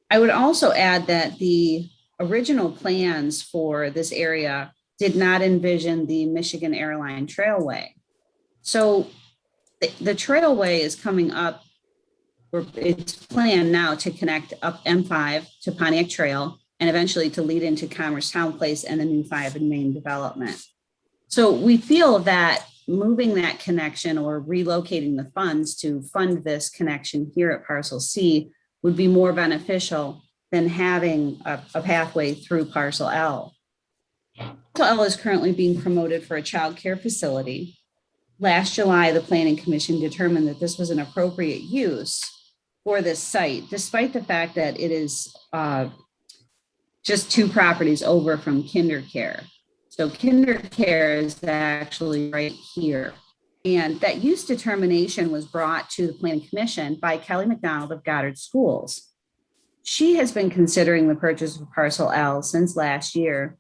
I would also add that the original plans for this area did not envision the Michigan Airline Trailway. So the trailway is coming up, or it's planned now to connect up M5 to Pontiac Trail and eventually to lead into Commerce Town Place and the new 5 and Main development. So we feel that moving that connection or relocating the funds to fund this connection here at parcel C would be more beneficial than having a pathway through parcel L. Parcel L is currently being promoted for a child care facility. Last July, the Planning Commission determined that this was an appropriate use for this site, despite the fact that it is just 2 properties over from KinderCare. So KinderCare is actually right here. And that use determination was brought to the Planning Commission by Kelly McDonald of Goddard Schools. She has been considering the purchase of parcel L since last year.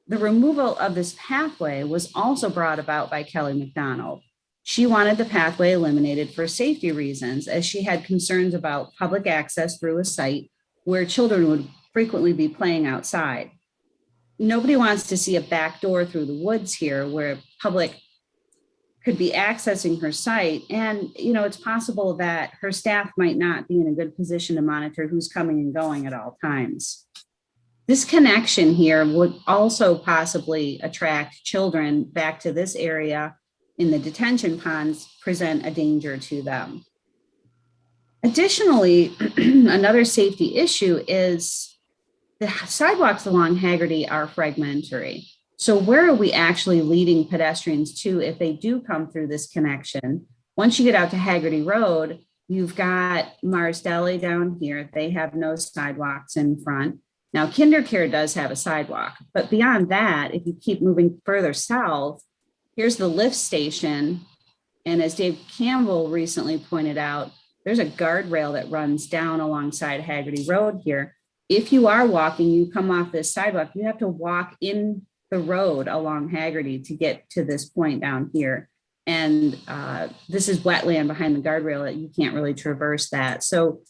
The removal of this pathway was also brought about by Kelly McDonald. She wanted the pathway eliminated for safety reasons, as she had concerns about public access through a site where children would frequently be playing outside. Nobody wants to see a back door through the woods here where public could be accessing her site. And, it's possible that her staff might not be in a good position to monitor who's coming and going at all times. This connection here would also possibly attract children back to this area in the detention ponds, present a danger to them. Additionally, another safety issue is the sidewalks along Haggerty are fragmentary. So where are we actually leading pedestrians to if they do come through this connection? Once you get out to Haggerty Road, you've got Mars Deli down here. They have no sidewalks in front. Now, KinderCare does have a sidewalk, but beyond that, if you keep moving further south, here's the lift station. And as Dave Campbell recently pointed out, there's a guardrail that runs down alongside Haggerty Road here. If you are walking, you come off this sidewalk, you have to walk in the road along Haggerty to get to this point down here. And this is wetland behind the guardrail that you can't really traverse that. So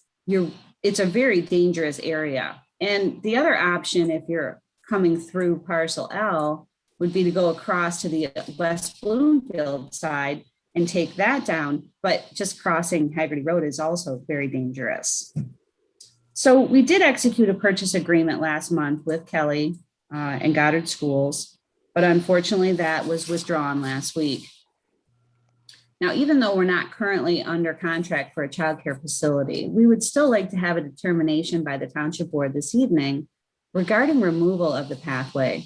it's a very dangerous area. And the other option, if you're coming through Parcel L, would be to go across to the West Bloomfield side and take that down. But just crossing Haggerty Road is also very dangerous. So we did execute a purchase agreement last month with Kelly and Goddard Schools, but unfortunately that was withdrawn last week. Now, even though we're not currently under contract for a childcare facility, we would still like to have a determination by the Township Board this evening regarding removal of the pathway,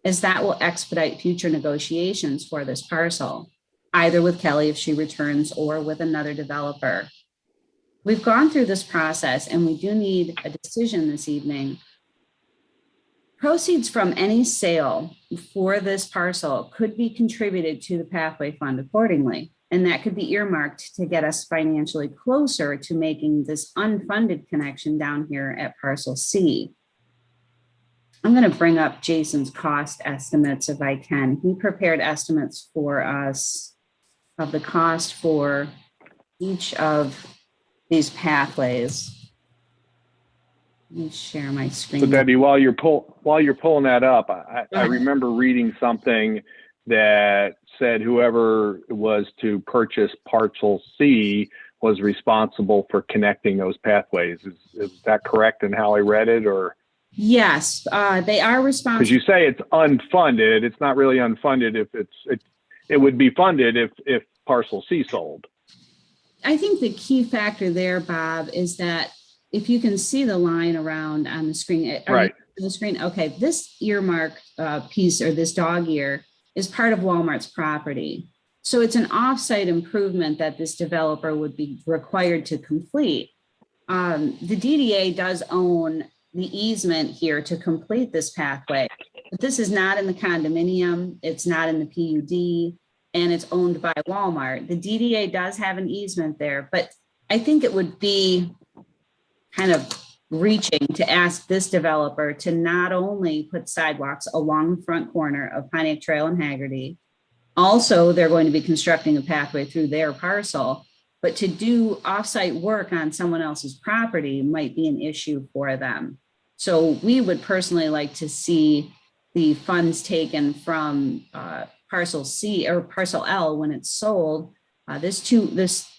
as that will expedite future negotiations for this parcel, either with Kelly if she returns or with another developer. We've gone through this process and we do need a decision this evening. Proceeds from any sale for this parcel could be contributed to the pathway fund accordingly. And that could be earmarked to get us financially closer to making this unfunded connection down here at Parcel C. I'm going to bring up Jason's cost estimates if I can. He prepared estimates for us of the cost for each of these pathways. Let me share my screen. So Debbie, while you're pulling that up, I remember reading something that said whoever was to purchase Parcel C was responsible for connecting those pathways. Is that correct in how I read it, or? Yes, they are responsible. Because you say it's unfunded. It's not really unfunded. It would be funded if Parcel C sold. I think the key factor there, Bob, is that if you can see the line around on the screen, right? The screen. Okay, this earmark piece or this dog ear is part of Walmart's property. So it's an offsite improvement that this developer would be required to complete. The DDA does own the easement here to complete this pathway, but this is not in the condominium, it's not in the PUD, and it's owned by Walmart. The DDA does have an easement there, but I think it would be kind of reaching to ask this developer to not only put sidewalks along the front corner of Pontiac Trail and Haggerty, also they're going to be constructing a pathway through their parcel, but to do offsite work on someone else's property might be an issue for them. So we would personally like to see the funds taken from Parcel C or Parcel L when it's sold. This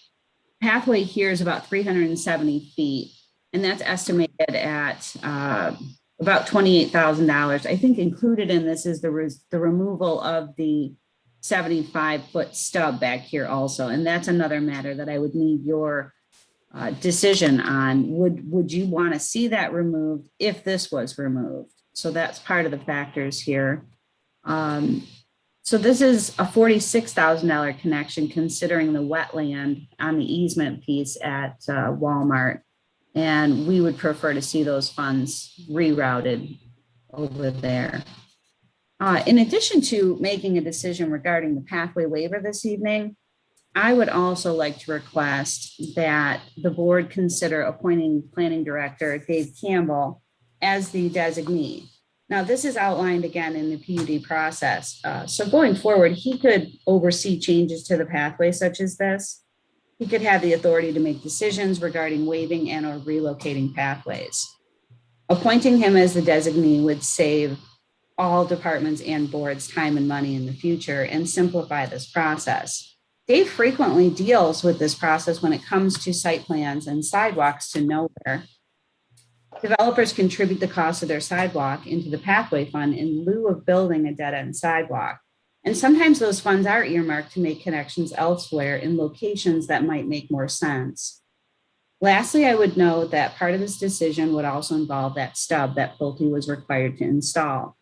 pathway here is about 370 feet. And that's estimated at about $28,000. I think included in this is the removal of the 75-foot stub back here also. And that's another matter that I would need your decision on. Would you want to see that removed if this was removed? So that's part of the factors here. So this is a $46,000 connection considering the wetland on the easement piece at Walmart. And we would prefer to see those funds rerouted over there. In addition to making a decision regarding the pathway waiver this evening, I would also like to request that the board consider appointing Planning Director Dave Campbell as the designee. Now, this is outlined again in the PUD process. So going forward, he could oversee changes to the pathway such as this. He could have the authority to make decisions regarding waiving and or relocating pathways. Appointing him as the designee would save all departments and boards time and money in the future and simplify this process. Dave frequently deals with this process when it comes to site plans and sidewalks to nowhere. Developers contribute the cost of their sidewalk into the pathway fund in lieu of building a dead-end sidewalk. And sometimes those funds are earmarked to make connections elsewhere in locations that might make more sense. Lastly, I would note that part of this decision would also involve that stub that Pulte was required to install.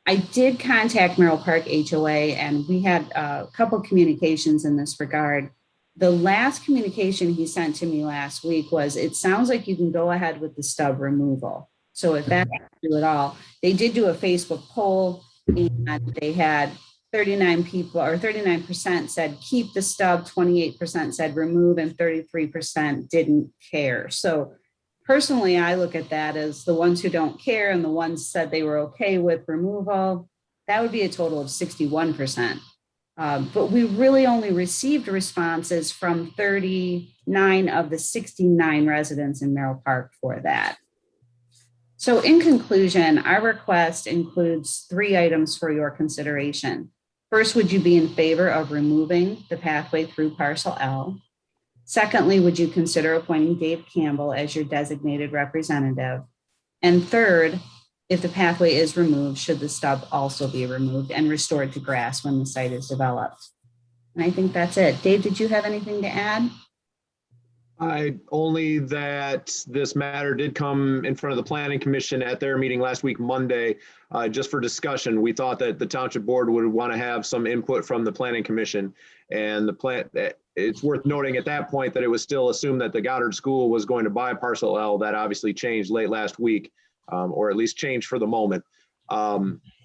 I did contact Merrill Park HOA, and we had a couple communications in this regard. The last communication he sent to me last week was, it sounds like you can go ahead with the stub removal. So if that has to do it all, they did do a Facebook poll, and they had 39 people, or 39% said keep the stub, 28% said remove, and 33% didn't care. So personally, I look at that as the ones who don't care and the ones said they were okay with removal. That would be a total of 61%. But we really only received responses from 39 of the 69 residents in Merrill Park for that. So in conclusion, our request includes 3 items for your consideration. First, would you be in favor of removing the pathway through parcel L? Secondly, would you consider appointing Dave Campbell as your designated representative? And third, if the pathway is removed, should the stub also be removed and restored to grass when the site is developed? And I think that's it. Dave, did you have anything to add? Only that this matter did come in front of the Planning Commission at their meeting last week, Monday, just for discussion. We thought that the Township Board would want to have some input from the Planning Commission, and it's worth noting at that point that it was still assumed that the Goddard School was going to buy parcel L. That obviously changed late last week, or at least changed for the moment.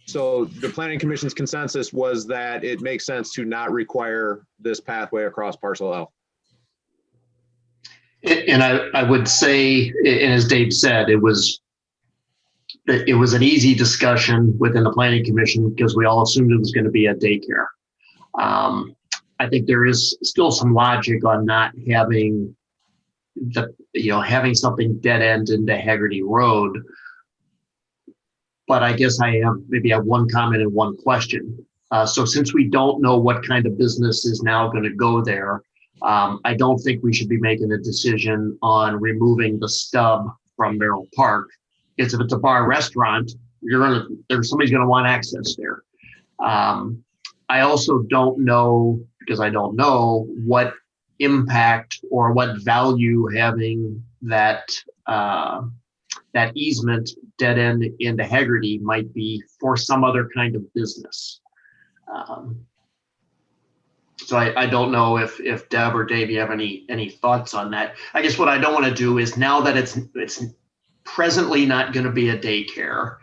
So the Planning Commission's consensus was that it makes sense to not require this pathway across parcel L. And I would say, and as Dave said, it was an easy discussion within the Planning Commission because we all assumed it was going to be a daycare. I think there is still some logic on not having having something dead end into Haggerty Road. But I guess I have one comment and one question. So since we don't know what kind of business is now going to go there, I don't think we should be making a decision on removing the stub from Merrill Park. If it's a bar restaurant, somebody's going to want access there. I also don't know, because I don't know what impact or what value having that easement dead end into Haggerty might be for some other kind of business. So I don't know if Deb or Dave, you have any thoughts on that. I guess what I don't want to do is, now that it's presently not going to be a daycare,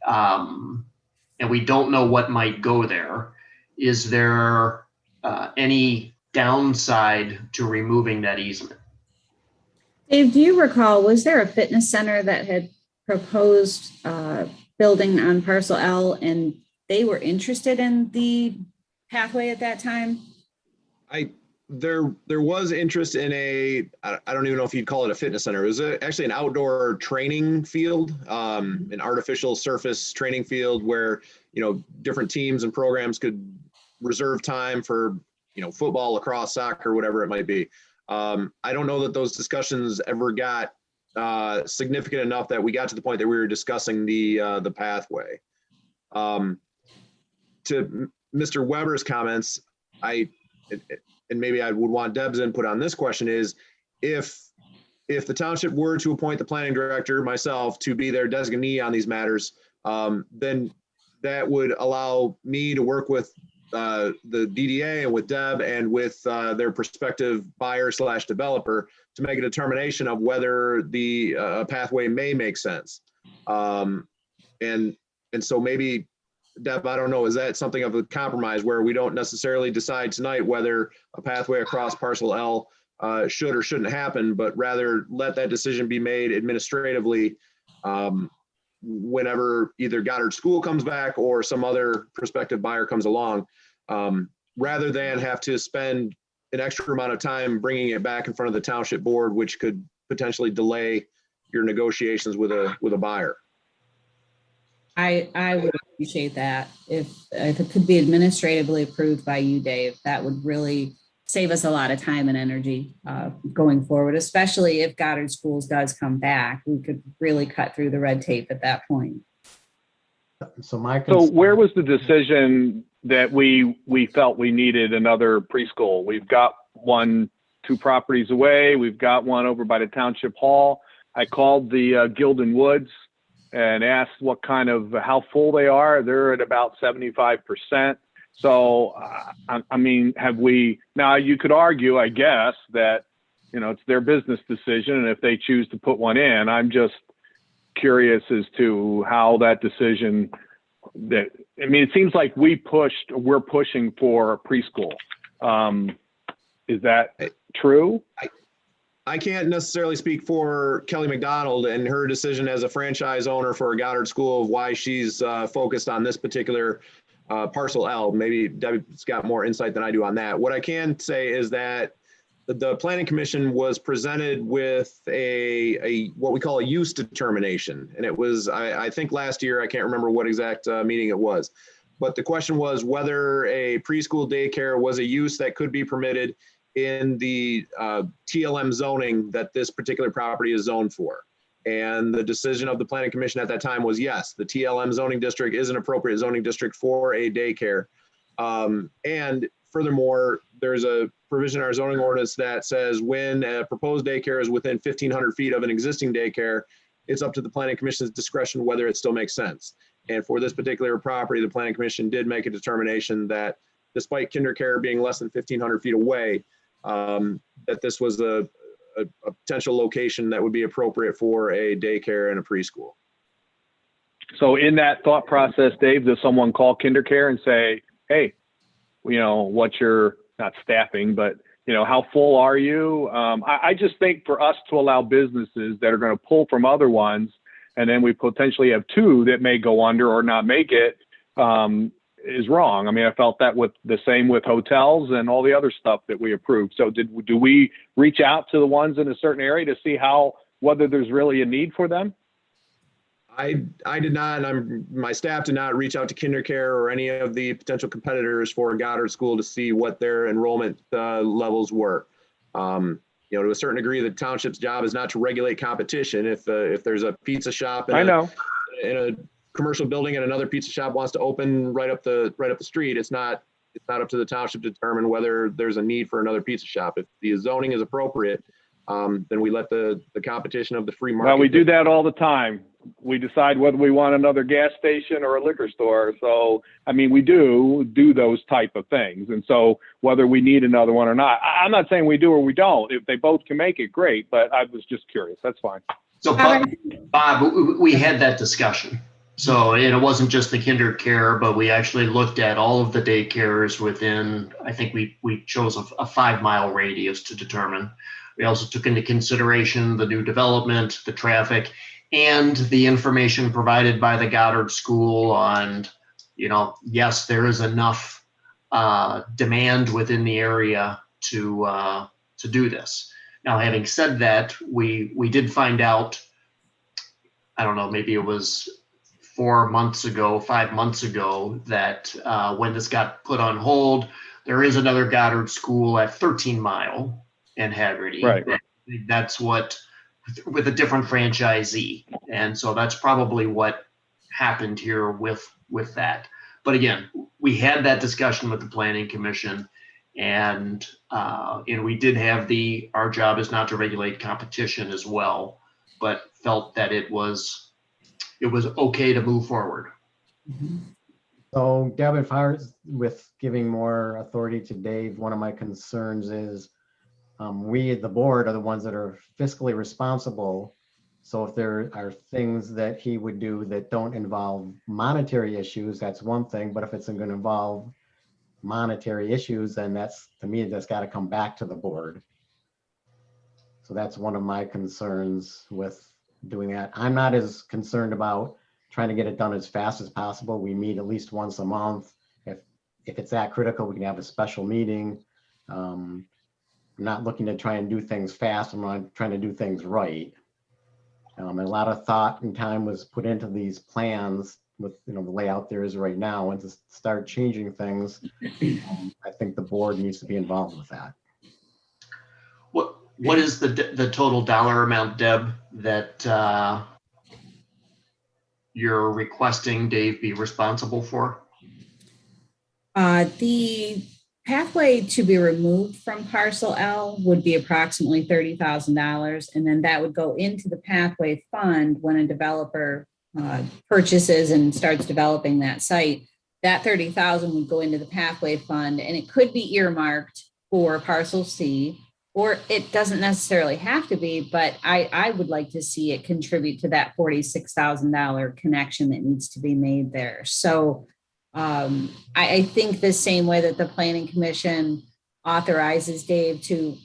and we don't know what might go there, is there any downside to removing that easement? Dave, do you recall, was there a fitness center that had proposed building on parcel L and they were interested in the pathway at that time? There was interest in I don't even know if you'd call it a fitness center. It was actually an outdoor training field, an artificial surface training field where, different teams and programs could reserve time for, football, lacrosse, soccer, whatever it might be. I don't know that those discussions ever got significant enough that we got to the point that we were discussing the pathway. To Mr. Weber's comments, and maybe I would want Deb's input on this question, is if the township were to appoint the planning director, myself, to be their designee on these matters, then that would allow me to work with the DDA and with Deb and with their prospective buyer/developer to make a determination of whether the pathway may make sense. And so maybe, Deb, I don't know, is that something of a compromise where we don't necessarily decide tonight whether a pathway across parcel L should or shouldn't happen, but rather let that decision be made administratively whenever either Goddard School comes back or some other prospective buyer comes along, rather than have to spend an extra amount of time bringing it back in front of the township board, which could potentially delay your negotiations with a buyer. I would appreciate that. If it could be administratively approved by you, Dave, that would really save us a lot of time and energy going forward, especially if Goddard Schools does come back. We could really cut through the red tape at that point. So my So where was the decision that we felt we needed another preschool? We've got 2 properties away. We've got one over by the township hall. I called the Gildan Woods and asked how full they are. They're at about 75%. So, I mean, now you could argue, I guess, that, it's their business decision. And if they choose to put one in, I'm just curious as to how that decision it seems like we're pushing for a preschool. Is that true? I can't necessarily speak for Kelly McDonald and her decision as a franchise owner for a Goddard school of why she's focused on this particular parcel L. Maybe Debbie's got more insight than I do on that. What I can say is that the Planning Commission was presented with a what we call a use determination. And it was, I think last year, I can't remember what exact meeting it was, but the question was whether a preschool daycare was a use that could be permitted in the TLM zoning that this particular property is zoned for. And the decision of the Planning Commission at that time was yes, the TLM zoning district is an appropriate zoning district for a daycare. And furthermore, there's a provision in our zoning ordinance that says when a proposed daycare is within 1,500 feet of an existing daycare, it's up to the Planning Commission's discretion whether it still makes sense. And for this particular property, the Planning Commission did make a determination that despite KinderCare being less than 1,500 feet away, that this was a potential location that would be appropriate for a daycare and a preschool. So in that thought process, Dave, does someone call KinderCare and say, hey, what's your, not staffing, but how full are you? I just think for us to allow businesses that are going to pull from other ones, and then we potentially have 2 that may go under or not make it, is wrong. I mean, I felt that with the same with hotels and all the other stuff that we approved. So do we reach out to the ones in a certain area to see whether there's really a need for them? I did not, and my staff did not reach out to KinderCare or any of the potential competitors for Goddard School to see what their enrollment levels were. To a certain degree, the township's job is not to regulate competition. If there's a pizza shop in a commercial building and another pizza shop wants to open right up the street, it's not up to the township to determine whether there's a need for another pizza shop. If the zoning is appropriate, then we let the competition of the free market. Well, we do that all the time. We decide whether we want another gas station or a liquor store. So, I mean, we do those type of things. And so whether we need another one or not, I'm not saying we do or we don't. If they both can make it, great. But I was just curious. That's fine. So Bob, we had that discussion. So it wasn't just the KinderCare, but we actually looked at all of the daycares within, I think we chose a 5-mile radius to determine. We also took into consideration the new development, the traffic, and the information provided by the Goddard School on, yes, there is enough demand within the area to do this. Now, having said that, we did find out, I don't know, maybe it was 5 months ago, that when this got put on hold, there is another Goddard School at 13 Mile in Haggerty. Right. That's with a different franchisee. And so that's probably what happened here with that. But again, we had that discussion with the Planning Commission, and we did have our job is not to regulate competition as well, but felt that it was okay to move forward. So Deb, if I was with giving more authority to Dave, one of my concerns is we, the board, are the ones that are fiscally responsible. So if there are things that he would do that don't involve monetary issues, that's one thing. But if it's going to involve monetary issues, then to me, that's got to come back to the board. So that's one of my concerns with doing that. I'm not as concerned about trying to get it done as fast as possible. We meet at least once a month. If it's that critical, we can have a special meeting. I'm not looking to try and do things fast. I'm not trying to do things right. And a lot of thought and time was put into these plans with, the layout there is right now, and to start changing things, I think the board needs to be involved with that. What is the total dollar amount, Deb, that you're requesting Dave be responsible for? The pathway to be removed from parcel L would be approximately $30,000. And then that would go into the pathway fund when a developer purchases and starts developing that site. That 30,000 would go into the pathway fund, and it could be earmarked for parcel C, or it doesn't necessarily have to be, but I would like to see it contribute to that $46,000 connection that needs to be made there. So I think the same way that the Planning Commission authorizes Dave to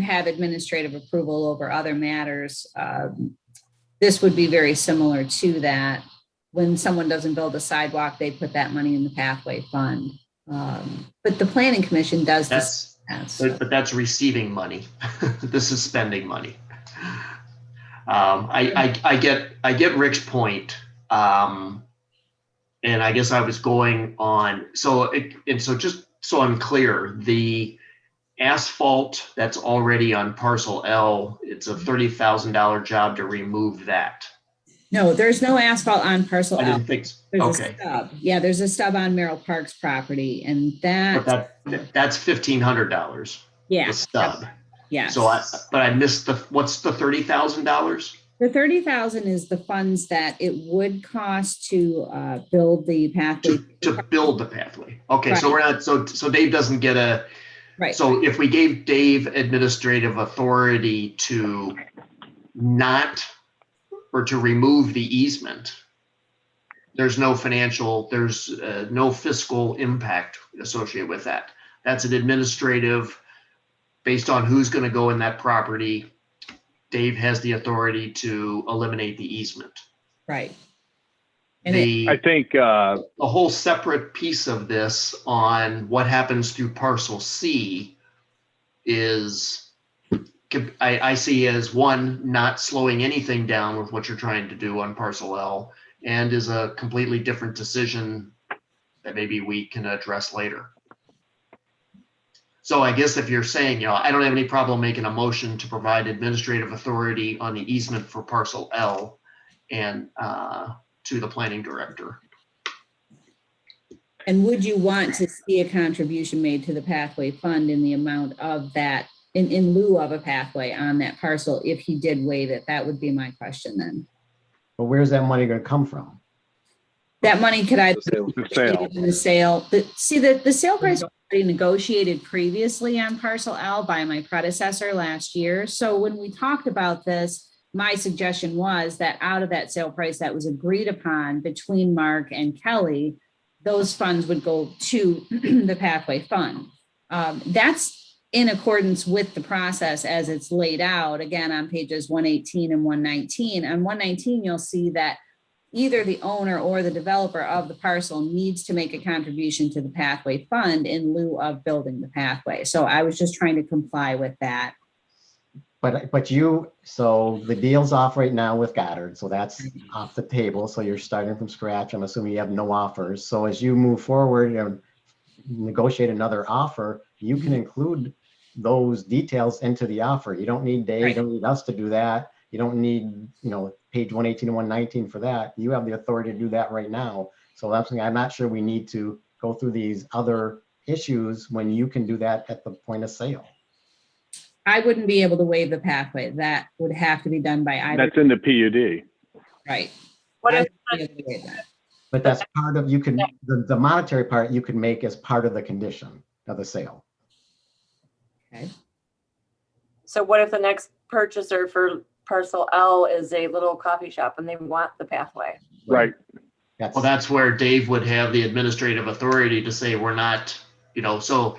have administrative approval over other matters, this would be very similar to that. When someone doesn't build a sidewalk, they put that money in the pathway fund. But the Planning Commission does this. But that's receiving money. This is spending money. I get Rick's point. And I guess I was going on. So just so I'm clear, the asphalt that's already on parcel L, it's a $30,000 job to remove that. No, there's no asphalt on parcel L. I didn't think so. There's Okay. a stub. Yeah, there's a stub on Merrill Park's property, and But that's $1,500. Yeah. The stub. Yes. So I missed what's the $30,000? The 30,000 is the funds that it would cost to build the pathway. To build the pathway. Okay, Right. so we're not, so Dave doesn't get a, Right. So if we gave Dave administrative authority to not, or to remove the easement, there's no fiscal impact associated with that. That's an administrative, based on who's going to go in that property. Dave has the authority to eliminate the easement. Right. I think a whole separate piece of this on what happens through parcel C is, I see as one, not slowing anything down with what you're trying to do on parcel L, and is a completely different decision that maybe we can address later. So I guess if you're saying, I don't have any problem making a motion to provide administrative authority on the easement for parcel L and to the planning director. And would you want to see a contribution made to the pathway fund in the amount of that, in lieu of a pathway on that parcel, if he did waive it? That would be my question then. But where's that money going to come from? That money could either The be in the sale. The sale price was already negotiated previously on parcel L by my predecessor last year. So when we talked about this, my suggestion was that out of that sale price that was agreed upon between Mark and Kelly, those funds would go to the pathway fund. That's in accordance with the process as it's laid out, again, on pages 118 and 119. On 119, you'll see that either the owner or the developer of the parcel needs to make a contribution to the pathway fund in lieu of building the pathway. So I was just trying to comply with that. So the deal's off right now with Goddard, so that's off the table. So you're starting from scratch. I'm assuming you have no offers. So as you move forward and negotiate another offer, you can include those details into the offer. You don't need Dave, you don't need us to do that. You don't need, page 118 and 119 for that. You have the authority to do that right now. So that's something I'm not sure we need to go through these other issues when you can do that at the point of sale. I wouldn't be able to waive the pathway. That would have to be done by either. That's in the PUD. Right. What if, But that's part of, the monetary part you can make as part of the condition of the sale. Okay. so what if the next purchaser for parcel L is a little coffee shop and they want the pathway? Right. Well, that's where Dave would have the administrative authority to say we're not, so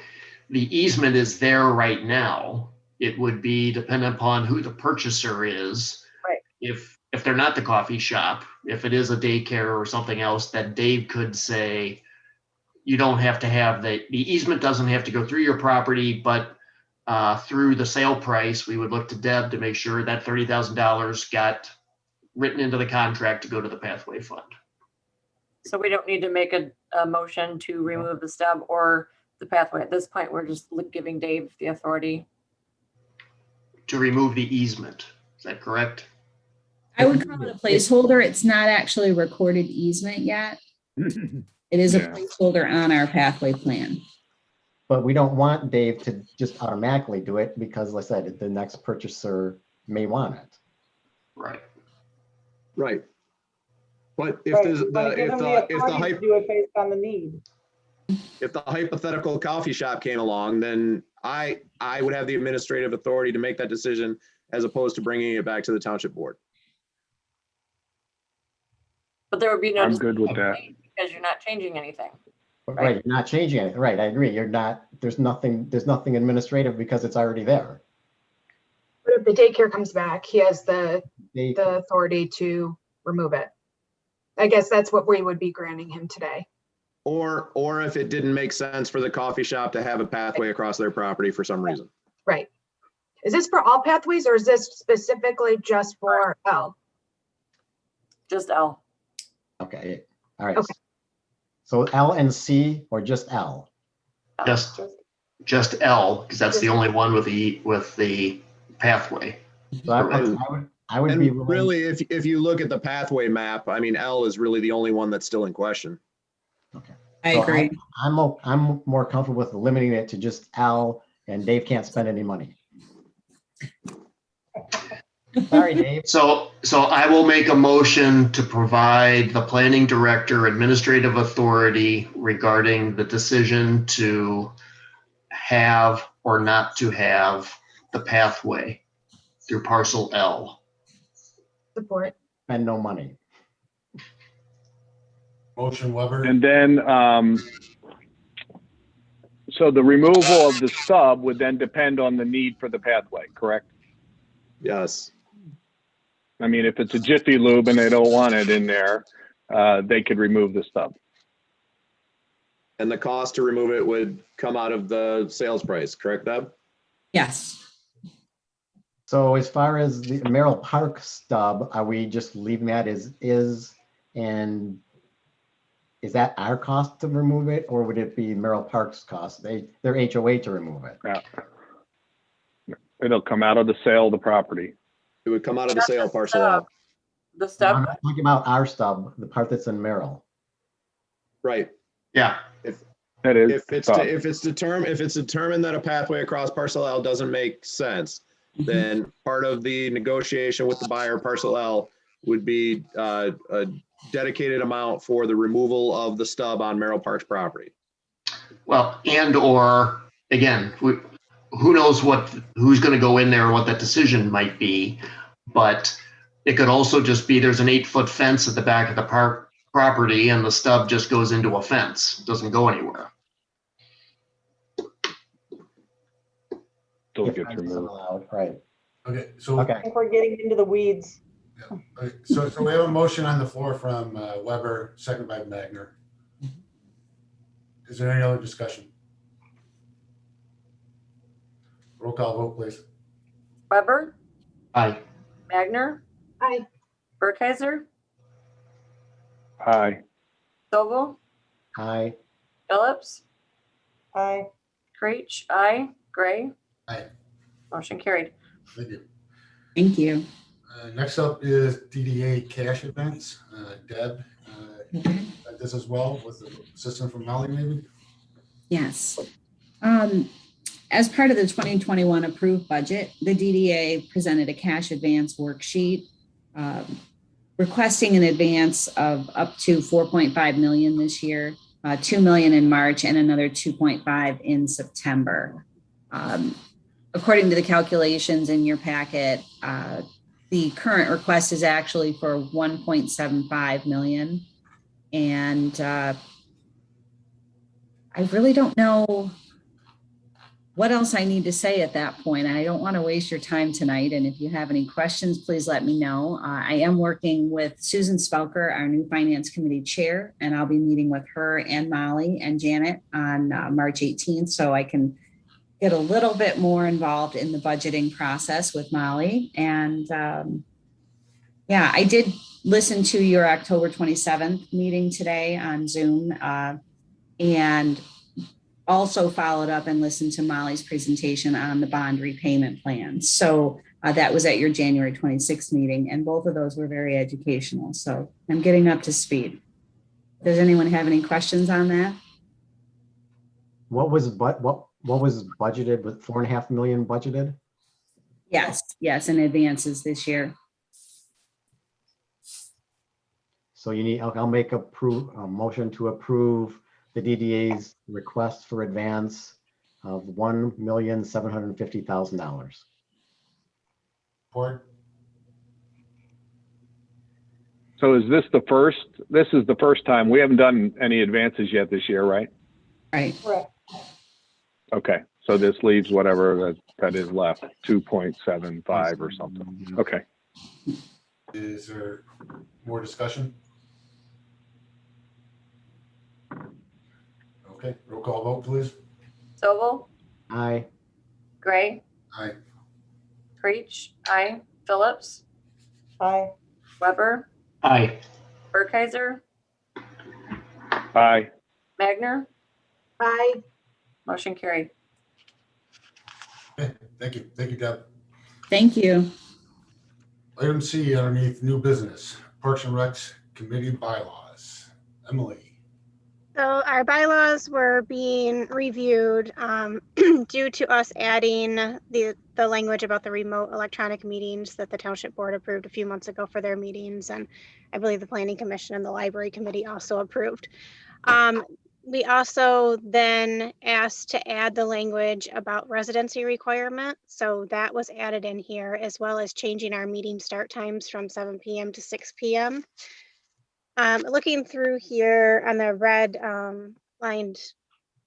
the easement is there right now. It would be dependent upon who the purchaser is. Right. If they're not the coffee shop, if it is a daycare or something else, that Dave could say, you don't have to have the easement doesn't have to go through your property, but through the sale price, we would look to Deb to make sure that $30,000 got written into the contract to go to the pathway fund. So we don't need to make a motion to remove the stub or the pathway. At this point, we're just giving Dave the authority. To remove the easement. Is that correct? I would call it a placeholder. It's not actually a recorded easement yet. It is a placeholder on our pathway plan. But we don't want Dave to just automatically do it because, like I said, the next purchaser may want it. Right. Right. But if Right, there's we wanna give them the authority to do it based on the need. if the hypothetical coffee shop came along, then I would have the administrative authority to make that decision as opposed to bringing it back to the township board. But there would be no. I'm good with that. Because you're not changing anything. Right, you're not changing it. Right, I agree. You're not, there's nothing administrative because it's already there. But if the daycare comes back, he has the authority to remove it. I guess that's what we would be granting him today. Or if it didn't make sense for the coffee shop to have a pathway across their property for some reason. Right. Is this for all pathways or is this specifically just for L? Just L. Okay, all right. Okay. So L and C or just L? Just L, because that's the only one with the pathway. So I would be willing. Really, if you look at the pathway map, I mean, L is really the only one that's still in question. Okay. I So agree. I'm more comfortable with limiting it to just L, and Dave can't spend any money. Sorry, Dave. So I will make a motion to provide the planning director administrative authority regarding the decision to have or not to have the pathway through parcel L. Support. Spend no money. Motion Weber. And then, so the removal of the stub would then depend on the need for the pathway, correct? Yes. I mean, if it's a Jiffy Lube and they don't want it in there, they could remove the stub. And the cost to remove it would come out of the sales price, correct, Deb? Yes. So as far as the Merrill Park stub, are we just leaving that as is? And is that our cost to remove it, or would it be Merrill Park's cost? They're HOA to remove it. Yeah. It'll come out of the sale of the property. It would come out of the Not sale the parcel stub. L. The I'm stub. not talking about our stub, the part that's in Merrill. Right. Yeah. That is. If it's determined that a pathway across parcel L doesn't make sense, then part of the negotiation with the buyer parcel L would be a dedicated amount for the removal of the stub on Merrill Park's property. Well, and or again, who knows who's going to go in there and what that decision might be, but it could also just be there's an 8-foot fence at the back of the park property and the stub just goes into a fence, doesn't go anywhere. Still If gets fences removed. allowed, right. Okay, so, Okay. I think we're getting into the weeds. okay, so we have a motion on the floor from Weber, second by Magner. Is there any other discussion? Roll call vote, please. Weber, Aye. Magner, Aye. Burkheiser, Aye. Sobel, Aye. Phillips, Aye. Creech, aye. Gray. Aye. Motion carried. Thank you. Thank you. Next up is DDA cash advance. Deb, this as well with the assistant from Molly, maybe? Yes. As part of the 2021 approved budget, the DDA presented a cash advance worksheet requesting an advance of up to 4.5 million this year, 2 million in March, and another 2.5 in September. According to the calculations in your packet, the current request is actually for 1.75 million. And I really don't know what else I need to say at that point. I don't want to waste your time tonight. And if you have any questions, please let me know. I am working with Susan Spelker, our new Finance Committee Chair, and I'll be meeting with her and Molly and Janet on March 18th, so I can get a little bit more involved in the budgeting process with Molly. And Yeah, I did listen to your October 27th meeting today on Zoom, and also followed up and listened to Molly's presentation on the bond repayment plan. So that was at your January 26th meeting, and both of those were very educational. So I'm getting up to speed. Does anyone have any questions on that? What was budgeted with 4.5 million budgeted? Yes, in advances this year. So you need, I'll make a motion to approve the DDA's request for advance of $1,750,000. Support. So is this the first, this is the first time, we haven't done any advances yet this year, right? Right. Correct. Okay, so this leaves whatever that is left, 2.75 or something. Okay. Is there more discussion? Okay, roll call vote, please. Sobel, Aye. Gray, Aye. Creech, aye. Phillips, Aye. Weber, Aye. Burkheiser, Aye. Magner, Aye. motion carried. Okay, thank you. Thank you, Deb. Thank you. Item C underneath new business, Parks and Recs Committee bylaws. Emily. So our bylaws were being reviewed due to us adding the language about the remote electronic meetings that the Township Board approved a few months ago for their meetings. And I believe the Planning Commission and the Library Committee also approved. We also then asked to add the language about residency requirement. So that was added in here, as well as changing our meeting start times from 7 p.m. to 6 p.m. Looking through here on the red lined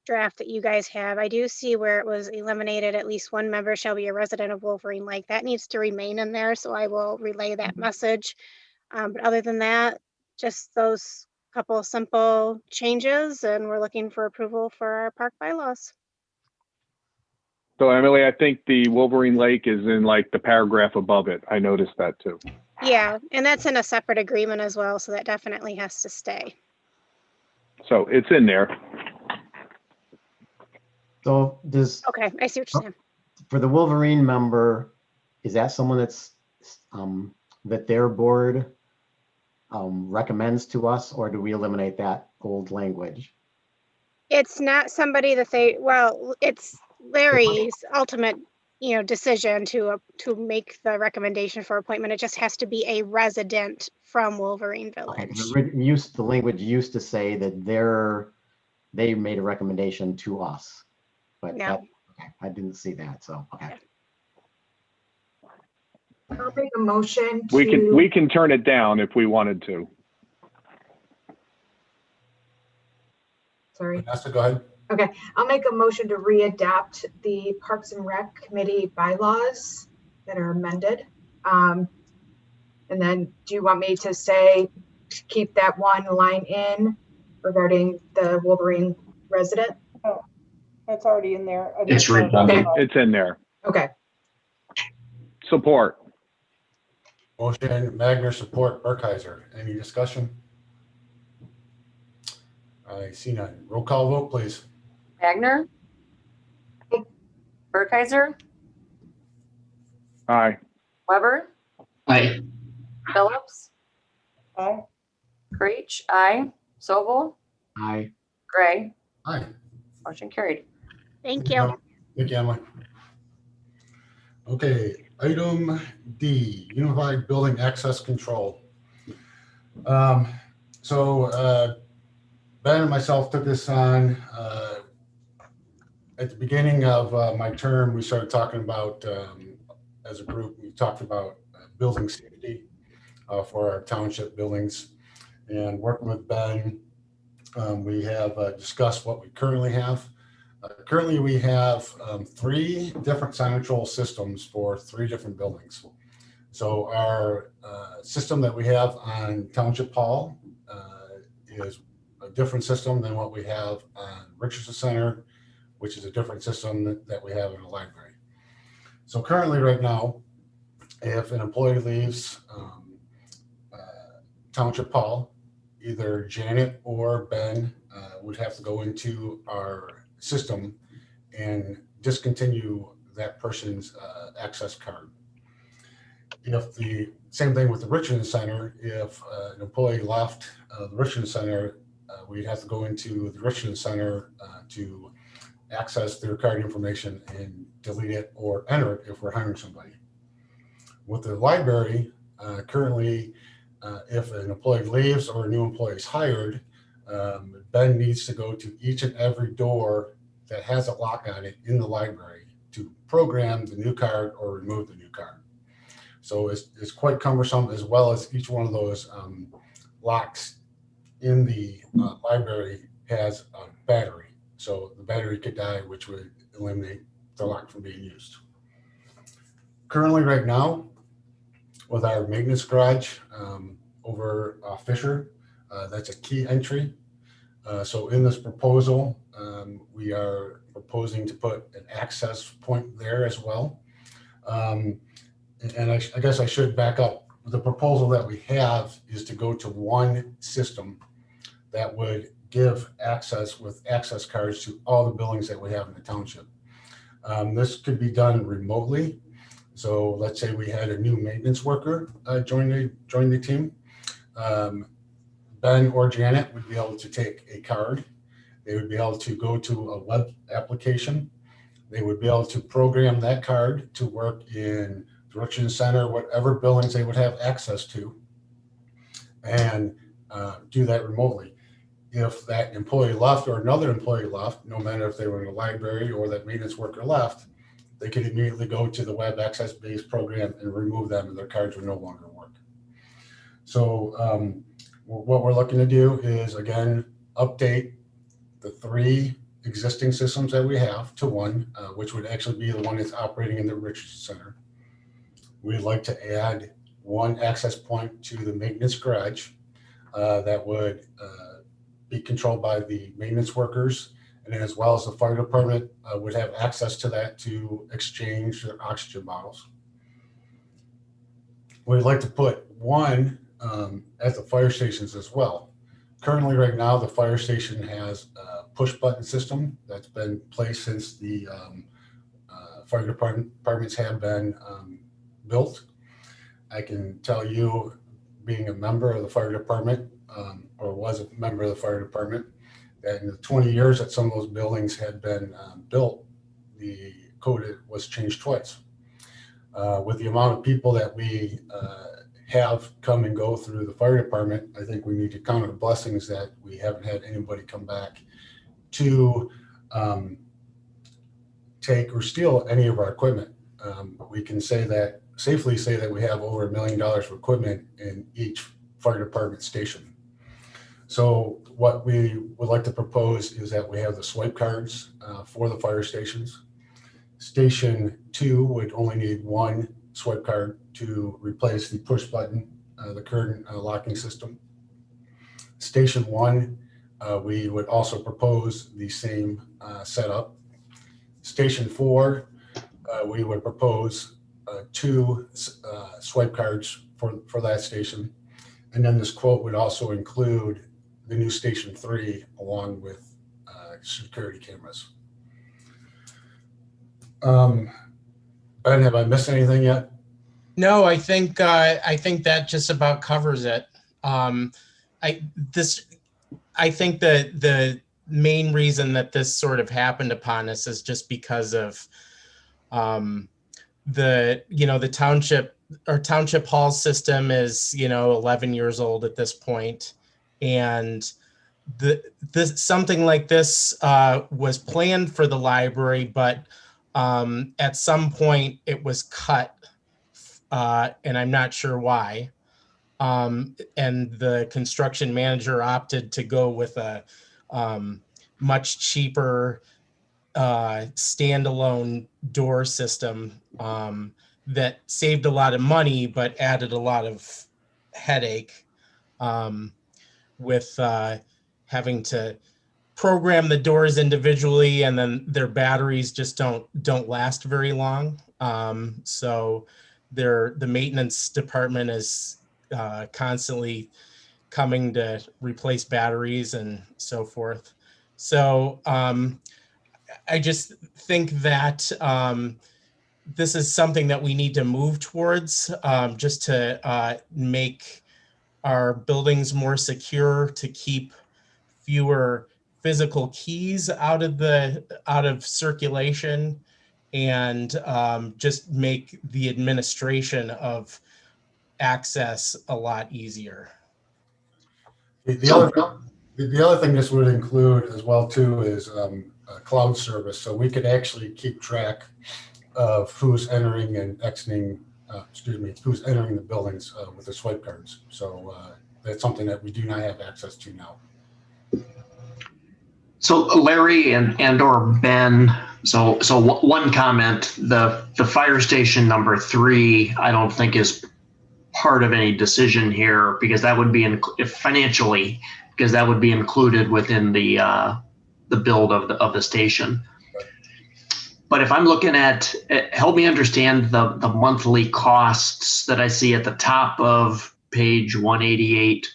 draft that you guys have, I do see where it was eliminated, at least one member shall be a resident of Wolverine Lake. That needs to remain in there, so I will relay that message. But other than that, just those couple of simple changes, and we're looking for approval for our park bylaws. So Emily, I think the Wolverine Lake is in like the paragraph above it. I noticed that too. Yeah, and that's in a separate agreement as well, so that definitely has to stay. So it's in there. So does, Okay, I see what you're saying. for the Wolverine member, is that someone that's, that their board recommends to us, or do we eliminate that old language? It's not somebody that they, well, it's Larry's ultimate, decision to make the recommendation for appointment. It just has to be a resident from Wolverine Okay, Village. the language used to say that they made a recommendation to us, but No. that, okay, I didn't see that, so, okay. I'll make a motion to. We can turn it down if we wanted to. Sorry. Vanessa, go ahead. Okay, I'll make a motion to readapt the Parks and Rec Committee bylaws that are amended. And then do you want me to say, keep that one line in regarding the Wolverine resident? Oh, that's already in there. It's redundant. It's in there. Okay. Support. Motion, Magner, support, Burkheiser. Any discussion? I see none. Roll call vote, please. Magner, Burkheiser, Aye. Weber, Aye. Phillips, Aye. Creech, aye. Sobel, Aye. Gray, Aye. motion carried. Thank you. Thank you, Emily. Okay, item D, Unified Building Access Control. So Ben and myself took this on at the beginning of my term. We started talking about, as a group, we talked about building safety for our township buildings, and working with Ben, we have discussed what we currently have. Currently, we have 3 different sign control systems for 3 different buildings. So our system that we have on Township Hall is a different system than what we have on Richardson Center, which is a different system that we have in the library. So currently right now, if an employee leaves Township Hall, either Janet or Ben would have to go into our system and discontinue that person's access card. If the same thing with the Richmond Center, if an employee left the Richmond Center, we'd have to go into the Richmond Center to access their card information and delete it or enter it if we're hiring somebody. With the library, currently, if an employee leaves or a new employee is hired, Ben needs to go to each and every door that has a lock on it in the library to program the new card or remove the new card. So it's quite cumbersome, as well as each one of those locks in the library has a battery. So the battery could die, which would eliminate the lock from being used. Currently, right now, with our maintenance garage over Fisher, that's a key entry. So in this proposal, we are proposing to put an access point there as well. And I guess I should back up. The proposal that we have is to go to one system that would give access with access cards to all the buildings that we have in the township. This could be done remotely. So let's say we had a new maintenance worker join the team. Ben or Janet would be able to take a card. They would be able to go to a web application. They would be able to program that card to work in the Richmond Center, whatever buildings they would have access to, and do that remotely. If that employee left or another employee left, no matter if they were in the library or that maintenance worker left, they could immediately go to the web access based program and remove them, and their cards would no longer work. So what we're looking to do is, again, update the 3 existing systems that we have to one, which would actually be the one that's operating in the Richmond Center. We'd like to add 1 access point to the maintenance garage that would be controlled by the maintenance workers, and as well as the fire department would have access to that to exchange their oxygen bottles. We'd like to put 1 at the fire stations as well. Currently, right now, the fire station has a push button system that's been placed since the fire departments have been built. I can tell you, being a member of the fire department, or was a member of the fire department, that in the 20 years that some of those buildings had been built, the code was changed twice. With the amount of people that we have come and go through the fire department, I think we need to count our blessings that we haven't had anybody come back to take or steal any of our equipment. We can safely say that we have over $1 million of equipment in each fire department station. So what we would like to propose is that we have the swipe cards for the fire stations. Station 2 would only need 1 swipe card to replace the push button, the current locking system. Station 1, we would also propose the same setup. Station 4, we would propose 2 swipe cards for that station. And then this quote would also include the new Station 3 along with security cameras. Ben, have I missed anything yet? No, I think that just about covers it. I think that the main reason that this sort of happened upon us is just because of the township, our township hall system is 11 years old at this point, and something like this was planned for the library, but at some point it was cut, and I'm not sure why. And the construction manager opted to go with a much cheaper standalone door system that saved a lot of money but added a lot of headache with having to program the doors individually, and then their batteries just don't last very long. So the maintenance department is constantly coming to replace batteries and so forth. So I just think that this is something that we need to move towards, just to make our buildings more secure, to keep fewer physical keys out of circulation, and just make the administration of access a lot easier. The other thing this would include as well too is a cloud service, so we could actually keep track of who's entering and exiting. Who's entering the buildings with the swipe cards. So that's something that we do not have access to now. So Larry and or Ben, so one comment, the fire station number 3, I don't think is part of any decision here, because that would be financially, because that would be included within the build of the station. But if I'm looking at, help me understand the monthly costs that I see at the top of page 188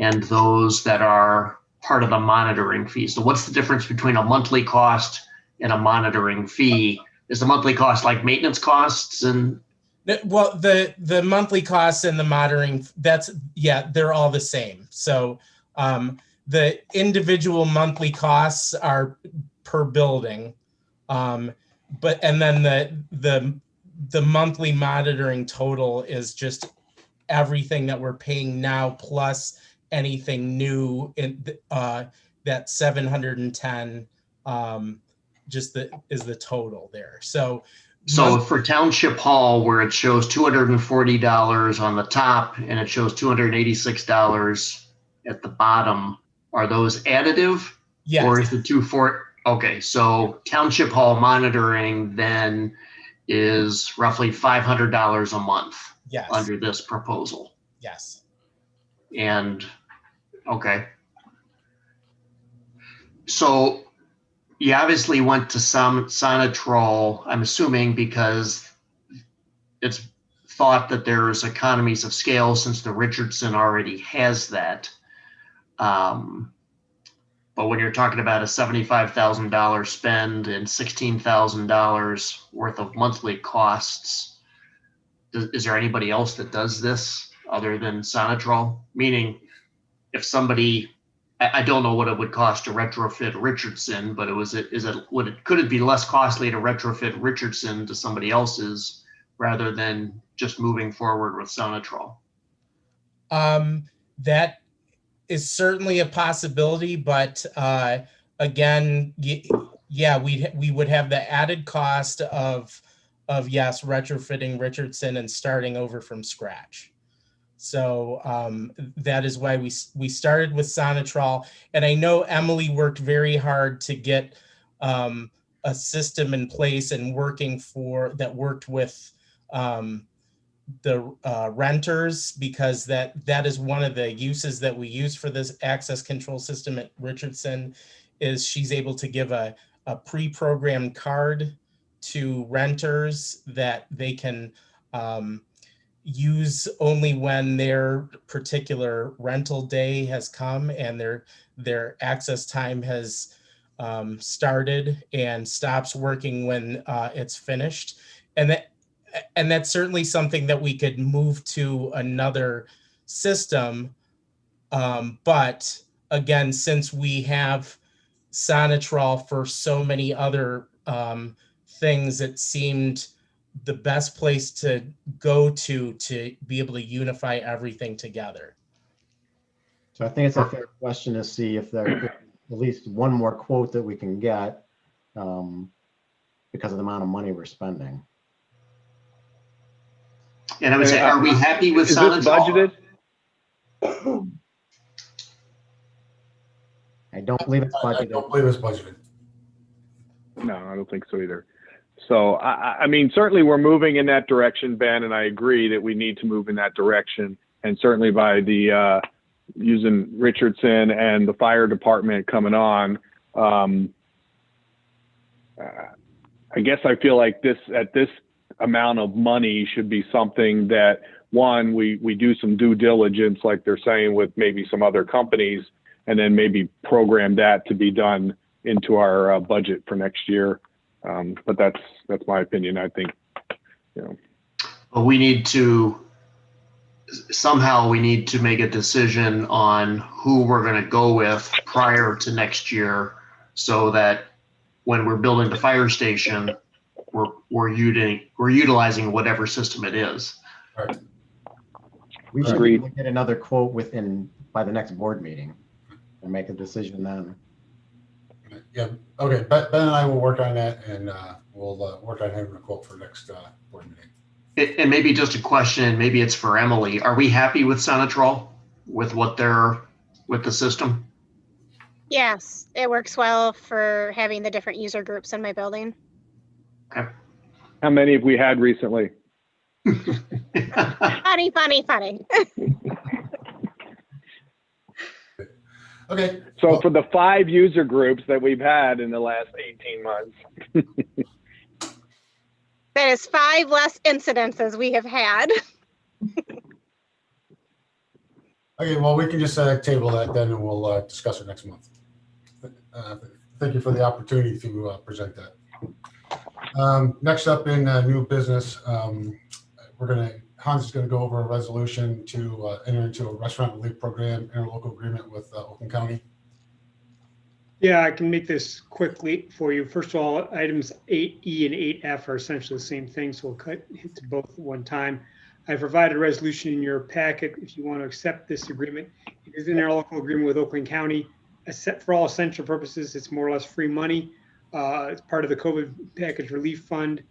and those that are part of the monitoring fee. So what's the difference between a monthly cost and a monitoring fee? Is the monthly cost like maintenance costs? And well, the monthly costs and the monitoring, they're all the same. So the individual monthly costs are per building. But and then the monthly monitoring total is just everything that we're paying now plus anything new in that 710 is the total there. So for Township Hall, where it shows $240 on the top and it shows $286 at the bottom, are those additive? Yes. Or is the 240? Okay, so Township Hall monitoring then is roughly $500 a month. Yes. Under this proposal. Yes. And okay. So you obviously went to some Sonatrol, I'm assuming, because it's thought that there's economies of scale since the Richardson already has that. But when you're talking about a $75,000 spend and $16,000 worth of monthly costs, is there anybody else that does this other than Sonatrol? Meaning, if somebody, I don't know what it would cost to retrofit Richardson, but could it be less costly to retrofit Richardson to somebody else's rather than just moving forward with Sonatrol? That is certainly a possibility, but again, yeah, we would have the added cost of yes, retrofitting Richardson and starting over from scratch. So that is why we started with Sonatrol, and I know Emily worked very hard to get a system in place and that worked with the renters, because that is one of the uses that we use for this access control system at Richardson, is she's able to give a pre-programmed card to renters that they can use only when their particular rental day has come and their access time has started, and stops working when it's finished. And that's certainly something that we could move to another system. But again, since we have Sonatrol for so many other things, it seemed the best place to go to be able to unify everything together. So I think it's a fair question to see if there is at least one more quote that we can get because of the amount of money we're spending. And I would say, are we happy with Sonatrol? Is this budgeted? I don't believe it's budgeted. I don't believe it's budgeted. No, I don't think so either. So, I mean, certainly we're moving in that direction, Ben, and I agree that we need to move in that direction. And certainly by the using Richardson and the fire department coming on, I guess I feel like this amount of money should be something that one, we do some due diligence, like they're saying with maybe some other companies, and then maybe program that to be done into our budget for next year. But that's my opinion. I think, you know. But we need to make a decision on who we're going to go with prior to next year, so that when we're building the fire station, we're utilizing whatever system it is. Right. We should Agreed. get another quote by the next board meeting and make a decision then. Yeah, okay, Ben and I will work on that, and we'll work on having a quote for next board meeting. And maybe just a question, maybe it's for Emily. Are we happy with Sonatrol, with the system? Yes, it works well for having the different user groups in my building. Okay. How many have we had recently? Funny, funny, funny. Okay. So well, for the 5 user groups that we've had in the last 18 months. That is 5 less incidences we have had. okay, well, we can just table that then, and we'll discuss it next month. Thank you for the opportunity to present that. Next up in new business, Hans is going to go over a resolution to enter into a restaurant relief program interlocal agreement with Oakland County. Yeah, I can make this quickly for you. First of all, items 8E and 8F are essentially the same thing, so we'll hit to both at one time. I provided a resolution in your packet if you want to accept this agreement. It is an interlocal agreement with Oakland County. For all essential purposes, it's more or less free money. It's part of the COVID package relief fund.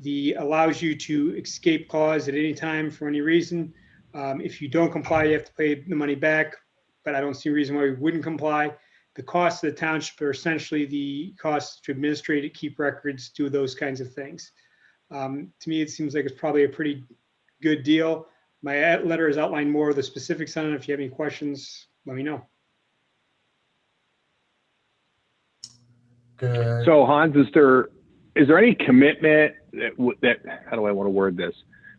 Allows you to escape clause at any time for any reason. If you don't comply, you have to pay the money back, but I don't see a reason why we wouldn't comply. The costs of the township are essentially the costs to administrate it, keep records, do those kinds of things. To me, it seems like it's probably a pretty good deal. My letter has outlined more of the specifics on it. If you have any questions, let me know. Good. So Hans, is there any commitment that how do I want to word this?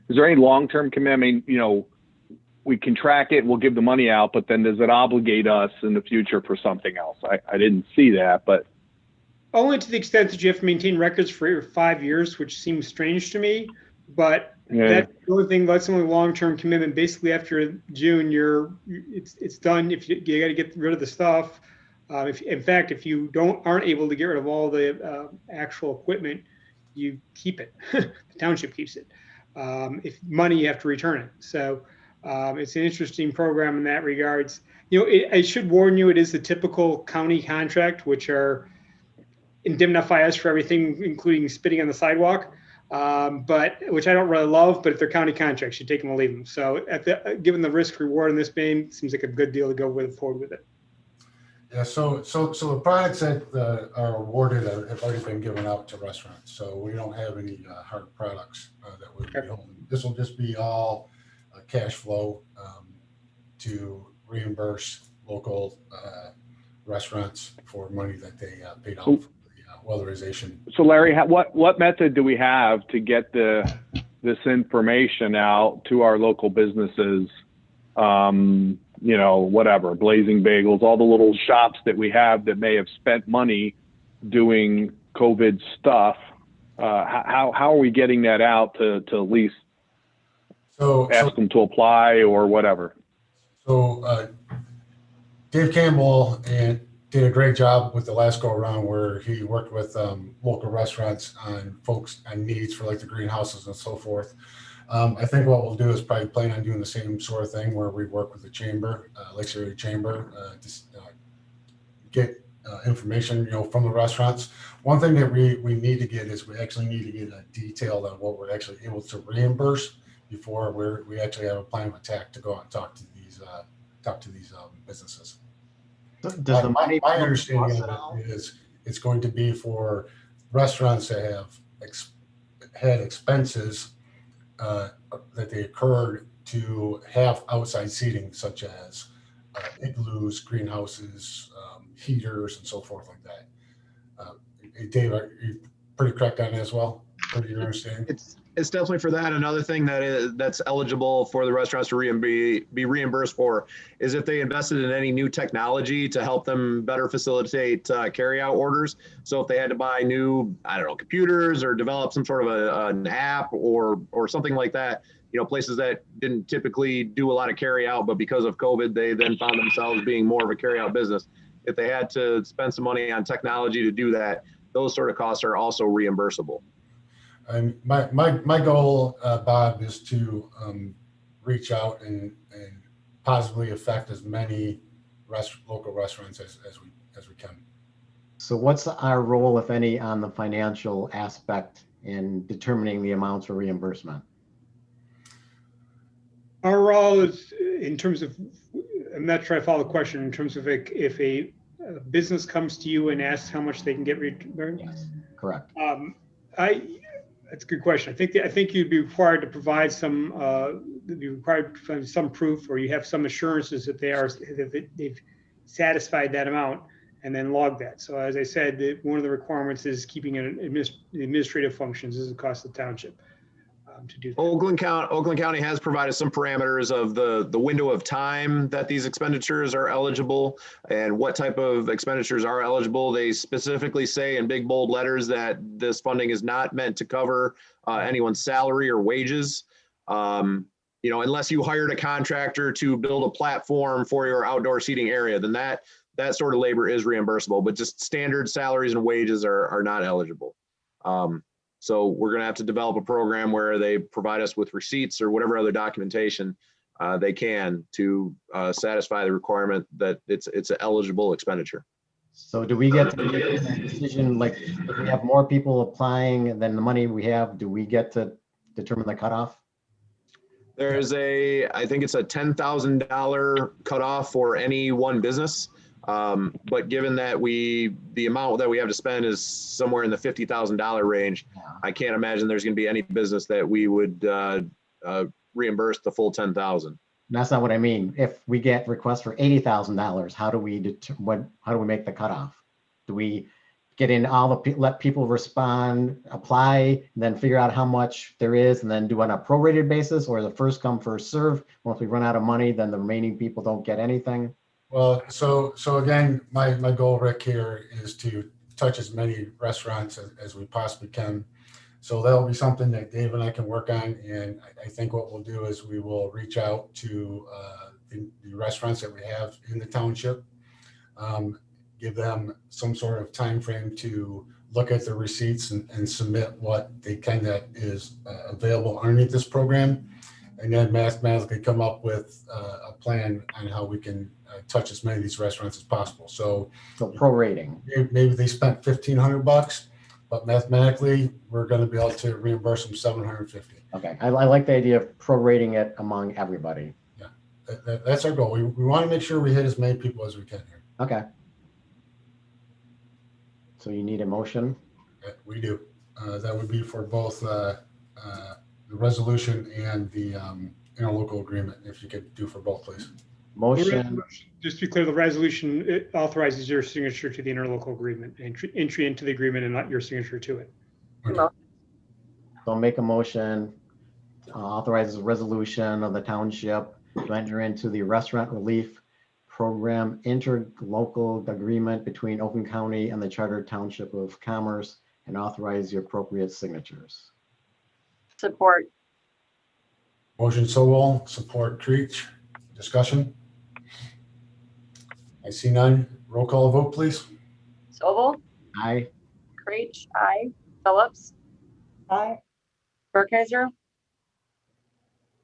Is there any long-term commitment? I mean, you know, we can track it, we'll give the money out, but then does it obligate us in the future for something else? I didn't see that, but. Only to the extent that you have to maintain records for 5 years, which seems strange to me, but Yeah. that's the only thing, that's the only long-term commitment. Basically after June, it's done. If you got to get rid of the stuff. In fact, if you aren't able to get rid of all the actual equipment, you keep it. The township keeps it. If money, you have to return it. So it's an interesting program in that regards. You know, I should warn you, it is the typical county contract, which are indemnify us for everything, including spitting on the sidewalk, but which I don't really love. But if they're county contracts, you take them or leave them. So given the risk reward in this vein, it seems like a good deal to go forward with it. Yeah, so the products that are awarded have already been given out to restaurants, so we don't have any hard products that we'll be holding. This will just be all cash flow to reimburse local restaurants for money that they paid out for the weatherization. So Larry, what method do we have to get this information out to our local businesses? You know, whatever, Blazing Bagels, all the little shops that we have that may have spent money doing COVID stuff. How are we getting that out to at least ask them to apply or whatever? So Dave Campbell did a great job with the last go around, where he worked with local restaurants on needs for like the greenhouses and so forth. I think what we'll do is probably plan on doing the same sort of thing, where we work with the chamber, Lakes Area Chamber, to get information, you know, from the restaurants. One thing that we need to get is we actually need to get a detail on what we're actually able to reimburse before we actually have a plan of attack to go out and talk to these businesses. Does the money my understanding of it is it's going to be for restaurants that have had expenses that they occurred to have outside seating, such as igloos, greenhouses, heaters, and so forth like that. Dave, are you pretty correct on that as well? Pretty your understanding? It's definitely for that. Another thing that's eligible for the restaurants to be reimbursed for is if they invested in any new technology to help them better facilitate carryout orders. So if they had to buy new, I don't know, computers or develop some sort of an app or something like that, you know, places that didn't typically do a lot of carryout, but because of COVID, they then found themselves being more of a carryout business. If they had to spend some money on technology to do that, those sort of costs are also reimbursable. And my goal, Bob, is to reach out and positively affect as many local restaurants as we can. So what's our role, if any, on the financial aspect in determining the amounts for reimbursement? Our role is in terms of, I'm not sure I follow the question, in terms of if a business comes to you and asks how much they can get reimbursed. Yes, correct. That's a good question. I think you'd be required to provide some proof, or you have some assurances that they've satisfied that amount, and then log that. So as I said, one of the requirements is keeping an administrative functions as a cost of the township to do that. Oakland County has provided some parameters of the window of time that these expenditures are eligible and what type of expenditures are eligible. They specifically say in big bold letters that this funding is not meant to cover anyone's salary or wages. You know, unless you hired a contractor to build a platform for your outdoor seating area, then that sort of labor is reimbursable, but just standard salaries and wages are not eligible. So we're going to have to develop a program where they provide us with receipts or whatever other documentation they can to satisfy the requirement that it's an eligible expenditure. So do we get to make a decision, like if we have more people applying than the money we have, do we get to determine the cutoff? There's I think it's a $10,000 cutoff for any one business. But given that the amount that we have to spend is somewhere in the $50,000 range, I can't imagine there's going to be any business that we would reimburse the full $10,000. That's not what I mean. If we get requests for $80,000, how do we make the cutoff? Do we get in let people respond, apply, and then figure out how much there is, and then do on a prorated basis, or the first come first serve? Once we run out of money, then the remaining people don't get anything. Well, so again, my goal, Rick, here is to touch as many restaurants as we possibly can. So that'll be something that Dave and I can work on. And I think what we'll do is we will reach out to the restaurants that we have in the township, give them some sort of time frame to look at the receipts and submit what they can that is available underneath this program, and then mathematically come up with a plan on how we can touch as many of these restaurants as possible. So prorating. Maybe they spent $1,500, but mathematically we're going to be able to reimburse them $750. Okay, I like the idea of prorating it among everybody. Yeah, that's our goal. We want to make sure we hit as many people as we can here. Okay. So you need a motion? We do. That would be for both the resolution and the interlocal agreement, if you could do for both, please. Motion. Just to be clear, the resolution it authorizes your signature to the interlocal agreement, entry into the agreement, and not your signature to it. Okay. So I'll make a motion, authorizes a resolution of the township to enter into the restaurant relief program interlocal agreement between Oakland County and the Charter Township of Commerce, and authorize the appropriate signatures. Support. Motion Sowell, support Creech. Discussion? I see none. Roll call vote, please. Sobel, Aye. Creech, aye. Phillips, Aye. Burkhalter,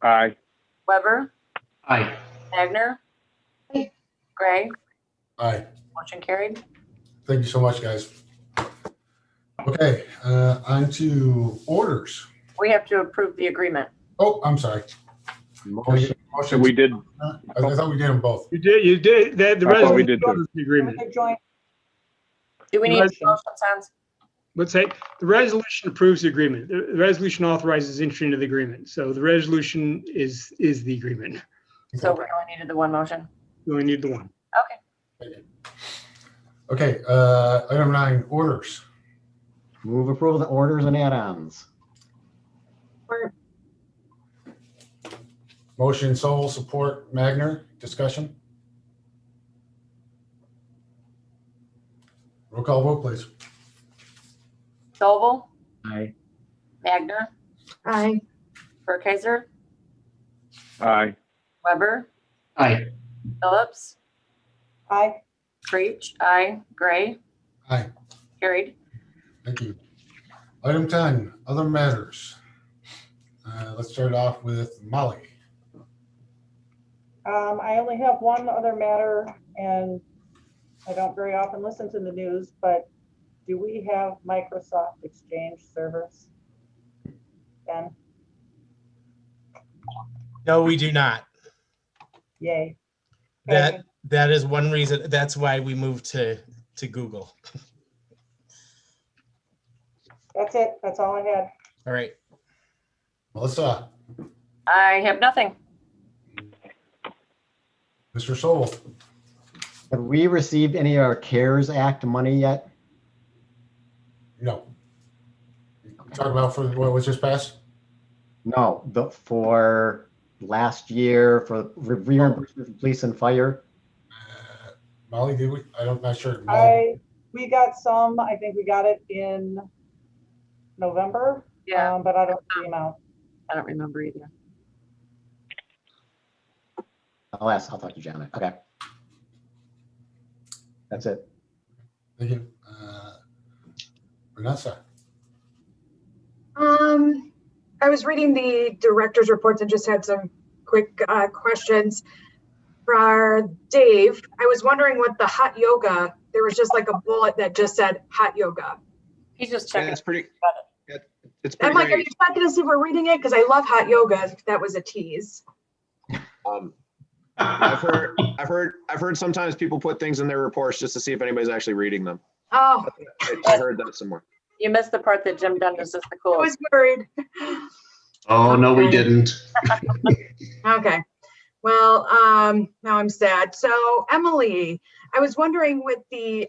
Aye. Weber, Aye. Wagner, Gray, Aye. motion carried. Thank you so much, guys. Okay, on to orders. We have to approve the agreement. Oh, I'm sorry. Motion. So we did. I thought we did them both. You did. The I thought we resolution did too. covers the agreement. Do we need a motion, Sans? Let's say the resolution approves the agreement. The resolution authorizes entry into the agreement. So the resolution is the agreement. So we only needed the one motion. You only need the one. Okay. Okay, item 9, orders. Move approval of the orders and add-ons. Motion Sol, support Magner. Discussion. Roll call vote, please. Noble, Aye. Magner, Aye. Burkheiser, Aye. Weber, Aye. Phillips, Aye. Creech, aye. Gray, Aye. carried. Thank you. Item 10, other matters. Let's start off with Molly. I only have one other matter, and I don't very often listen to the news, but do we have Microsoft Exchange servers? Ben? No, we do not. Yay. That is one reason. That's why we moved to Google. That's it. That's all I had. All right. Melissa. I have nothing. Mr. Sol. Have we received any of our CARES Act money yet? No. Talk about for what was just passed? No, for last year for reimbursement for police and fire. Molly, did we? I'm not sure. Molly. We got some. I think we got it in November. Yeah. But I don't see the amount. I don't remember either. I'll talk to Janet. Okay. That's it. Thank you. Vanessa. I was reading the director's reports and just had some quick questions for Dave. I was wondering what the hot yoga, there was just like a bullet that just said hot yoga. He's just checking. It's pretty. It's I'm pretty like, are great. you checking to see if we're reading it? Because I love hot yoga. If that was a tease. I've heard sometimes people put things in their reports just to see if anybody's actually reading them. Oh, I heard that somewhere. You missed the part that Jim Dundas is the I coolest. was worried. Oh, no, we Okay. didn't. Okay. Well, now I'm sad. So Emily, I was wondering with the,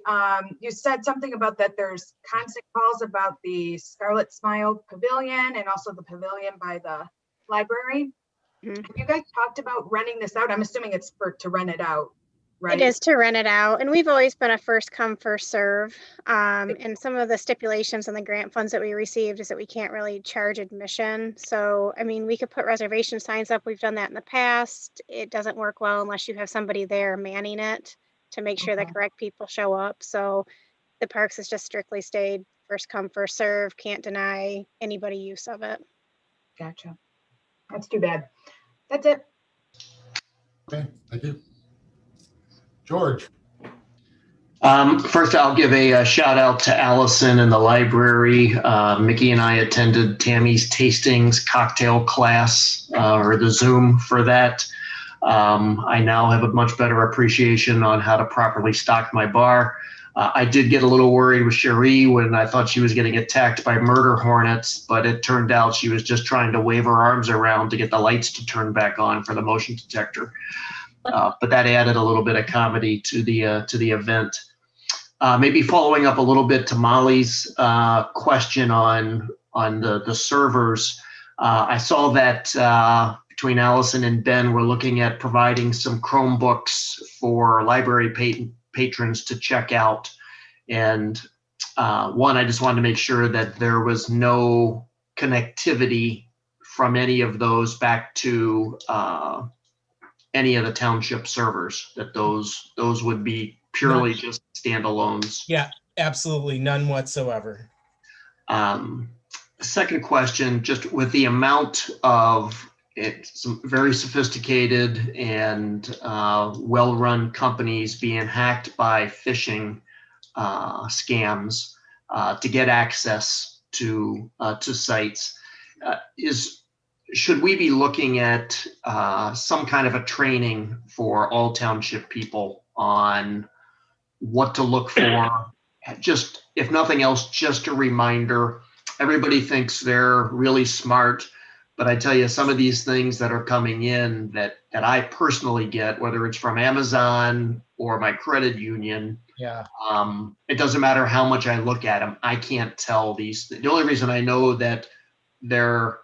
you said something about that there's constant calls about the Scarlet Smile Pavilion and also the pavilion by the library. Mhm. Have you guys talked about renting this out? I'm assuming it's to rent it out, right? It is to rent it out, and we've always been a first come, first serve. And some of the stipulations and the grant funds that we received is that we can't really charge admission. So, I mean, we could put reservation signs up. We've done that in the past. It doesn't work well unless you have somebody there manning it to make sure the correct people show up. So the parks has just strictly stayed first come, first serve, can't deny anybody use of it. Gotcha. That's too bad. That's it. Okay, thank you. George. First, I'll give a shout out to Allison in the library. Mickey and I attended Tammy's tastings cocktail class, or the Zoom for that. I now have a much better appreciation on how to properly stock my bar. I did get a little worried with Cherie when I thought she was getting attacked by murder hornets, but it turned out she was just trying to wave her arms around to get the lights to turn back on for the motion detector. But that added a little bit of comedy to the event. Maybe following up a little bit to Molly's question on the servers. I saw that between Allison and Ben, we're looking at providing some Chromebooks for library patrons to check out. And one, I just wanted to make sure that there was no connectivity from any of those back to any of the township servers, that those would be purely just standalones. Yeah, absolutely none whatsoever. Second question, just with the amount of some very sophisticated and well-run companies being hacked by phishing scams to get access to sites, should we be looking at some kind of a training for all township people on what to look for? Just, if nothing else, just a reminder. Everybody thinks they're really smart, but I tell you, some of these things that are coming in that I personally get, whether it's from Amazon or my credit union, Yeah. it doesn't matter how much I look at them, I can't tell these. The only reason I know that they're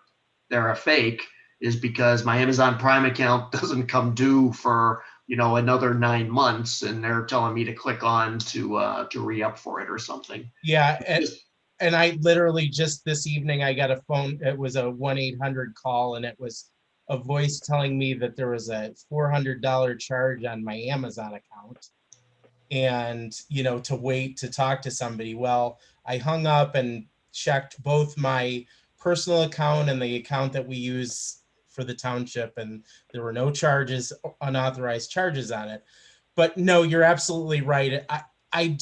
they're a fake is because my Amazon Prime account doesn't come due for, another 9 months, and they're telling me to click on to re-up for it or something. Yeah. And I literally just this evening, I got a phone. It was a 1-800 call, and it was a voice telling me that there was a $400 charge on my Amazon account, and, to wait to talk to somebody. Well, I hung up and checked both my personal account and the account that we use for the township, and there were no charges, unauthorized charges on it. But no, you're absolutely right. I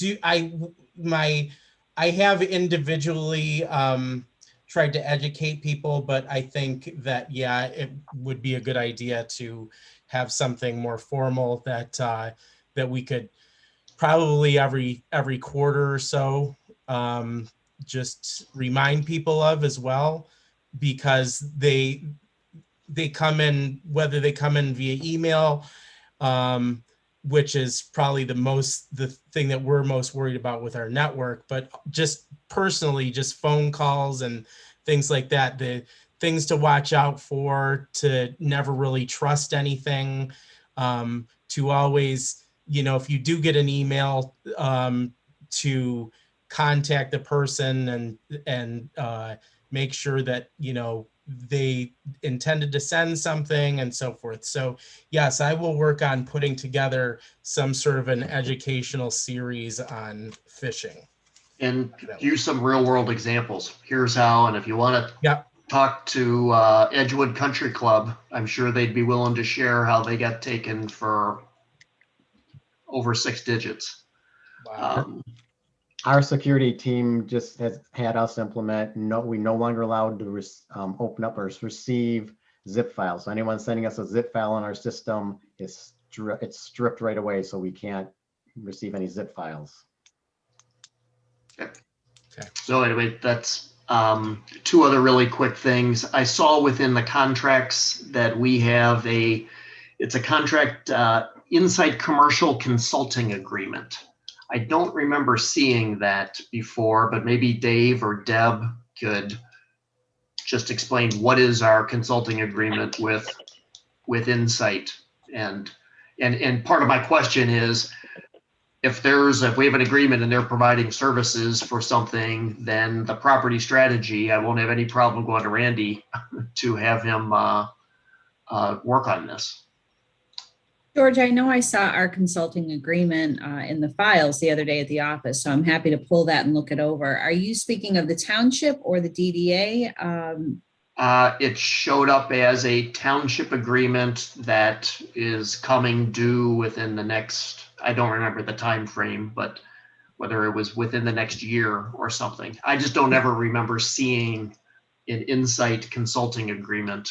have individually tried to educate people, but I think that, yeah, it would be a good idea to have something more formal that that we could probably every quarter or so just remind people of as well, because they come in, whether they come in via email, which is probably the thing that we're most worried about with our network, but just personally, just phone calls and things like that, the things to watch out for, to never really trust anything, to always, if you do get an email, to contact the person and make sure that, they intended to send something and so forth. So yes, I will work on putting together some sort of an educational series on phishing. And use some real world examples. Here's how, and if you want to talk to Edgewood Country Club, I'm sure they'd be willing to share how they got taken for over 6 digits. Wow. Our security team just has had us implement, we no longer allowed to open up or receive zip files. So anyone sending us a zip file in our system, it's stripped right away, so we can't receive any zip files. Okay. So anyway, that's 2 other really quick things. I saw within the contracts that we have it's a contract, Insight Commercial Consulting Agreement. I don't remember seeing that before, but maybe Dave or Deb could just explain what is our consulting agreement with Insight. And part of my question is, if we have an agreement and they're providing services for something, then the property strategy, I won't have any problem going to Randy to have him work on this. George, I know I saw our consulting agreement in the files the other day at the office, so I'm happy to pull that and look it over. Are you speaking of the township or the DDA? It showed up as a township agreement that is coming due within the next, I don't remember the time frame, but whether it was within the next year or something. I just don't ever remember seeing an Insight consulting agreement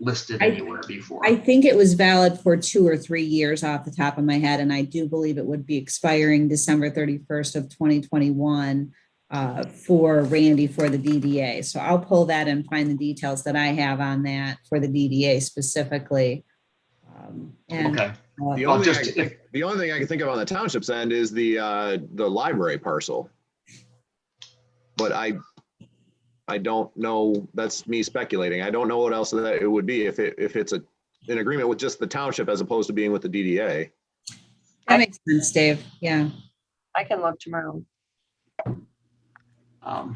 listed anywhere before. I think it was valid for 2 or 3 years off the top of my head, and I do believe it would be expiring December 31st of 2021 for Randy for the DDA. So I'll pull that and find the details that I have on that for the DDA specifically. Okay. The only thing I can think of on the township's end is the library parcel, but I don't know. That's me speculating. I don't know what else that it would be if it's an agreement with just the township as opposed to being with the DDA. That makes sense, Dave. Yeah. I can look tomorrow.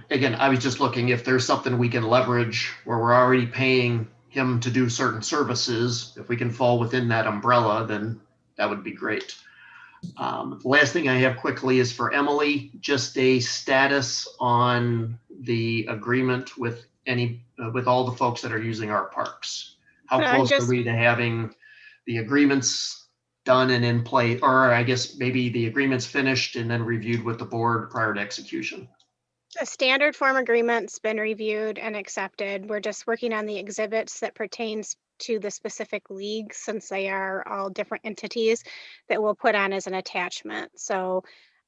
Again, I was just looking if there's something we can leverage where we're already paying him to do certain services. If we can fall within that umbrella, then that would be great. The last thing I have quickly is for Emily, just a status on the agreement with all the folks that are using our parks. How close are we to having the agreements done and in play, or I guess maybe the agreements finished and then reviewed with the board prior to execution? A standard form agreement's been reviewed and accepted. We're just working on the exhibits that pertains to the specific leagues, since they are all different entities that we'll put on as an attachment. So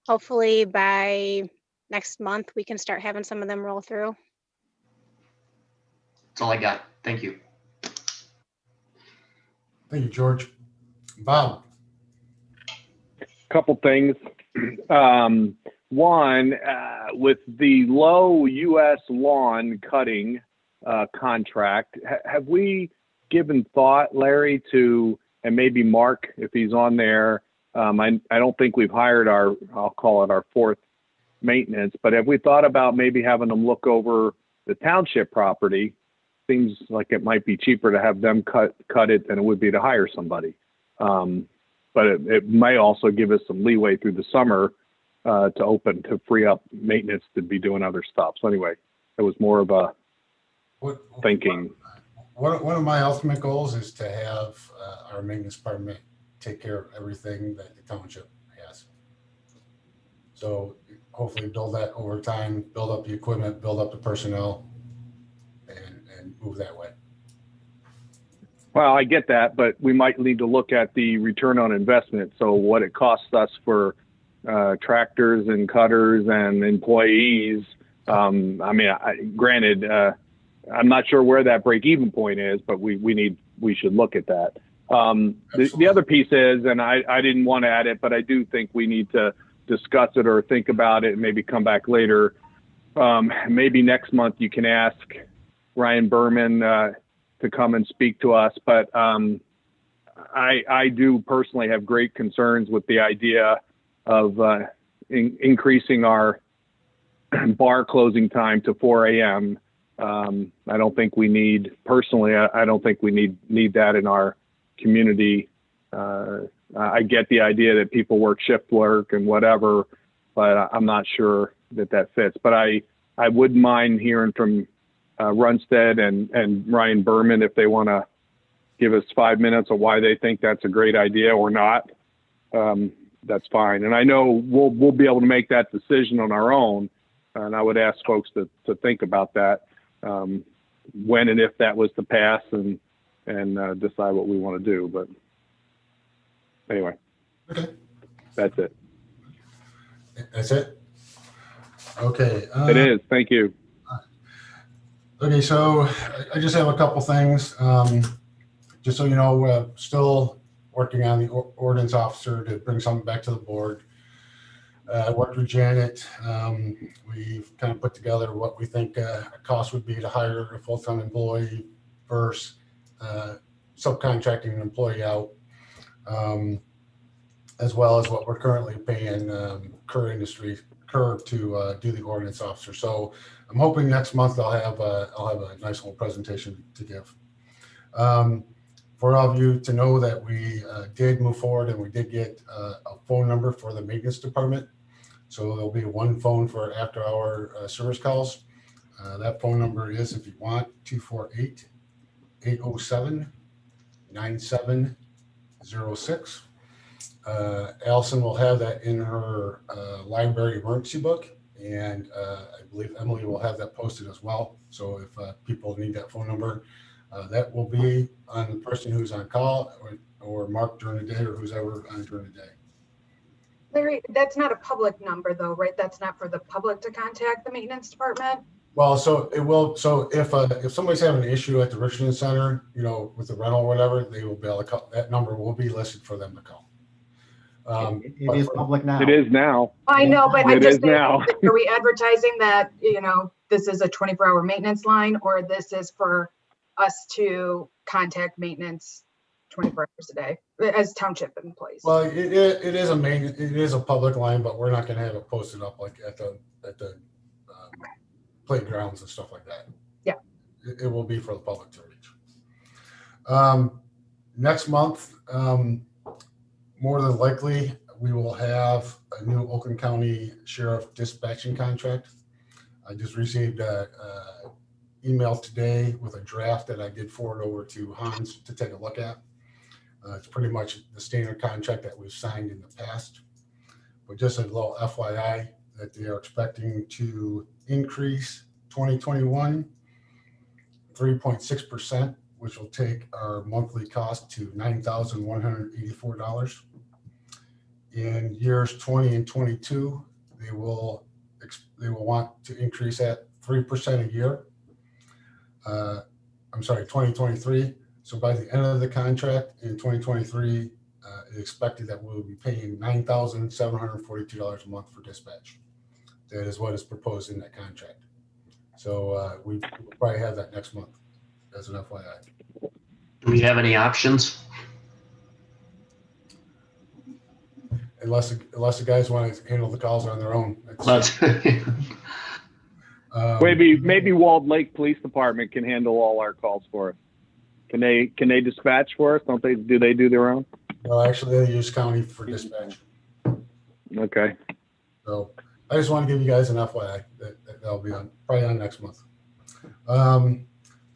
hopefully by next month, we can start having some of them roll through. That's all I got. Thank you. Thank you, George. Bob. Couple things. One, with the low U.S. lawn cutting contract. Have we given thought, Larry, to, and maybe Mark, if he's on there, I don't think we've hired I'll call it our fourth maintenance, but have we thought about maybe having them look over the township property? Seems like it might be cheaper to have them cut it than it would be to hire somebody. But it may also give us some leeway through the summer to free up maintenance to be doing other stuff. So anyway, it was more of a thinking. One of my ultimate goals is to have our maintenance department take care of everything that the township has. So hopefully build that over time, build up the equipment, build up the personnel, and move that way. Well, I get that, but we might need to look at the return on investment. So what it costs us for tractors and cutters and employees. I mean, granted, I'm not sure where that break-even point is, but we should look at that. The other piece is, and I didn't want to add it, but I do think we need to discuss it or think about it and maybe come back later. Maybe next month you can ask Ryan Berman to come and speak to us. But I do personally have great concerns with the idea of increasing our bar closing time to 4 a.m. I don't think we need, personally, I don't think we need that in our community. I get the idea that people work shift work and whatever, but I'm not sure that fits. But I wouldn't mind hearing from Runstead and Ryan Berman if they want to give us 5 minutes of why they think that's a great idea or not. That's fine. And I know we'll be able to make that decision on our own. And I would ask folks to think about that when and if that was to pass and decide what we want to do. But anyway, okay, that's it. That's it. Okay. It is. Thank you. Okay, so I just have a couple things. Just so you know, we're still working on the ordinance officer to bring something back to the board. I worked with Janet. We've kind of put together what we think a cost would be to hire a full-time employee versus subcontracting an employee out, as well as what we're currently paying Kerr to do the ordinance officer. So I'm hoping next month I'll have a nice little presentation to give. For all of you to know that we did move forward and we did get a phone number for the maintenance department. So there'll be one phone for after-hour service calls. That phone number is, if you want, 248-807-9706. Allison will have that in her library emergency book, and I believe Emily will have that posted as well. So if people need that phone number, that will be on the person who's on call or Mark during the day or who's ever on during the day. Larry, that's not a public number though, right? That's not for the public to contact the maintenance department? Well, so it will. So if somebody's having an issue at the Richardson Center, you know, with the rental or whatever, they will be able to call. That number will be listed for them to call. It is public now. It is now. I know, but I'm It just is saying, now. are we advertising that, you know, this is a 24-hour maintenance line, or this is for us to contact maintenance 24 hours a day as township employees? Well, it is a public line, but we're not going to have it posted up like at the playgrounds and stuff like that. Yeah, it will be for the public to reach. Next month, more than likely, we will have a new Oakland County Sheriff dispatching contract. I just received an email today with a draft that I did forward over to Hans to take a look at. It's pretty much the standard contract that we've signed in the past. But just a little FYI that they are expecting to increase 2021 3.6%, which will take our monthly cost to $9,184. In years 20 and 22, they will want to increase at 3% a year. I'm sorry, 2023. So by the end of the contract in 2023, it's expected that we'll be paying $9,742 a month for dispatch. That is what is proposed in that contract. So we'll probably have that next month as an FYI. Do we have any options? Unless the guys want to handle the calls on their own. That's- Maybe Walled Lake Police Department can handle all our calls for us. Can they dispatch for us? Do they do their own? No, actually, they use county for dispatch. Okay. So I just want to give you guys an FYI that'll be on probably on next month. The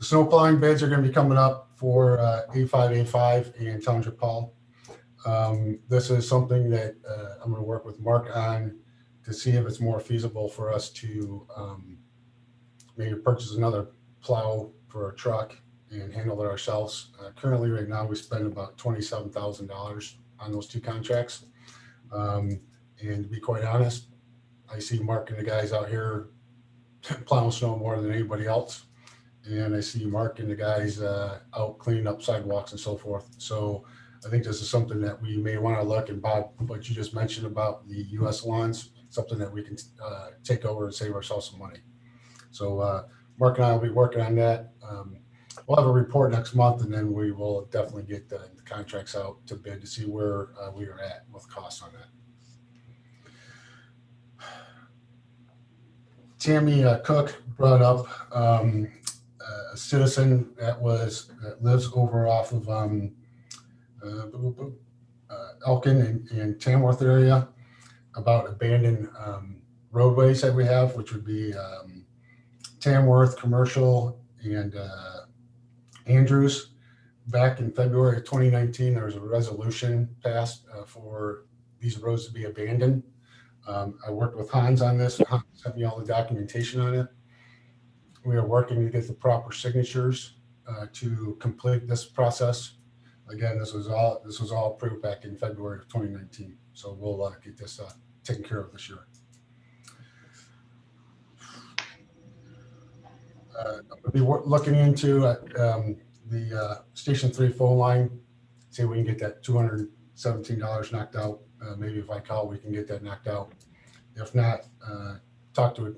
snow plowing bids are going to be coming up for A5 and Township Hall. This is something that I'm going to work with Mark on to see if it's more feasible for us to maybe purchase another plow for a truck and handle it ourselves. Currently, right now, we spend about $27,000 on those two contracts. And to be quite honest, I see Mark and the guys out here plowing snow more than anybody else. And I see Mark and the guys out cleaning up sidewalks and so forth. So I think this is something that we may want to look, and Bob, what you just mentioned about the US lawns, something that we can take over and save ourselves some money. So Mark and I will be working on that. We'll have a report next month, and then we will definitely get the contracts out to bid to see where we are at with costs on that. Tammy Cook brought up a citizen that lives over off of Elkin and Tamworth area about abandoned roadways that we have, which would be Tamworth, Commercial, and Andrews. Back in February of 2019, there was a resolution passed for these roads to be abandoned. I worked with Hans on this. Hans sent me all the documentation on it. We are working to get the proper signatures to complete this process. Again, this was all approved back in February of 2019. So we'll get this taken care of this year. I'm going to be looking into the Station 3 phone line, see if we can get that $217 knocked out. Maybe if I call, we can get that knocked out. If not, talk to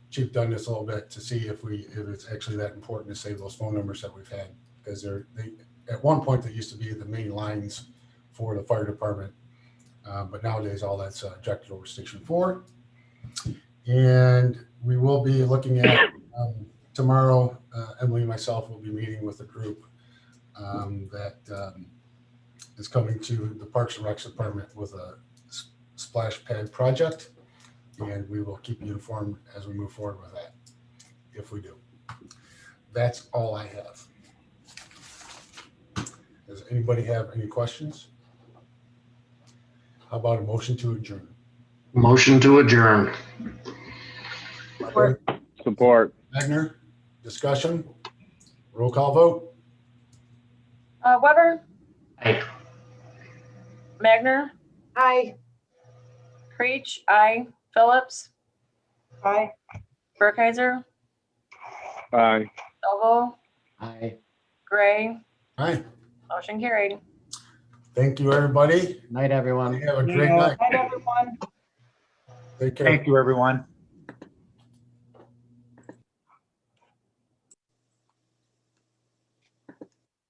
Chief Dundas a little bit to see if it's actually that important to save those phone numbers that we've had, because they at one point they used to be the main lines for the fire department, but nowadays all that's directed over Station 4. And we will be looking at tomorrow. Emily and myself will be meeting with a group that is coming to the Parks and Recs department with a splash pad project, and we will keep you informed as we move forward with that, if we do. That's all I have. Does anybody have any questions? How about a motion to adjourn? Motion to adjourn. Support. Wagner, discussion, roll call vote. Weber, Aye. Magner, Aye. Creech, aye. Phillips, Aye. Burkheiser, Aye. Elvo, Aye. Gray, Aye. motion carried. Thank you, everybody. Night, everyone. Have a great night. Night, everyone. Take care. Thank you, everyone.